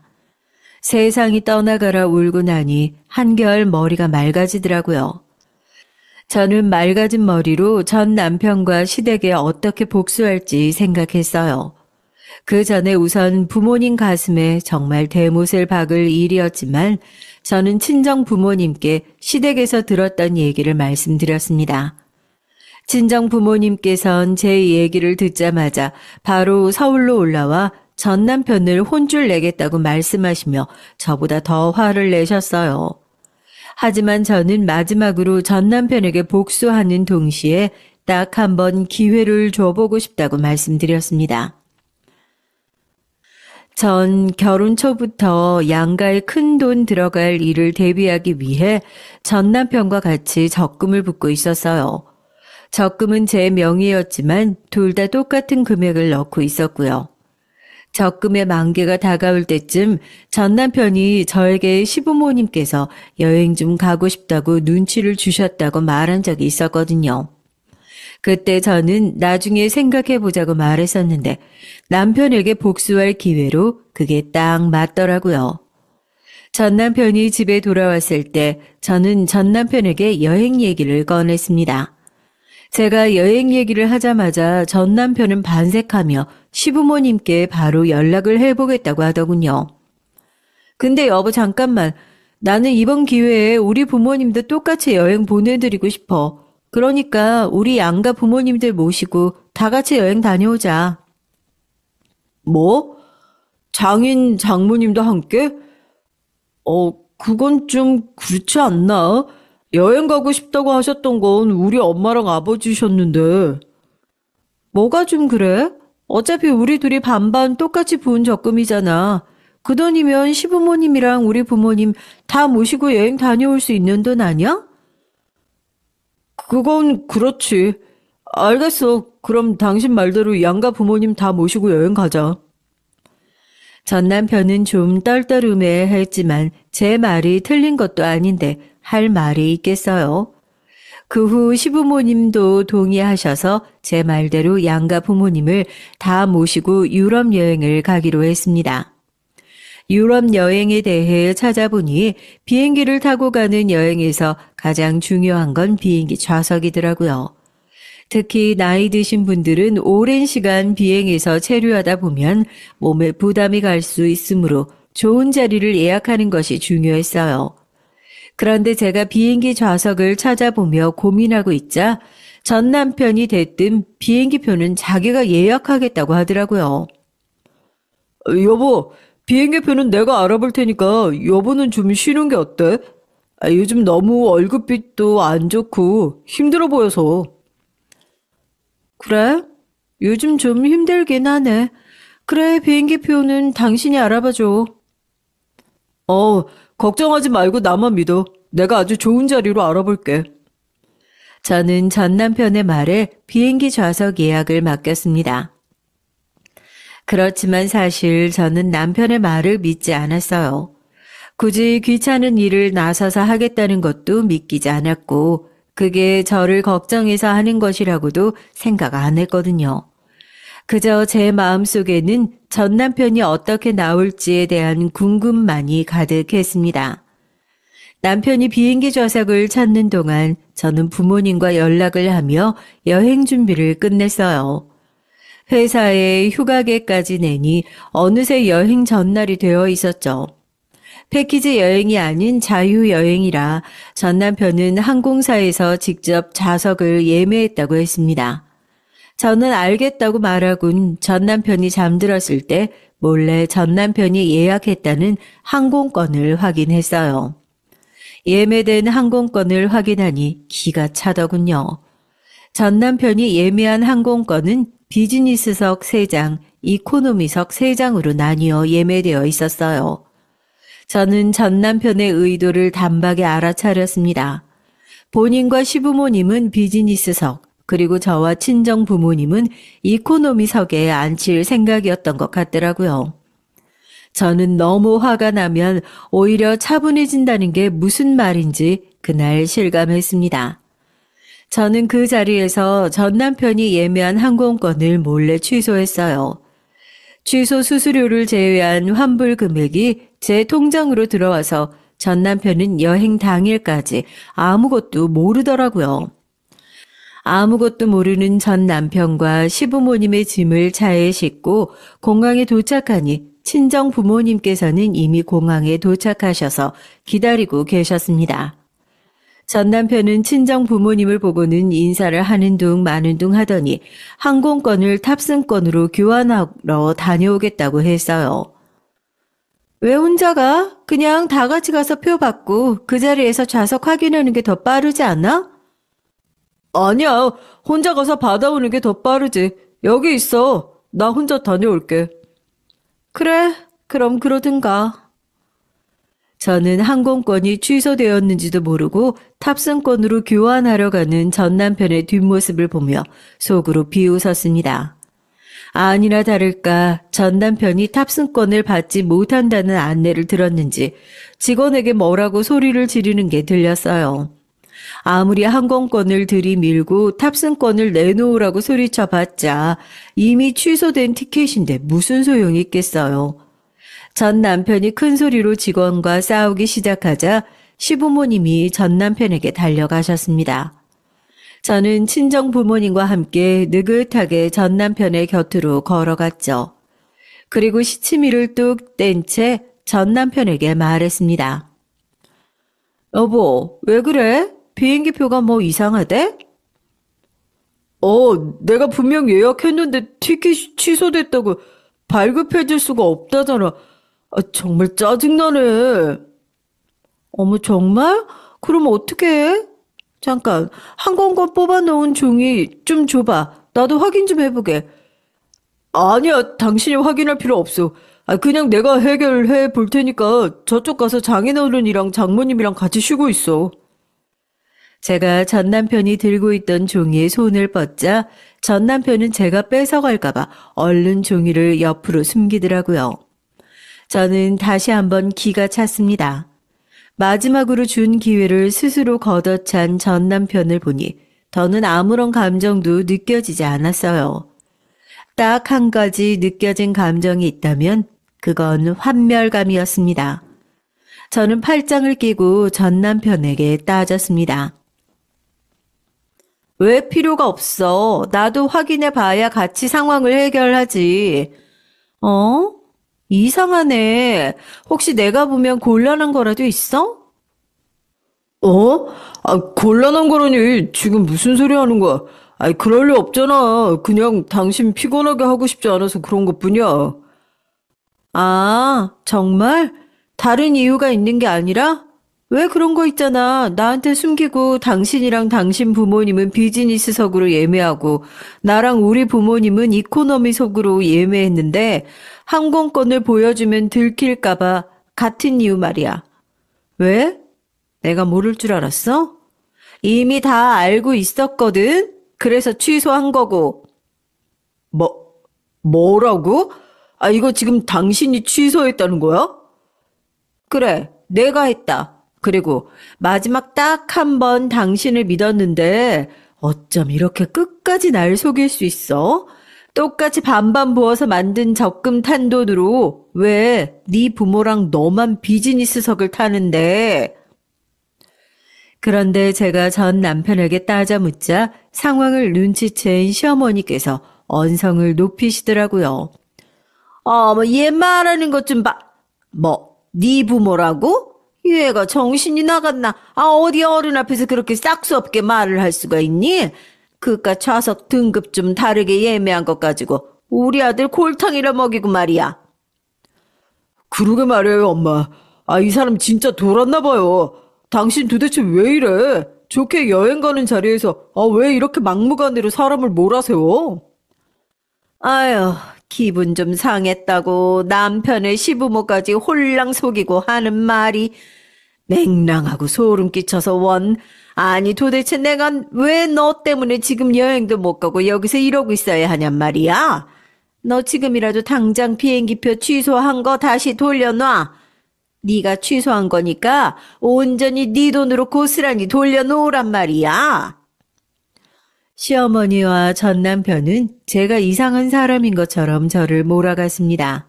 세상이 떠나가라 울고 나니 한결 머리가 맑아지더라고요. 저는 맑아진 머리로 전 남편과 시댁에 어떻게 복수할지 생각했어요. 그 전에 우선 부모님 가슴에 정말 대못을 박을 일이었지만 저는 친정 부모님께 시댁에서 들었던 얘기를 말씀드렸습니다. 친정 부모님께선 제 얘기를 듣자마자 바로 서울로 올라와 전 남편을 혼쭐 내겠다고 말씀하시며 저보다 더 화를 내셨어요. 하지만 저는 마지막으로 전 남편에게 복수하는 동시에 딱 한 번 기회를 줘보고 싶다고 말씀드렸습니다. 전 결혼 초부터 양가에 큰 돈 들어갈 일을 대비하기 위해 전 남편과 같이 적금을 붓고 있었어요. 적금은 제 명의였지만 둘 다 똑같은 금액을 넣고 있었고요. 적금의 만기가 다가올 때쯤 전 남편이 저에게 시부모님께서 여행 좀 가고 싶다고 눈치를 주셨다고 말한 적이 있었거든요. 그때 저는 나중에 생각해보자고 말했었는데 남편에게 복수할 기회로 그게 딱 맞더라고요. 전 남편이 집에 돌아왔을 때 저는 전 남편에게 여행 얘기를 꺼냈습니다. 제가 여행 얘기를 하자마자 전 남편은 반색하며 시부모님께 바로 연락을 해보겠다고 하더군요. 근데 여보 잠깐만. 나는 이번 기회에 우리 부모님도 똑같이 여행 보내드리고 싶어. 그러니까 우리 양가 부모님들 모시고 다 같이 여행 다녀오자. 뭐? 장인, 장모님도 함께? 그건 좀 그렇지 않나? 여행 가고 싶다고 하셨던 건 우리 엄마랑 아버지셨는데. 뭐가 좀 그래? 어차피 우리 둘이 반반 똑같이 부은 적금이잖아. 그 돈이면 시부모님이랑 우리 부모님 다 모시고 여행 다녀올 수 있는 돈 아니야? 그건 그렇지. 알겠어. 그럼 당신 말대로 양가 부모님 다 모시고 여행 가자. 전 남편은 좀 떨떠름해 했지만 제 말이 틀린 것도 아닌데 할 말이 있겠어요. 그 후 시부모님도 동의하셔서 제 말대로 양가 부모님을 다 모시고 유럽 여행을 가기로 했습니다. 유럽 여행에 대해 찾아보니 비행기를 타고 가는 여행에서 가장 중요한 건 비행기 좌석이더라고요. 특히 나이 드신 분들은 오랜 시간 비행에서 체류하다 보면 몸에 부담이 갈 수 있으므로 좋은 자리를 예약하는 것이 중요했어요. 그런데 제가 비행기 좌석을 찾아보며 고민하고 있자 전 남편이 대뜸 비행기 표는 자기가 예약하겠다고 하더라고요. 여보, 비행기표는 내가 알아볼 테니까 여보는 좀 쉬는 게 어때? 요즘 너무 월급빛도 안 좋고 힘들어 보여서. 그래? 요즘 좀 힘들긴 하네. 그래, 비행기 표는 당신이 알아봐줘. 걱정하지 말고 나만 믿어. 내가 아주 좋은 자리로 알아볼게. 저는 전 남편의 말에 비행기 좌석 예약을 맡겼습니다. 그렇지만 사실 저는 남편의 말을 믿지 않았어요. 굳이 귀찮은 일을 나서서 하겠다는 것도 믿기지 않았고 그게 저를 걱정해서 하는 것이라고도 생각 안 했거든요. 그저 제 마음속에는 전 남편이 어떻게 나올지에 대한 궁금만이 가득했습니다. 남편이 비행기 좌석을 찾는 동안 저는 부모님과 연락을 하며 여행 준비를 끝냈어요. 회사에 휴가계까지 내니 어느새 여행 전날이 되어 있었죠. 패키지 여행이 아닌 자유여행이라 전 남편은 항공사에서 직접 좌석을 예매했다고 했습니다. 저는 알겠다고 말하곤 전 남편이 잠들었을 때 몰래 전 남편이 예약했다는 항공권을 확인했어요. 예매된 항공권을 확인하니 기가 차더군요. 전 남편이 예매한 항공권은 비즈니스석 3장, 이코노미석 3장으로 나뉘어 예매되어 있었어요. 저는 전 남편의 의도를 단박에 알아차렸습니다. 본인과 시부모님은 비즈니스석, 그리고 저와 친정 부모님은 이코노미석에 앉힐 생각이었던 것 같더라고요. 저는 너무 화가 나면 오히려 차분해진다는 게 무슨 말인지 그날 실감했습니다. 저는 그 자리에서 전 남편이 예매한 항공권을 몰래 취소했어요. 취소 수수료를 제외한 환불 금액이 제 통장으로 들어와서 전 남편은 여행 당일까지 아무것도 모르더라고요. 아무것도 모르는 전 남편과 시부모님의 짐을 차에 싣고 공항에 도착하니 친정 부모님께서는 이미 공항에 도착하셔서 기다리고 계셨습니다. 전 남편은 친정 부모님을 보고는 인사를 하는 둥 마는 둥 하더니 항공권을 탑승권으로 교환하러 다녀오겠다고 했어요. 왜 혼자 가? 그냥 다 같이 가서 표 받고 그 자리에서 좌석 확인하는 게 더 빠르지 않아? 아니야, 혼자 가서 받아오는 게 더 빠르지. 여기 있어. 나 혼자 다녀올게. 그래, 그럼 그러든가. 저는 항공권이 취소되었는지도 모르고 탑승권으로 교환하러 가는 전 남편의 뒷모습을 보며 속으로 비웃었습니다. 아니나 다를까 전 남편이 탑승권을 받지 못한다는 안내를 들었는지 직원에게 뭐라고 소리를 지르는 게 들렸어요. 아무리 항공권을 들이밀고 탑승권을 내놓으라고 소리쳐봤자 이미 취소된 티켓인데 무슨 소용이 있겠어요. 전 남편이 큰 소리로 직원과 싸우기 시작하자 시부모님이 전 남편에게 달려가셨습니다. 저는 친정 부모님과 함께 느긋하게 전 남편의 곁으로 걸어갔죠. 그리고 시치미를 뚝 뗀 채 전 남편에게 말했습니다. 여보, 왜 그래? 비행기표가 뭐 이상하대? 내가 분명 예약했는데 티켓이 취소됐다고 발급해줄 수가 없다잖아. 정말 짜증나네. 어머, 정말? 그럼 어떡해? 잠깐, 항공권 뽑아놓은 종이 좀 줘봐. 나도 확인 좀 해보게. 아니야, 당신이 확인할 필요 없어. 그냥 내가 해결해 볼 테니까 저쪽 가서 장인어른이랑 장모님이랑 같이 쉬고 있어. 제가 전 남편이 들고 있던 종이에 손을 뻗자 전 남편은 제가 뺏어갈까봐 얼른 종이를 옆으로 숨기더라고요. 저는 다시 한번 기가 찼습니다. 마지막으로 준 기회를 스스로 걷어찬 전 남편을 보니 더는 아무런 감정도 느껴지지 않았어요. 딱 한 가지 느껴진 감정이 있다면 그건 환멸감이었습니다. 저는 팔짱을 끼고 전 남편에게 따졌습니다. 왜 필요가 없어? 나도 확인해 봐야 같이 상황을 해결하지. 어? 이상하네. 혹시 내가 보면 곤란한 거라도 있어? 곤란한 거라니 지금 무슨 소리 하는 거야? 그럴 리 없잖아. 그냥 당신 피곤하게 하고 싶지 않아서 그런 것뿐이야. 아, 정말? 다른 이유가 있는 게 아니라? 왜 그런 거 있잖아. 나한테 숨기고 당신이랑 당신 부모님은 비즈니스석으로 예매하고 나랑 우리 부모님은 이코노미석으로 예매했는데 항공권을 보여주면 들킬까봐 같은 이유 말이야. 왜? 내가 모를 줄 알았어? 이미 다 알고 있었거든? 그래서 취소한 거고. 뭐라고? 이거 지금 당신이 취소했다는 거야? 그래, 내가 했다. 그리고 마지막 딱 한 번 당신을 믿었는데 어쩜 이렇게 끝까지 날 속일 수 있어? 똑같이 반반 부어서 만든 적금 탄 돈으로 왜 네 부모랑 너만 비즈니스석을 타는데? 그런데 제가 전 남편에게 따져 묻자 상황을 눈치챈 시어머니께서 언성을 높이시더라고요. 얘 말하는 것 좀 봐. 네 부모라고? 얘가 정신이 나갔나? 어디 어른 앞에서 그렇게 싹수 없게 말을 할 수가 있니? 그깟 좌석 등급 좀 다르게 예매한 것 가지고 우리 아들 골탕이라 먹이고 말이야. 그러게 말이에요, 엄마. 이 사람 진짜 돌았나 봐요. 당신 도대체 왜 이래? 좋게 여행 가는 자리에서 왜 이렇게 막무가내로 사람을 몰아세워? 아유, 기분 좀 상했다고 남편의 시부모까지 홀랑 속이고 하는 말이 맹랑하고 소름 끼쳐서 원. 아니 도대체 내가 왜 너 때문에 지금 여행도 못 가고 여기서 이러고 있어야 하냔 말이야. 너 지금이라도 당장 비행기표 취소한 거 다시 돌려놔. 네가 취소한 거니까 온전히 네 돈으로 고스란히 돌려놓으란 말이야. 시어머니와 전 남편은 제가 이상한 사람인 것처럼 저를 몰아갔습니다.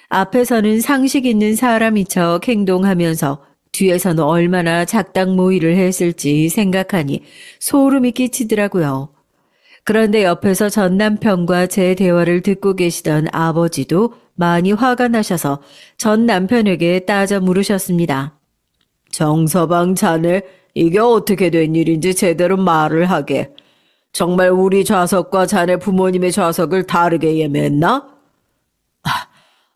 앞에서는 상식 있는 사람인 척 행동하면서 뒤에서는 얼마나 작당 모의를 했을지 생각하니 소름이 끼치더라고요. 그런데 옆에서 전 남편과 제 대화를 듣고 계시던 아버지도 많이 화가 나셔서 전 남편에게 따져 물으셨습니다. 정서방 자네, 이게 어떻게 된 일인지 제대로 말을 하게. 정말 우리 좌석과 자네 부모님의 좌석을 다르게 예매했나?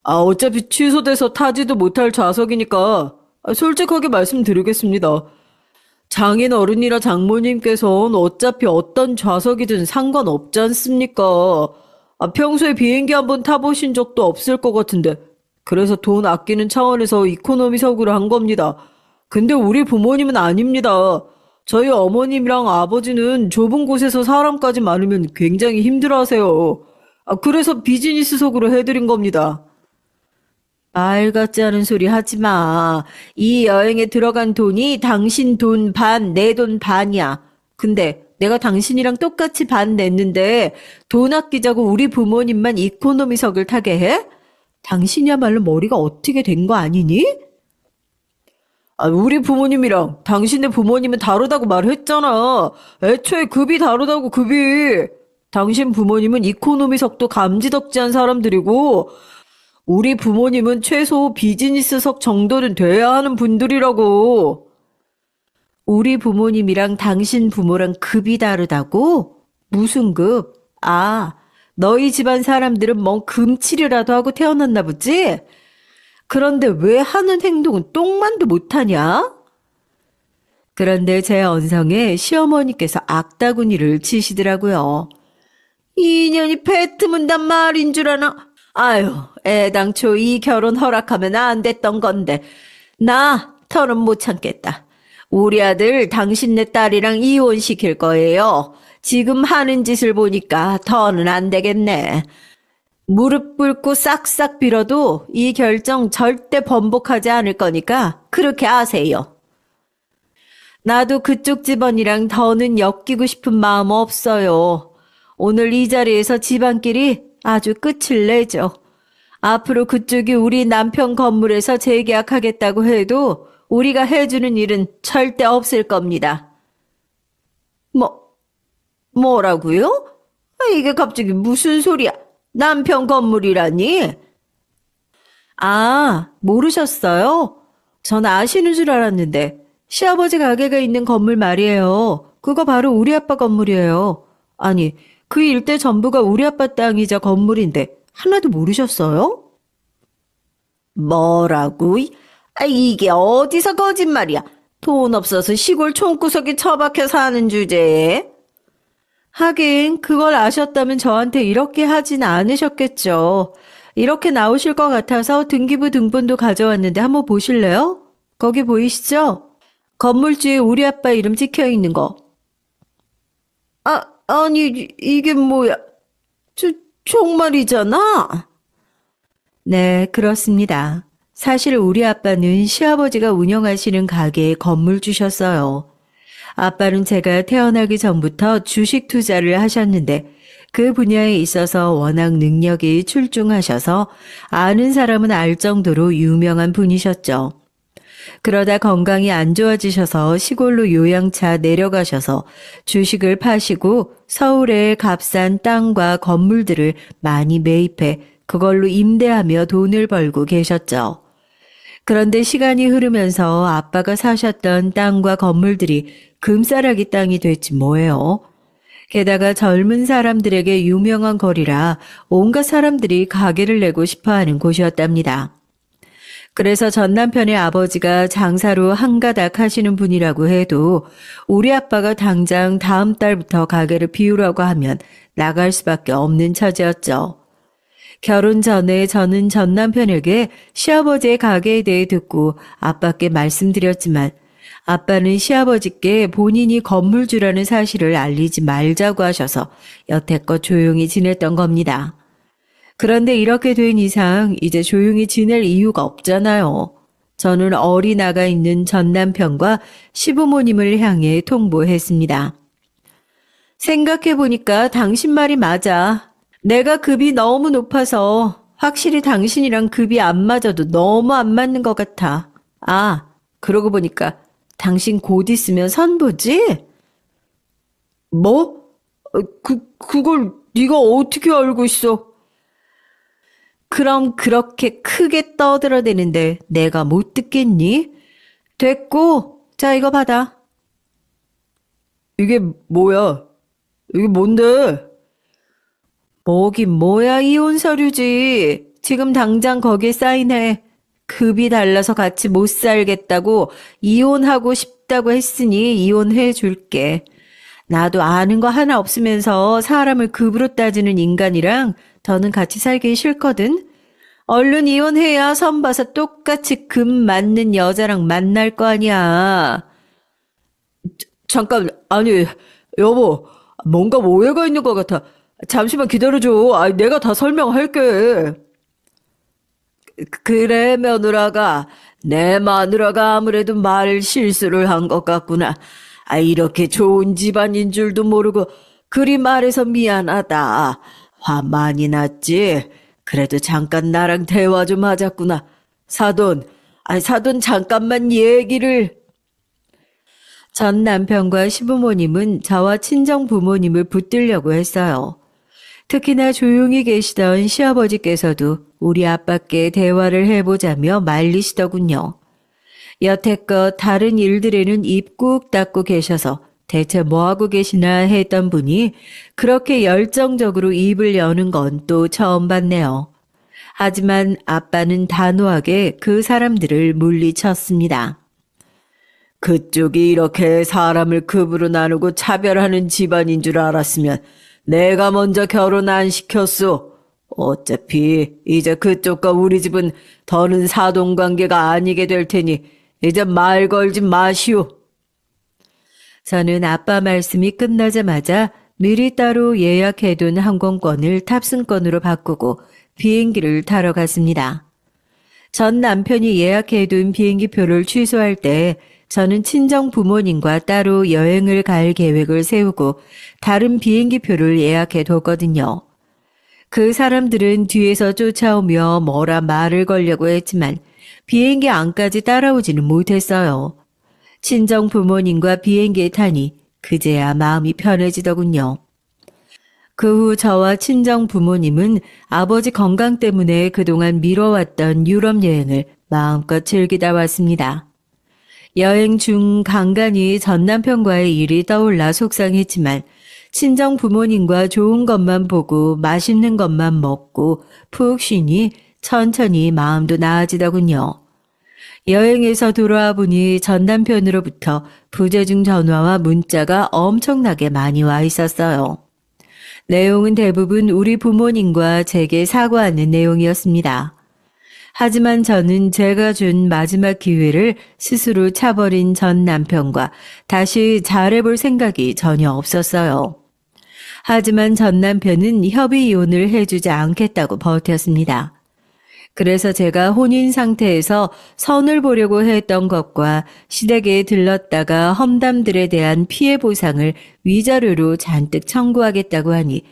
어차피 취소돼서 타지도 못할 좌석이니까 솔직하게 말씀드리겠습니다. 장인 어른이라 장모님께서는 어차피 어떤 좌석이든 상관없지 않습니까? 평소에 비행기 한번 타보신 적도 없을 것 같은데 그래서 돈 아끼는 차원에서 이코노미석으로 한 겁니다. 근데 우리 부모님은 아닙니다. 저희 어머님이랑 아버지는 좁은 곳에서 사람까지 많으면 굉장히 힘들어하세요. 그래서 비즈니스석으로 해드린 겁니다. 말 같지 않은 소리 하지 마. 이 여행에 들어간 돈이 당신 돈 반, 내 돈 반이야. 근데 내가 당신이랑 똑같이 반 냈는데 돈 아끼자고 우리 부모님만 이코노미석을 타게 해? 당신이야말로 머리가 어떻게 된 거 아니니? 우리 부모님이랑 당신네 부모님은 다르다고 말했잖아. 애초에 급이 다르다고, 급이. 당신 부모님은 이코노미 속도 감지덕지한 사람들이고, 우리 부모님은 최소 비즈니스석 정도는 돼야 하는 분들이라고. 우리 부모님이랑 당신 부모랑 급이 다르다고? 무슨 급? 아, 너희 집안 사람들은 뭔 금칠이라도 하고 태어났나 보지? 그런데 왜 하는 행동은 똥만도 못하냐? 그런데 제 언성에 시어머니께서 악다구니를 치시더라고요. 인연이 뱉으문단 말인 줄 아나? 아유, 애당초 이 결혼 허락하면 안 됐던 건데 나 더는 못 참겠다. 우리 아들 당신네 딸이랑 이혼시킬 거예요. 지금 하는 짓을 보니까 더는 안 되겠네. 무릎 꿇고 싹싹 빌어도 이 결정 절대 번복하지 않을 거니까 그렇게 아세요. 나도 그쪽 집안이랑 더는 엮이고 싶은 마음 없어요. 오늘 이 자리에서 집안끼리 아주 끝을 내죠. 앞으로 그쪽이 우리 남편 건물에서 재계약하겠다고 해도 우리가 해주는 일은 절대 없을 겁니다. 뭐라고요? 이게 갑자기 무슨 소리야? 남편 건물이라니? 아, 모르셨어요? 전 아시는 줄 알았는데 시아버지 가게가 있는 건물 말이에요. 그거 바로 우리 아빠 건물이에요. 아니, 그 일대 전부가 우리 아빠 땅이자 건물인데 하나도 모르셨어요? 뭐라고? 이게 어디서 거짓말이야? 돈 없어서 시골 총구석에 처박혀 사는 주제에? 하긴 그걸 아셨다면 저한테 이렇게 하진 않으셨겠죠. 이렇게 나오실 것 같아서 등기부 등본도 가져왔는데 한번 보실래요? 거기 보이시죠? 건물주에 우리 아빠 이름 찍혀 있는 거. 아니 이게 뭐야? 정말이잖아. 네, 그렇습니다. 사실 우리 아빠는 시아버지가 운영하시는 가게에 건물 주셨어요. 아빠는 제가 태어나기 전부터 주식 투자를 하셨는데 그 분야에 있어서 워낙 능력이 출중하셔서 아는 사람은 알 정도로 유명한 분이셨죠. 그러다 건강이 안 좋아지셔서 시골로 요양차 내려가셔서 주식을 파시고 서울에 값싼 땅과 건물들을 많이 매입해 그걸로 임대하며 돈을 벌고 계셨죠. 그런데 시간이 흐르면서 아빠가 사셨던 땅과 건물들이 금싸라기 땅이 됐지 뭐예요. 게다가 젊은 사람들에게 유명한 거리라 온갖 사람들이 가게를 내고 싶어하는 곳이었답니다. 그래서 전 남편의 아버지가 장사로 한가닥 하시는 분이라고 해도 우리 아빠가 당장 다음 달부터 가게를 비우라고 하면 나갈 수밖에 없는 처지였죠. 결혼 전에 저는 전 남편에게 시아버지의 가게에 대해 듣고 아빠께 말씀드렸지만 아빠는 시아버지께 본인이 건물주라는 사실을 알리지 말자고 하셔서 여태껏 조용히 지냈던 겁니다. 그런데 이렇게 된 이상 이제 조용히 지낼 이유가 없잖아요. 저는 어리나가 있는 전 남편과 시부모님을 향해 통보했습니다. 생각해보니까 당신 말이 맞아. 내가 급이 너무 높아서 확실히 당신이랑 급이 안 맞아도 너무 안 맞는 것 같아. 아, 그러고 보니까 당신 곧 있으면 선보지? 뭐? 그걸 네가 어떻게 알고 있어? 그럼 그렇게 크게 떠들어대는데 내가 못 듣겠니? 됐고, 자 이거 받아. 이게 뭐야? 이게 뭔데? 뭐긴 뭐야, 이혼 서류지. 지금 당장 거기에 사인해. 급이 달라서 같이 못 살겠다고 이혼하고 싶다고 했으니 이혼해 줄게. 나도 아는 거 하나 없으면서 사람을 급으로 따지는 인간이랑 더는 같이 살기 싫거든. 얼른 이혼해야 선 봐서 똑같이 급 맞는 여자랑 만날 거 아니야. 잠깐, 아니, 여보, 뭔가 오해가 있는 것 같아. 잠시만 기다려줘. 내가 다 설명할게. 그래, 며느라가. 내 마누라가 아무래도 말 실수를 한 것 같구나. 이렇게 좋은 집안인 줄도 모르고 그리 말해서 미안하다. 화 많이 났지? 그래도 잠깐 나랑 대화 좀 하자꾸나. 사돈, 사돈 잠깐만 얘기를. 전 남편과 시부모님은 저와 친정 부모님을 붙들려고 했어요. 특히나 조용히 계시던 시아버지께서도 우리 아빠께 대화를 해보자며 말리시더군요. 여태껏 다른 일들에는 입 꾹 닫고 계셔서 대체 뭐하고 계시나 했던 분이 그렇게 열정적으로 입을 여는 건 또 처음 봤네요. 하지만 아빠는 단호하게 그 사람들을 물리쳤습니다. 그쪽이 이렇게 사람을 급으로 나누고 차별하는 집안인 줄 알았으면 내가 먼저 결혼 안 시켰소. 어차피 이제 그쪽과 우리 집은 더는 사돈관계가 아니게 될 테니 이제 말 걸지 마시오. 저는 아빠 말씀이 끝나자마자 미리 따로 예약해둔 항공권을 탑승권으로 바꾸고 비행기를 타러 갔습니다. 전 남편이 예약해둔 비행기표를 취소할 때 저는 친정 부모님과 따로 여행을 갈 계획을 세우고 다른 비행기표를 예약해뒀거든요. 그 사람들은 뒤에서 쫓아오며 뭐라 말을 걸려고 했지만 비행기 안까지 따라오지는 못했어요. 친정 부모님과 비행기에 타니 그제야 마음이 편해지더군요. 그 후 저와 친정 부모님은 아버지 건강 때문에 그동안 미뤄왔던 유럽 여행을 마음껏 즐기다 왔습니다. 여행 중 간간히 전 남편과의 일이 떠올라 속상했지만 친정 부모님과 좋은 것만 보고 맛있는 것만 먹고 푹 쉬니 천천히 마음도 나아지더군요. 여행에서 돌아와 보니 전 남편으로부터 부재중 전화와 문자가 엄청나게 많이 와 있었어요. 내용은 대부분 우리 부모님과 제게 사과하는 내용이었습니다. 하지만 저는 제가 준 마지막 기회를 스스로 차버린 전 남편과 다시 잘해볼 생각이 전혀 없었어요. 하지만 전 남편은 협의 이혼을 해주지 않겠다고 버텼습니다. 그래서 제가 혼인 상태에서 선을 보려고 했던 것과 시댁에 들렀다가 험담들에 대한 피해 보상을 위자료로 잔뜩 청구하겠다고 하니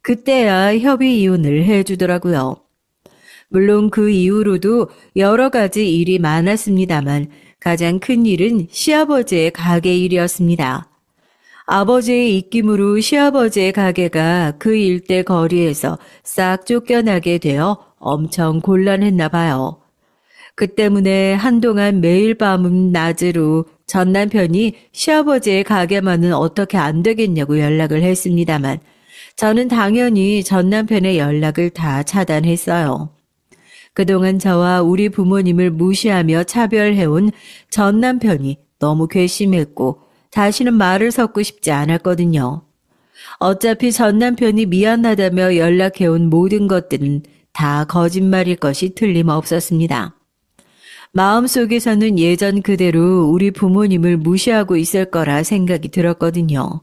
그때야 협의 이혼을 해주더라고요. 물론 그 이후로도 여러 가지 일이 많았습니다만 가장 큰 일은 시아버지의 가게 일이었습니다. 아버지의 입김으로 시아버지의 가게가 그 일대 거리에서 싹 쫓겨나게 되어 엄청 곤란했나 봐요. 그 때문에 한동안 매일 밤은 낮으로 전 남편이 시아버지의 가게만은 어떻게 안 되겠냐고 연락을 했습니다만 저는 당연히 전 남편의 연락을 다 차단했어요. 그동안 저와 우리 부모님을 무시하며 차별해온 전 남편이 너무 괘씸했고 다시는 말을 섞고 싶지 않았거든요. 어차피 전 남편이 미안하다며 연락해온 모든 것들은 다 거짓말일 것이 틀림없었습니다. 마음속에서는 예전 그대로 우리 부모님을 무시하고 있을 거라 생각이 들었거든요.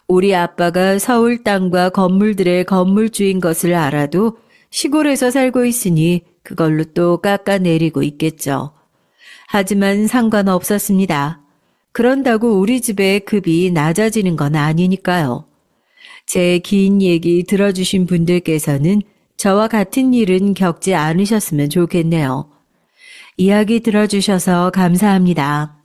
우리 아빠가 서울 땅과 건물들의 건물주인 것을 알아도 시골에서 살고 있으니 그걸로 또 깎아내리고 있겠죠. 하지만 상관없었습니다. 그런다고 우리 집의 급이 낮아지는 건 아니니까요. 제 긴 얘기 들어주신 분들께서는 저와 같은 일은 겪지 않으셨으면 좋겠네요. 이야기 들어주셔서 감사합니다.